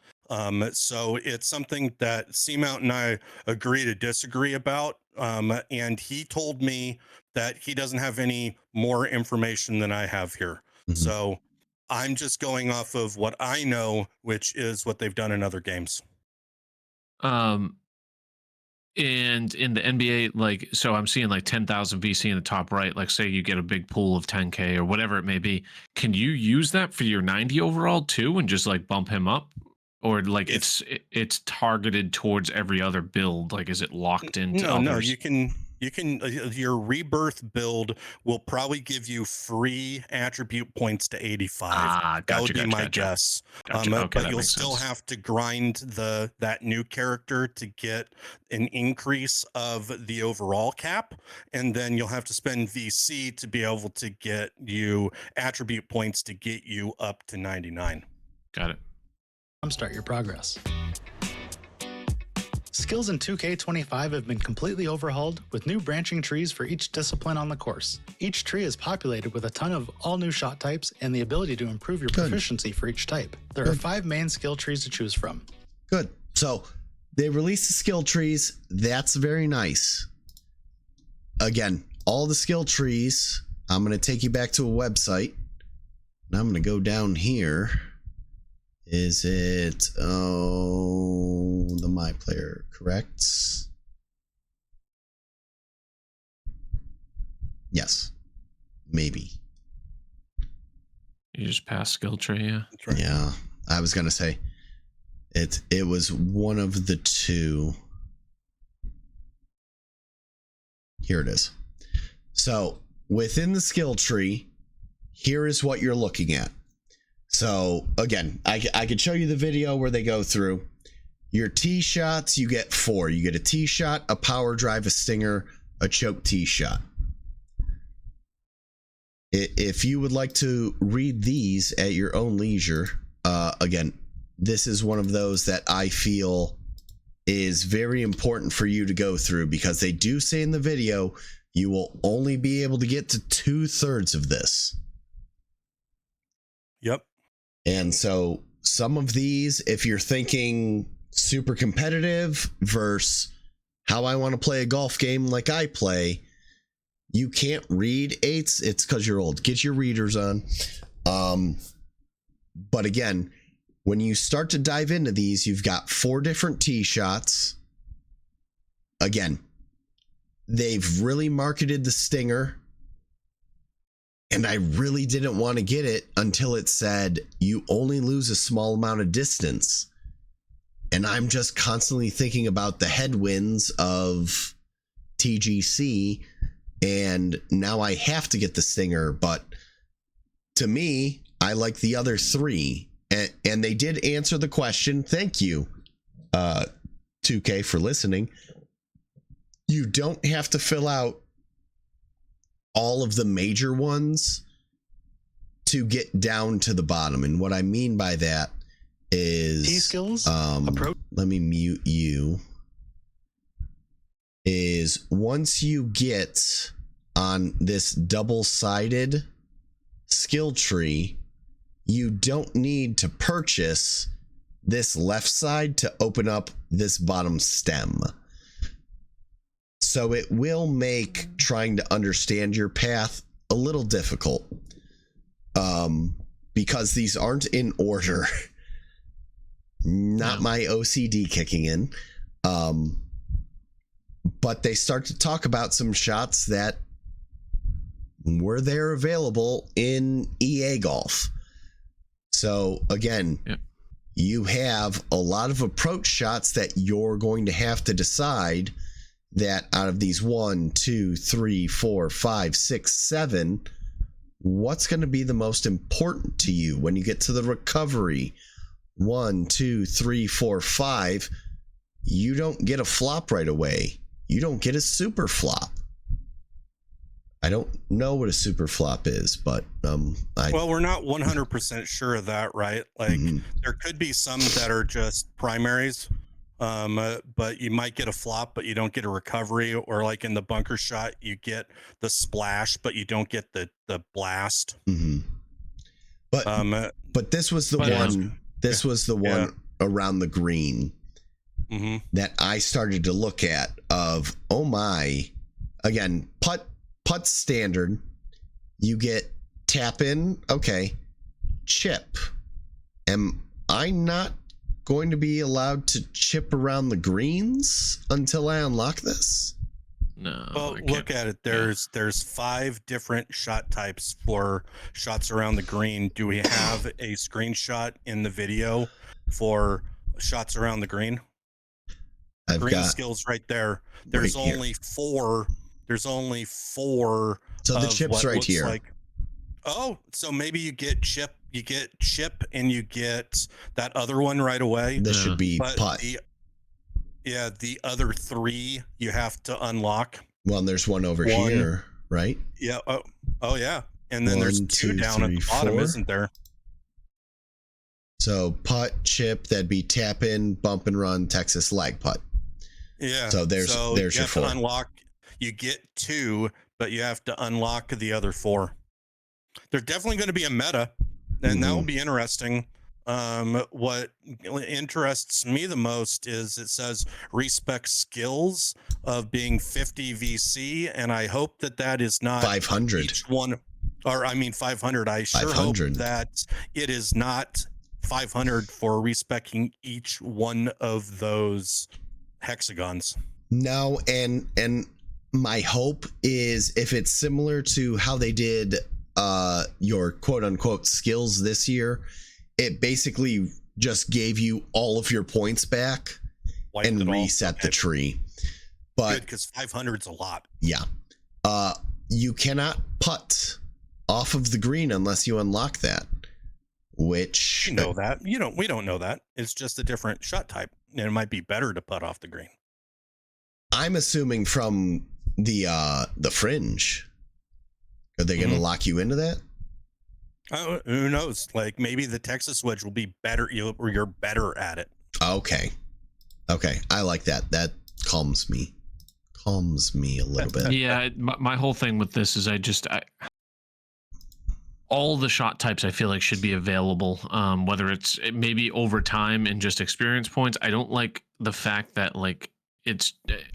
So it's something that Seamount and I agree to disagree about. And he told me that he doesn't have any more information than I have here. So I'm just going off of what I know, which is what they've done in other games. And in the NBA, like, so I'm seeing like 10,000 VC in the top right. Like, say you get a big pool of 10K or whatever it may be. Can you use that for your 90 overall too, and just like bump him up? Or like it's targeted towards every other build? Like, is it locked into others? No, you can your Rebirth build will probably give you free attribute points to 85. That would be my guess. Okay, but you'll still have to grind that new character to get an increase of the overall cap, and then you'll have to spend VC to be able to get you attribute points to get you up to 99. Got it. Jumpstart your progress. Skills in 2K25 have been completely overhauled with new branching trees for each discipline on the course. Each tree is populated with a ton of all new shot types and the ability to improve your proficiency for each type. There are 5 main skill trees to choose from. Good. So they released the skill trees. That's very nice. Again, all the skill trees, I'm going to take you back to a website. And I'm going to go down here. Is it, the My Player, correct? Yes. Maybe. You just pass skill tree, yeah. That's right. Yeah. I was going to say, it was one of the two. Here it is. So, within the skill tree, here is what you're looking at. So again, I could show you the video where they go through your tee shots. You get 4. You get a tee shot, a power drive, a stinger, a choke tee shot. If you would like to read these at your own leisure, again, this is one of those that I feel is very important for you to go through, because they do say in the video you will only be able to get to 2/3 of this. Yep. And so some of these, if you're thinking super competitive versus how I want to play a golf game like I play, you can't read 8s. It's because you're old. Get your readers on. But again, when you start to dive into these, you've got 4 different tee shots. Again, they've really marketed the stinger, and I really didn't want to get it until it said you only lose a small amount of distance. And I'm just constantly thinking about the headwinds of TGC, and now I have to get the stinger. But to me, I like the other 3. And they did answer the question. Thank you, 2K, for listening. You don't have to fill out all of the major ones to get down to the bottom. And what I mean by that is Tee skills, approach. Let me mute you. Is once you get on this double-sided skill tree, you don't need to purchase this left side to open up this bottom stem. So it will make trying to understand your path a little difficult, because these aren't in order. Not my OCD kicking in. But they start to talk about some shots that were there available in EA Golf. So again, you have a lot of approach shots that you're going to have to decide that out of these 1, 2, 3, 4, 5, 6, 7, what's going to be the most important to you when you get to the recovery. 1, 2, 3, 4, 5. You don't get a flop right away. You don't get a super flop. I don't know what a super flop is, but well, we're not 100% sure of that, right? Like there could be some that are just primaries, but you might get a flop, but you don't get a recovery, or like in the bunker shot, you get the splash, but you don't get the blast. But this was the one. This was the one around the green that I started to look at. Of oh my, again, putt standard. You get tap in, okay. Chip. Am I not going to be allowed to chip around the greens until I unlock this? No. Well, look at it. There's 5 different shot types for shots around the green. Do we have a screenshot in the video for shots around the green? I've green got skills right there. There's right only 4. There's only 4. So the chip's right here. Like, oh, so maybe you get chip. You get chip, and you get that other one right away. This should be putt. The other 3 you have to unlock. Well, and there's one over here, right? Yeah. Oh yeah. And then there's 2 down at the bottom, 4. Isn't there? So putt, chip, that'd be tap in, bump and run, Texas lag putt. Yeah. So there's you your have 4. To unlock. You get 2, but you have to unlock the other 4. There's definitely going to be a meta, and that will be interesting. What interests me the most is it says respect skills of being 50 VC, and I hope that is not 500 each one, or I mean 500. I sure 500. hope that it is not 500 for respecting each one of those hexagons. No, and my hope is if it's similar to how they did your quote unquote skills this year, it basically just gave you all of your points back and reset the tree. But because 500's a lot. Yeah. You cannot putt off of the green unless you unlock that. which You know that. We don't know that. It's just a different shot type. And it might be better to putt off the green. I'm assuming from the fringe. Are they going to lock you into that? Who knows? Like maybe the Texas wedge will be better. You're better at it. Okay. I like that. That calms me a little bit. Yeah, my whole thing with this is all the shot types I feel like should be available, whether it's maybe over time and just experience points. I don't like the fact that like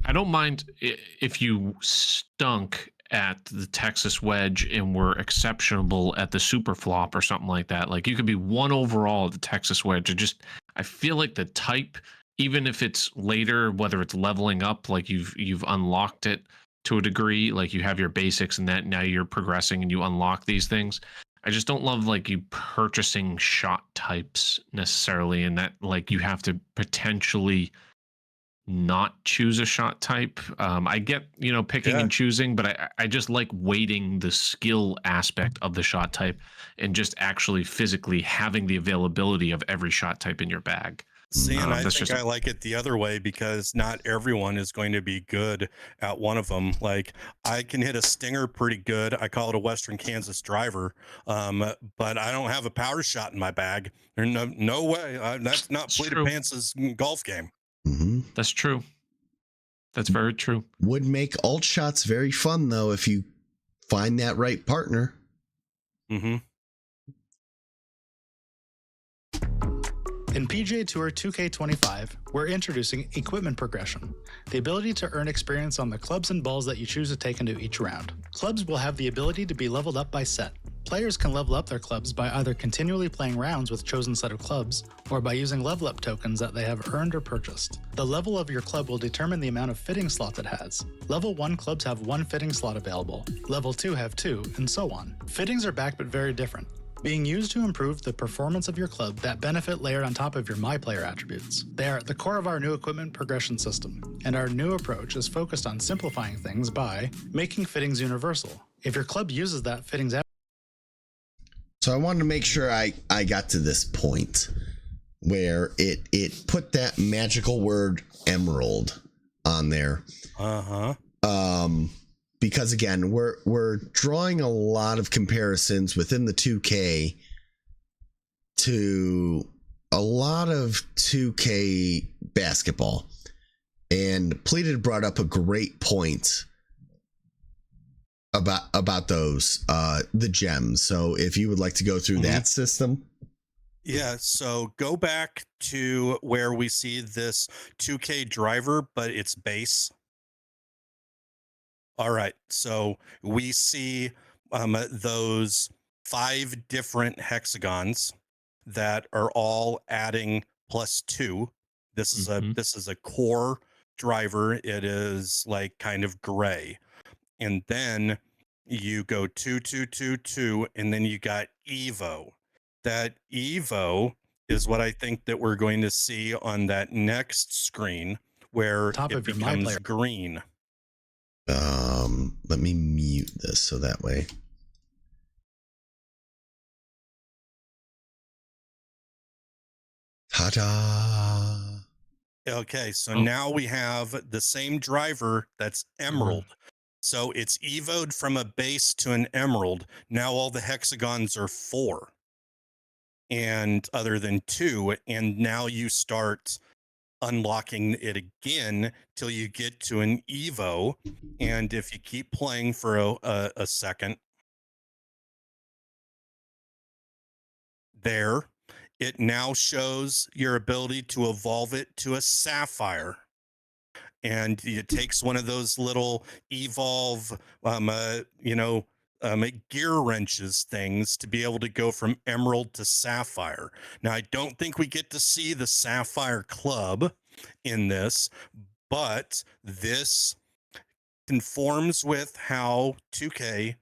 I don't mind if you stunk at the Texas wedge and were exceptional at the super flop or something like that. Like you could be 1 overall at the Texas wedge. I feel like the type, even if it's later, whether it's leveling up, like you've unlocked it to a degree, like you have your basics and that now you're progressing and you unlock these things. I just don't love like you purchasing shot types necessarily, and that like you have to potentially not choose a shot type. I get, picking and choosing, but I just like weighting the skill aspect of the shot type and just actually physically having the availability of every shot type in your bag. See, and I That's think just I like it the other way because not everyone is going to be good at one of them. Like I can hit a stinger pretty good. I call it a Western Kansas driver, but I don't have a power shot in my bag. There's no way. That's not Pleated Pants' golf game. Mm-hmm. That's true. That's very true. Would make alt shots very fun though if you find that right partner. Mm-hmm. In PGA Tour 2K25, we're introducing equipment progression, the ability to earn experience on the clubs and balls that you choose to take into each round. Clubs will have the ability to be leveled up by set. Players can level up their clubs by either continually playing rounds with chosen set of clubs, or by using level up tokens that they have earned or purchased. The level of your club will determine the amount of fitting slots it has. Level 1 clubs have 1 fitting slot available, Level 2 have 2, and so on. Fittings are back but very different, being used to improve the performance of your club that benefit layered on top of your MyPlayer attributes. They are at the core of our new equipment progression system, and our new approach is focused on simplifying things by making fittings universal. If your club uses that fittings So I wanted to make sure I got to this point where it put that magical word emerald on there. Because again, we're drawing a lot of comparisons within the 2K to a lot of 2K basketball. And Pleated brought up a great point about those the gems. So if you would like to go through that system. Yeah, so go back to where we see this 2K driver, but it's base. All right, so we see those 5 different hexagons that are all adding +2. This is a core driver. It is like kind of gray, and then you go 2, 2, 2, 2, and then you got Evo. That Evo is what I think that we're going to see on that next screen where it becomes green. Let me mute this so that way. Ta-da! Okay, so now we have the same driver that's emerald. So it's evoed from a base to an emerald. Now all the hexagons are 4 and other than 2, and now you start unlocking it again till you get to an Evo. And if you keep playing for a second, there, it now shows your ability to evolve it to a sapphire. And it takes one of those little evolve, gear wrenches things to be able to go from emerald to sapphire. Now, I don't think we get to see the sapphire club in this, but this conforms with how 2K.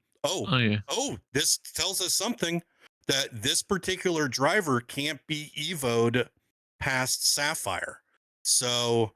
This tells us something, that this particular driver can't be evoed past sapphire. So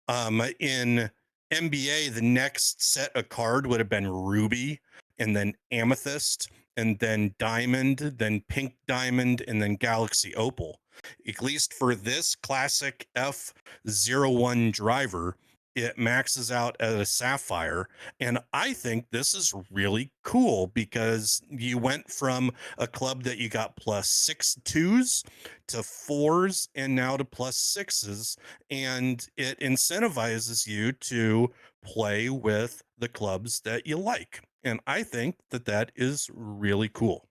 in NBA, the next set of card would have been ruby and then amethyst, and then diamond, then pink diamond, and then galaxy opal. At least for this classic F01 driver, it maxes out at a sapphire. And I think this is really cool because you went from a club that you got plus 6 twos to 4s and now to plus 6s. And it incentivizes you to play with the clubs that you like. And I think that that is really cool.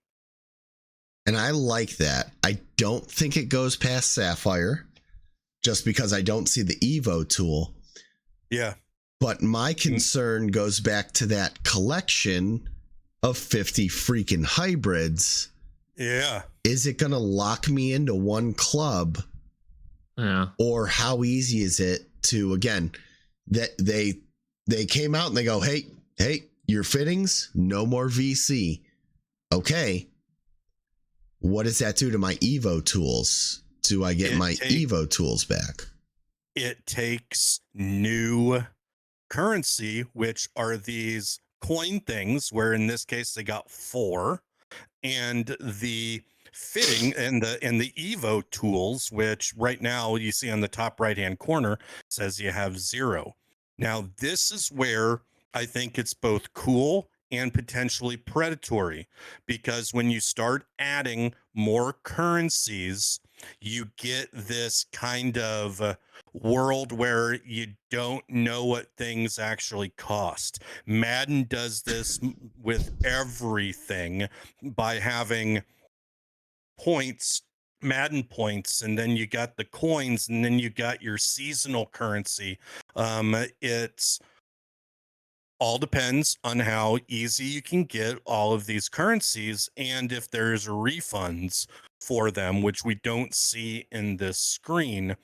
And I like that. I don't think it goes past Sapphire just because I don't see the Evo tool. Yeah. But my concern goes back to that collection of 50 freaking hybrids. Yeah. Is it going to lock me into one club? Yeah. Or how easy is it to, again, that they came out and they go, hey, your fittings, no more VC. Okay. What does that do to my Evo tools? Do I get my Evo tools back? It takes new currency, which are these coin things, where in this case they got 4, and the fitting and the Evo tools, which right now you see on the top right hand corner says you have 0. Now this is where I think it's both cool and potentially predatory, because when you start adding more currencies, you get this kind of world where you don't know what things actually cost. Madden does this with everything by having points, Madden points, and then you got the coins, and then you got your seasonal currency. It's all depends on how easy you can get all of these currencies and if there's refunds for them, which we don't see in this screen.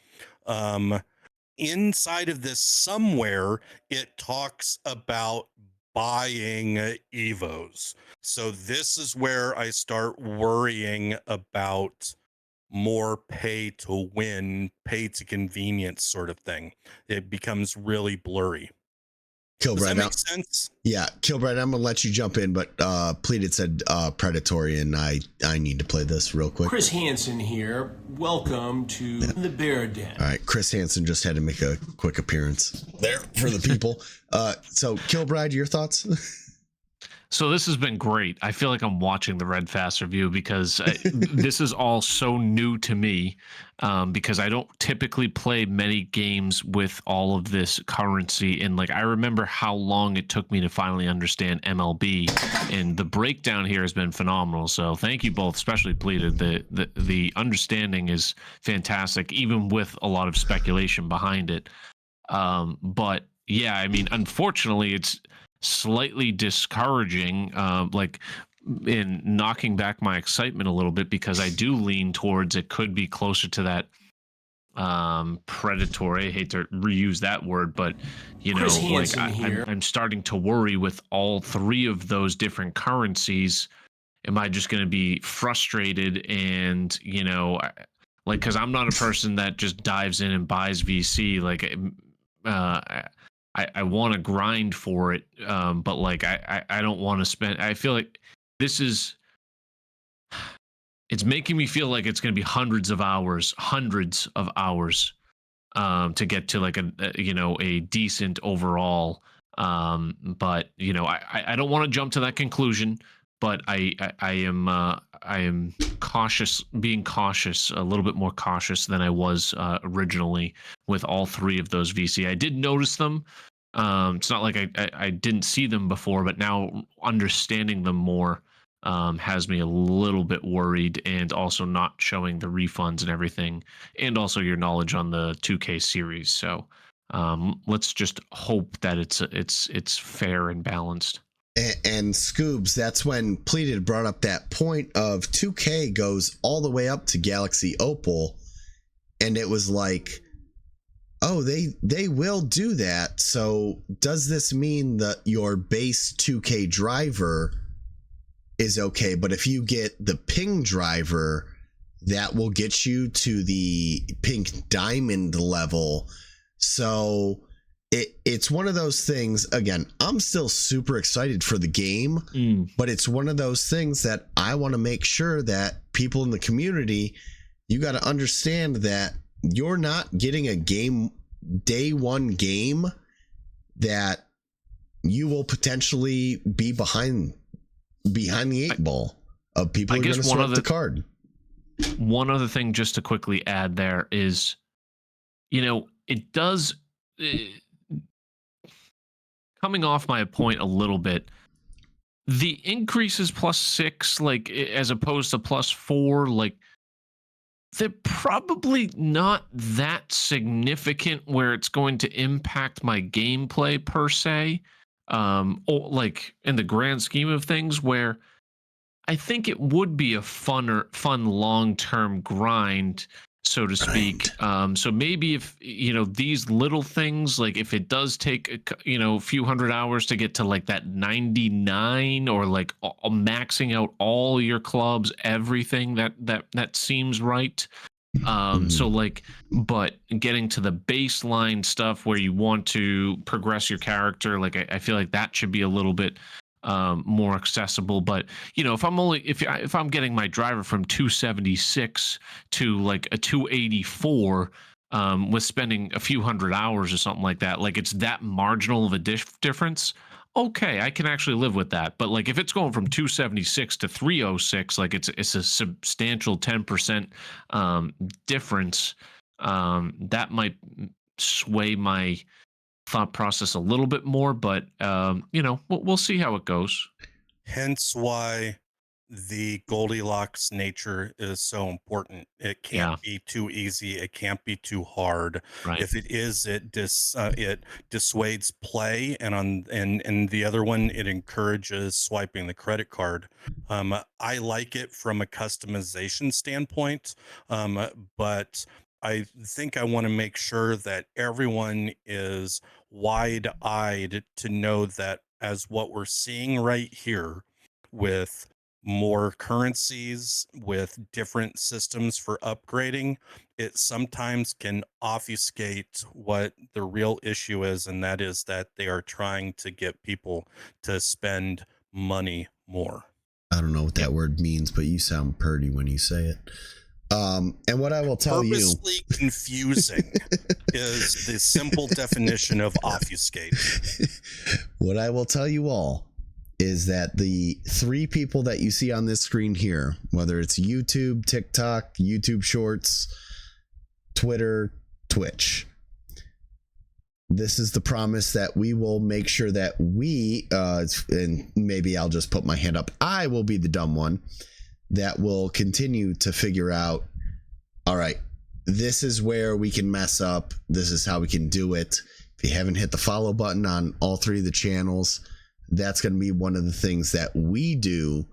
Inside of this somewhere, it talks about buying Evos. So this is where I start worrying about more pay to win, pay to convenience sort of thing. It becomes really blurry. Does that make sense? Yeah, Kilbright, I'm gonna let you jump in, but Pleated said predatory, and I need to play this real quick. Chris Hansen here. Welcome to the Bear Den. All right, Chris Hansen just had to make a quick appearance there for the people. So Kilbride, your thoughts? So this has been great. I feel like I'm watching the Red Fast review because this is all so new to me, because I don't typically play many games with all of this currency. And like, I remember how long it took me to finally understand MLB, and the breakdown here has been phenomenal. So thank you both, especially Pleated. The understanding is fantastic, even with a lot of speculation behind it. But yeah, I mean, unfortunately, it's slightly discouraging, like in knocking back my excitement a little bit, because I do lean towards it could be closer to that predatory. I hate to reuse that word, but you know, like I'm starting to worry with all 3 of those different currencies. Am I just going to be frustrated? And you know, like, because I'm not a person that just dives in and buys VC. Like, I want to grind for it, but like I don't want to spend. I feel like it's making me feel like it's going to be hundreds of hours to get to like a decent overall. But you know, I don't want to jump to that conclusion, but I am cautious, being cautious, a little bit more cautious than I was originally with all 3 of those VC. I did notice them. It's not like I didn't see them before, but now understanding them more has me a little bit worried, and also not showing the refunds and everything, and also your knowledge on the 2K series. So let's just hope that it's fair and balanced. And Scoobs, that's when Pleated brought up that point of 2K goes all the way up to Galaxy Opal, and it was like, oh, they will do that. So does this mean that your base 2K driver is okay, but if you get the ping driver, that will get you to the pink diamond level? So it's one of those things. Again, I'm still super excited for the game, but it's one of those things that I want to make sure that people in the community, you got to understand that you're not getting a game day one game that you will potentially be behind the eight ball of people who are going to swipe the card. One other thing just to quickly add there is, it does, coming off my point a little bit, the increases +6, like, as opposed to +4, like, they're probably not that significant where it's going to impact my gameplay per se, or like in the grand scheme of things, where I think it would be a fun long-term grind, so to speak. So maybe if these little things, like if it does take a few hundred hours to get to like that 99, or like maxing out all your clubs, everything that seems right. So like, but getting to the baseline stuff where you want to progress your character, like I feel like that should be a little bit more accessible. But if I'm getting my driver from 276 to like a 284 with spending a few hundred hours or something like that, like it's that marginal of a difference, okay, I can actually live with that. But like if it's going from 276 to 306, like it's a substantial 10% difference, that might sway my thought process a little bit more, but we'll see how it goes. Hence why the Goldilocks nature is so important. It can't be too easy. It can't be too hard. Right. If it is, it dissuades play, and the other one, it encourages swiping the credit card. I like it from a customization standpoint, but I think I want to make sure that everyone is wide-eyed to know that, as what we're seeing right here with more currencies, with different systems for upgrading, it sometimes can obfuscate what the real issue is, and that is that they are trying to get people to spend money more. I don't know what that word means, but you sound purdy when you say it. And what I will tell you, purposely confusing is the simple definition of obfuscate. What I will tell you all is that the 3 people that you see on this screen here, whether it's YouTube, TikTok, YouTube Shorts, Twitter, Twitch, this is the promise that we will make sure that we, and maybe I'll just put my hand up, I will be the dumb one that will continue to figure out, all right, this is where we can mess up. This is how we can do it. If you haven't hit the follow button on all 3 of the channels, that's going to be one of the things that we do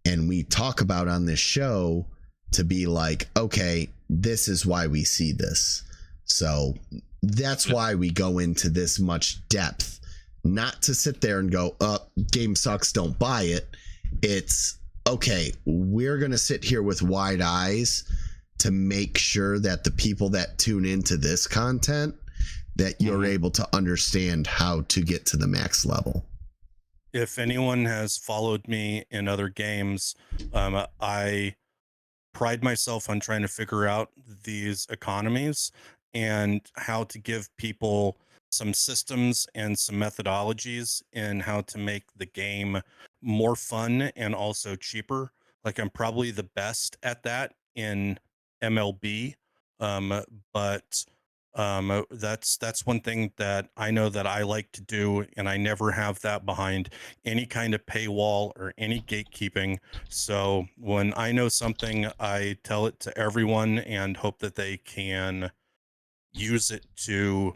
and we talk about on this show, to be like, okay, this is why we see this. So that's why we go into this much depth, not to sit there and go, game sucks, don't buy it. It's, okay, we're going to sit here with wide eyes to make sure that the people that tune into this content, that you're able to understand how to get to the max level. If anyone has followed me in other games, I pride myself on trying to figure out these economies and how to give people some systems and some methodologies in how to make the game more fun and also cheaper. Like, I'm probably the best at that in MLB, but that's one thing that I know that I like to do, and I never have that behind any kind of paywall or any gatekeeping. So when I know something, I tell it to everyone and hope that they can use it to,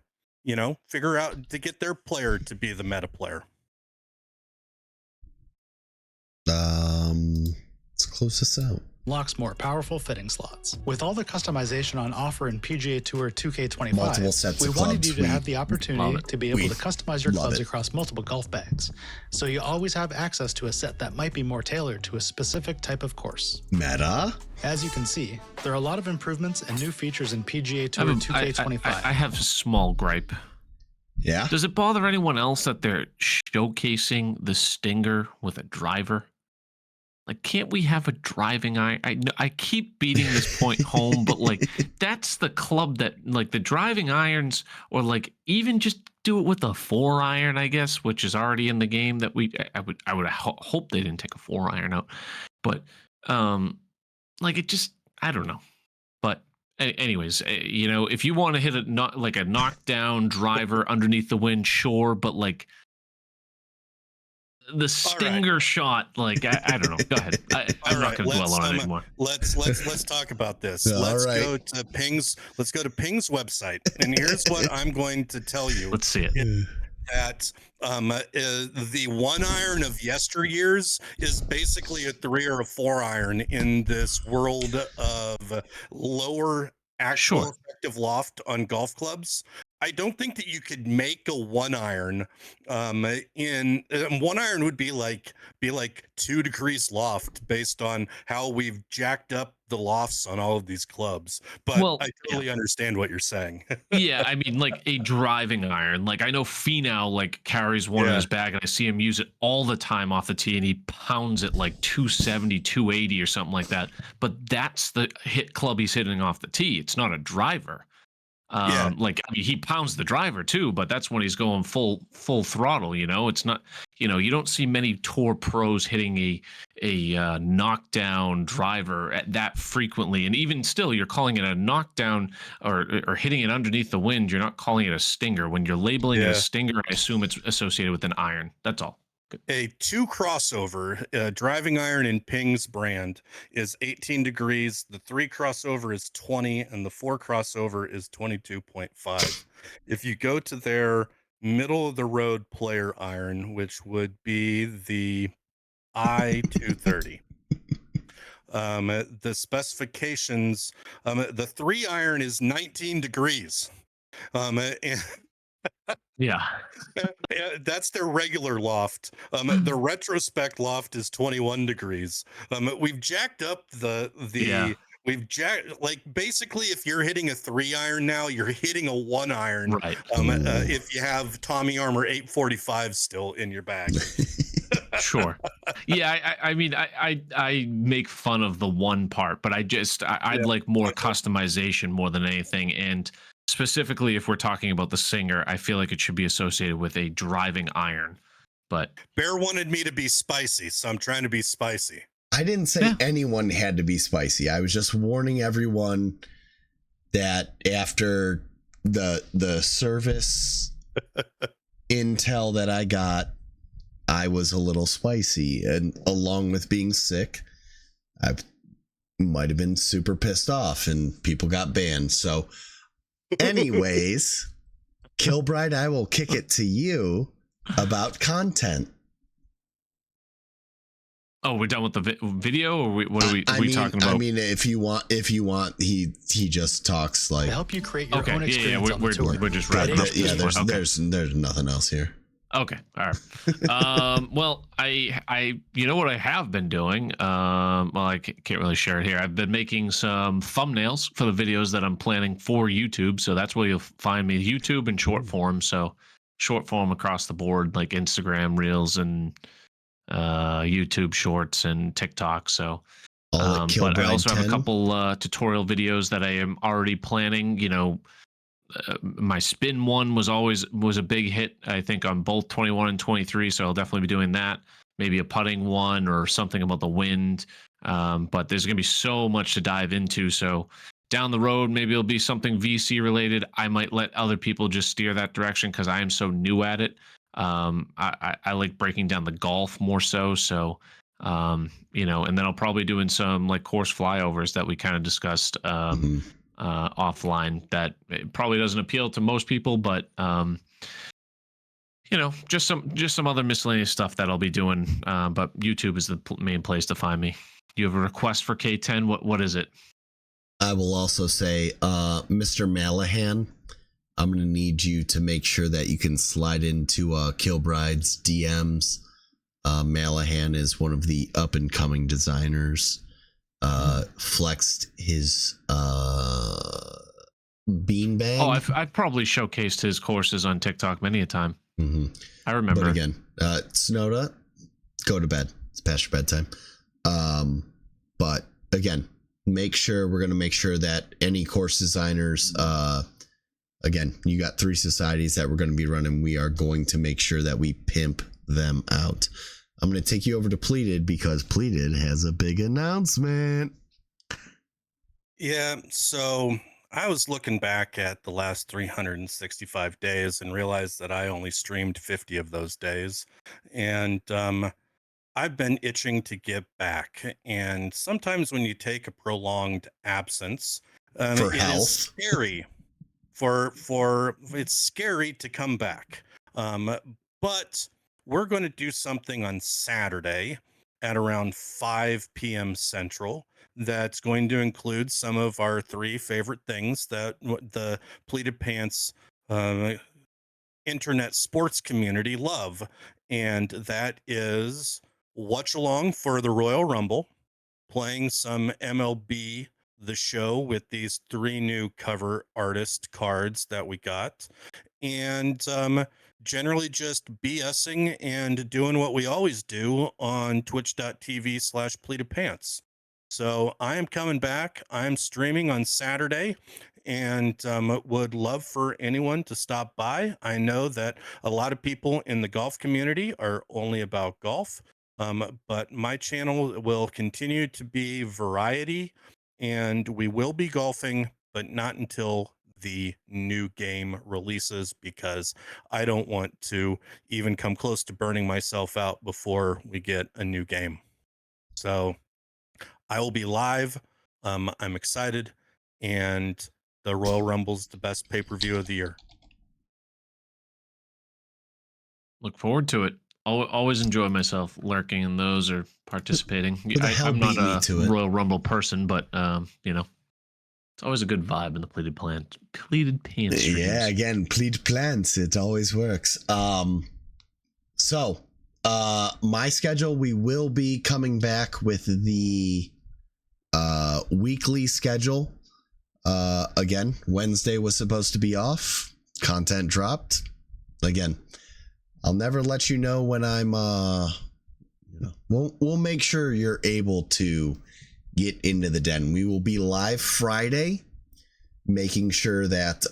figure out to get their player to be the meta player. Let's close this out. Unlocks more powerful fitting slots. With all the customization on offer in PGA Tour 2K25, Multiple sets we of wanted clubs. you to have the opportunity to be able to customize your clubs it. across multiple golf bags. So you always have access to a set that might be more tailored to a specific type of course. Meta? As you can see, there are a lot of improvements and new features in PGA Tour 2K25. I have a small gripe. Yeah. Does it bother anyone else that they're showcasing the Stinger with a driver? Like, can't we have a driving iron? I keep beating this point home, but like, that's the club that, like, the driving irons, or like even just do it with a 4-iron, I guess, which is already in the game. That I would hope they didn't take a 4-iron out, but like, it just, I don't know. But anyways, if you want to hit like a knockdown driver underneath the wind, sure, but like, the Stinger shot, like, I don't know. Go ahead. I'm not going to dwell on it anymore. Let's talk about this. All Let's right. go to Ping's. Let's go to Ping's website, and here's what I'm going to tell you. Let's see it. That the 1-iron of yesteryears is basically a 3 or a 4-iron in this world of lower actual effective loft on golf clubs. I don't think that you could make a 1-iron in 1-iron would be like 2 degrees loft based on how we've jacked up the lofts on all of these clubs. But Well, I totally understand what you're saying. Yeah, I mean, like a driving iron. Like, I know Finau like carries one in his bag, and I see him use it all the time off the tee, and he pounds it like 270, 280 or something like that. But that's the hit club he's hitting off the tee. It's not a driver. Like, I mean, he pounds the driver too, but that's when he's going full throttle. It's not. You don't see many tour pros hitting a knockdown driver at that frequently, and even still, you're calling it a knockdown or hitting it underneath the wind. You're not calling it a stinger. When you're labeling it a stinger, I assume it's associated with an iron. That's all. Good. A 2 crossover driving iron in Ping's brand is 18 degrees. The 3 crossover is 20, and the 4 crossover is 22.5. If you go to their middle of the road player iron, which would be the I-230, the specifications, the 3-iron is 19 degrees. And Yeah. that's their regular loft. The retrospect loft is 21 degrees. We've jacked up we've jacked, like, basically if you're hitting a 3-iron now, you're hitting a 1-iron. Right. If you have Tommy Armour 845 still in your bag. Sure. Yeah, I mean, I make fun of the one part, but I'd like more customization more than anything. And specifically, if we're talking about the Stinger, I feel like it should be associated with a driving iron. But Bear wanted me to be spicy, so I'm trying to be spicy. I didn't say anyone had to be spicy. I was just warning everyone that after the service intel that I got, I was a little spicy, and along with being sick, I might have been super pissed off, and people got banned. So, anyways, Kilbride, I will kick it to you about content. Oh, we're done with the video, or what are we talking about? I mean, if you want, he just talks like. To help you create your own experience on the tour. We're just wrapping up. Yeah, there's nothing else here. Okay, all right. Well, I you know what I have been doing. Well, I can't really share it here. I've been making some thumbnails for the videos that I'm planning for YouTube. So that's where you'll find me, YouTube and short form. So short form across the board, like Instagram Reels and YouTube Shorts and TikTok. So, but I also have a couple tutorial videos that I am already planning. My spin one was a big hit, I think, on both 21 and 23. So I'll definitely be doing that. Maybe a putting one or something about the wind. But there's going to be so much to dive into. So down the road, maybe it'll be something VC related. I might let other people just steer that direction because I am so new at it. I like breaking down the golf more so. So, and then I'll probably doing some like course flyovers that we kind of discussed offline. That it probably doesn't appeal to most people, but just some other miscellaneous stuff that I'll be doing. But YouTube is the main place to find me. You have a request for K10? What is it? I will also say, Mr. Malahan, I'm going to need you to make sure that you can slide into Kilbride's DMs. Malahan is one of the up-and-coming designers. Flexed his Beanbag. Oh, I've probably showcased his courses on TikTok many a time. Mm-hmm. I remember. But again, Snowda, go to bed. It's past your bedtime. But again, we're going to make sure that any course designers, again, you got 3 societies that we're going to be running. We are going to make sure that we pimp them out. I'm going to take you over to Pleated because Pleated has a big announcement. Yeah, so I was looking back at the last 365 days and realized that I only streamed 50 of those days. And I've been itching to get back. And sometimes when you take a prolonged absence, For it health. is scary. It's scary to come back. But we're going to do something on Saturday at around 5 p.m. Central. That's going to include some of our 3 favorite things that the Pleated Pants internet sports community love. And that is watch along for the Royal Rumble, playing some MLB The Show with these 3 new cover artist cards that we got, and generally just BSing and doing what we always do on twitch.tv/pleatedpants. So I am coming back. I'm streaming on Saturday and would love for anyone to stop by. I know that a lot of people in the golf community are only about golf, but my channel will continue to be variety, and we will be golfing, but not until the new game releases, because I don't want to even come close to burning myself out before we get a new game. So I will be live. I'm excited, and the Royal Rumble's the best pay-per-view of the year. Look forward to it. Always enjoy myself lurking in those or participating. Who the hell I'm not beat me a to it? Royal Rumble person, but it's always a good vibe in the pleated pants streams. Yeah, again, Pleated Plants. It always works. So my schedule, we will be coming back with the weekly schedule. Again, Wednesday was supposed to be off. Content dropped. Again, I'll never let you know when I'm we'll make sure you're able to get into the den. We will be live Friday, making sure that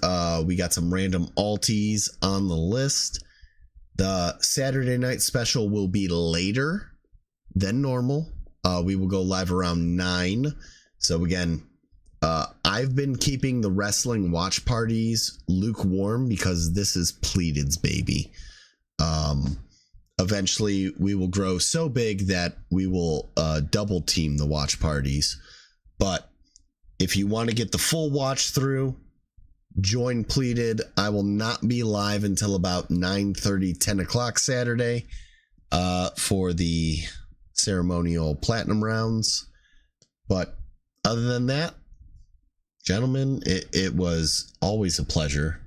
we got some random alties on the list. The Saturday night special will be later than normal. We will go live around 9. So again, I've been keeping the wrestling watch parties lukewarm because this is Pleated's baby. Eventually we will grow so big that we will double team the watch parties. But if you want to get the full watch through, join Pleated. I will not be live until about 9:30, 10 o'clock Saturday for the ceremonial platinum rounds. But other than that, gentlemen, it was always a pleasure.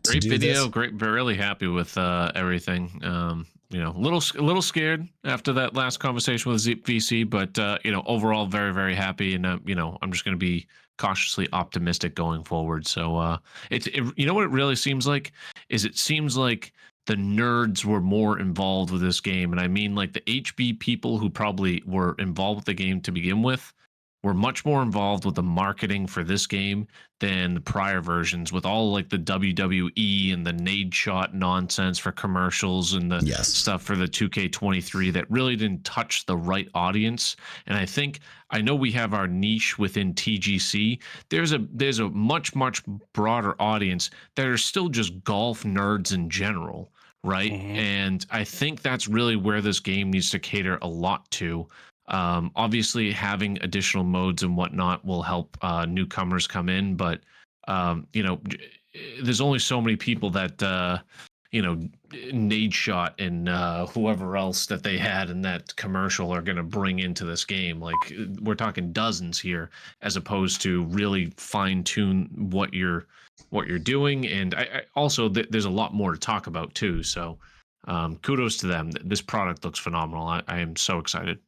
Great video, great. Really happy with everything. A little scared after that last conversation with VC, but overall very, very happy. And I'm just going to be cautiously optimistic going forward. So you know what it really seems like is it seems like the nerds were more involved with this game, and I mean like the HB people who probably were involved with the game to begin with were much more involved with the marketing for this game than the prior versions, with all like the WWE and the nade shot nonsense for commercials and the stuff for the 2K23 that really didn't touch the right audience. And I know we have our niche within TGC. There's a much broader audience that are still just golf nerds in general, right? Mm-hmm. And I think that's really where this game needs to cater a lot to. Obviously having additional modes and whatnot will help newcomers come in, but there's only so many people that nade shot and whoever else that they had in that commercial are going to bring into this game. Like we're talking dozens here, as opposed to really fine tune what you're doing. And I also there's a lot more to talk about too. So kudos to them. This product looks phenomenal. I am so excited.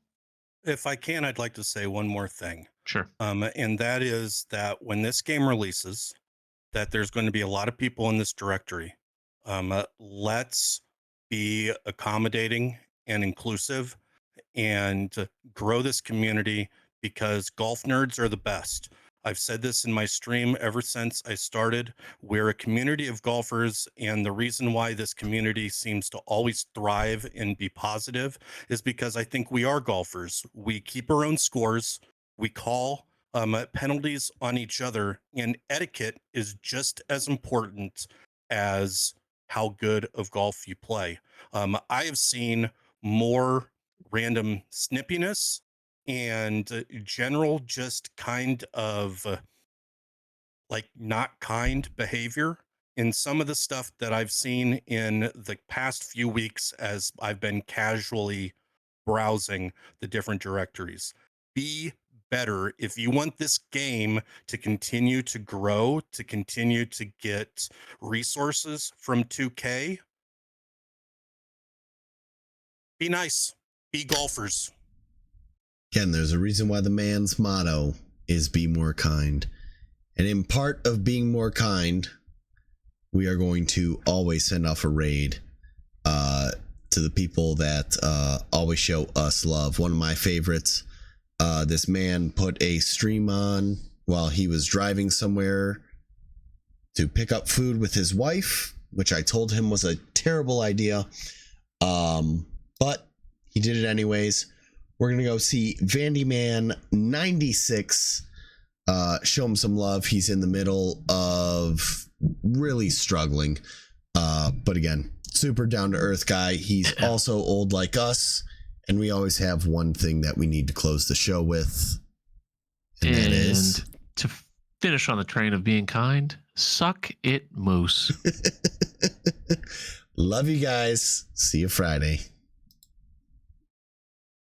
If I can, I'd like to say one more thing. Sure. And that is that when this game releases, that there's going to be a lot of people in this directory. Let's be accommodating and inclusive and grow this community, because golf nerds are the best. I've said this in my stream ever since I started. We're a community of golfers, and the reason why this community seems to always thrive and be positive is because I think we are golfers. We keep our own scores. We call penalties on each other, and etiquette is just as important as how good of golf you play. I have seen more random snippiness and general just kind of like not kind behavior in some of the stuff that I've seen in the past few weeks as I've been casually browsing the different directories. Be better if you want this game to continue to grow, to continue to get resources from 2K. Be nice. Be golfers. Again, there's a reason why the man's motto is be more kind. And in part of being more kind, we are going to always send off a raid to the people that always show us love. One of my favorites, this man put a stream on while he was driving somewhere to pick up food with his wife, which I told him was a terrible idea. But he did it anyways. We're going to go see Vandyman 96. Show him some love. He's in the middle of really struggling. But again, super down to earth guy. He's also old like us. And we always have one thing that we need to close the show with. And that is to finish on the train of being kind, suck it, Moose. Love you guys. See you Friday.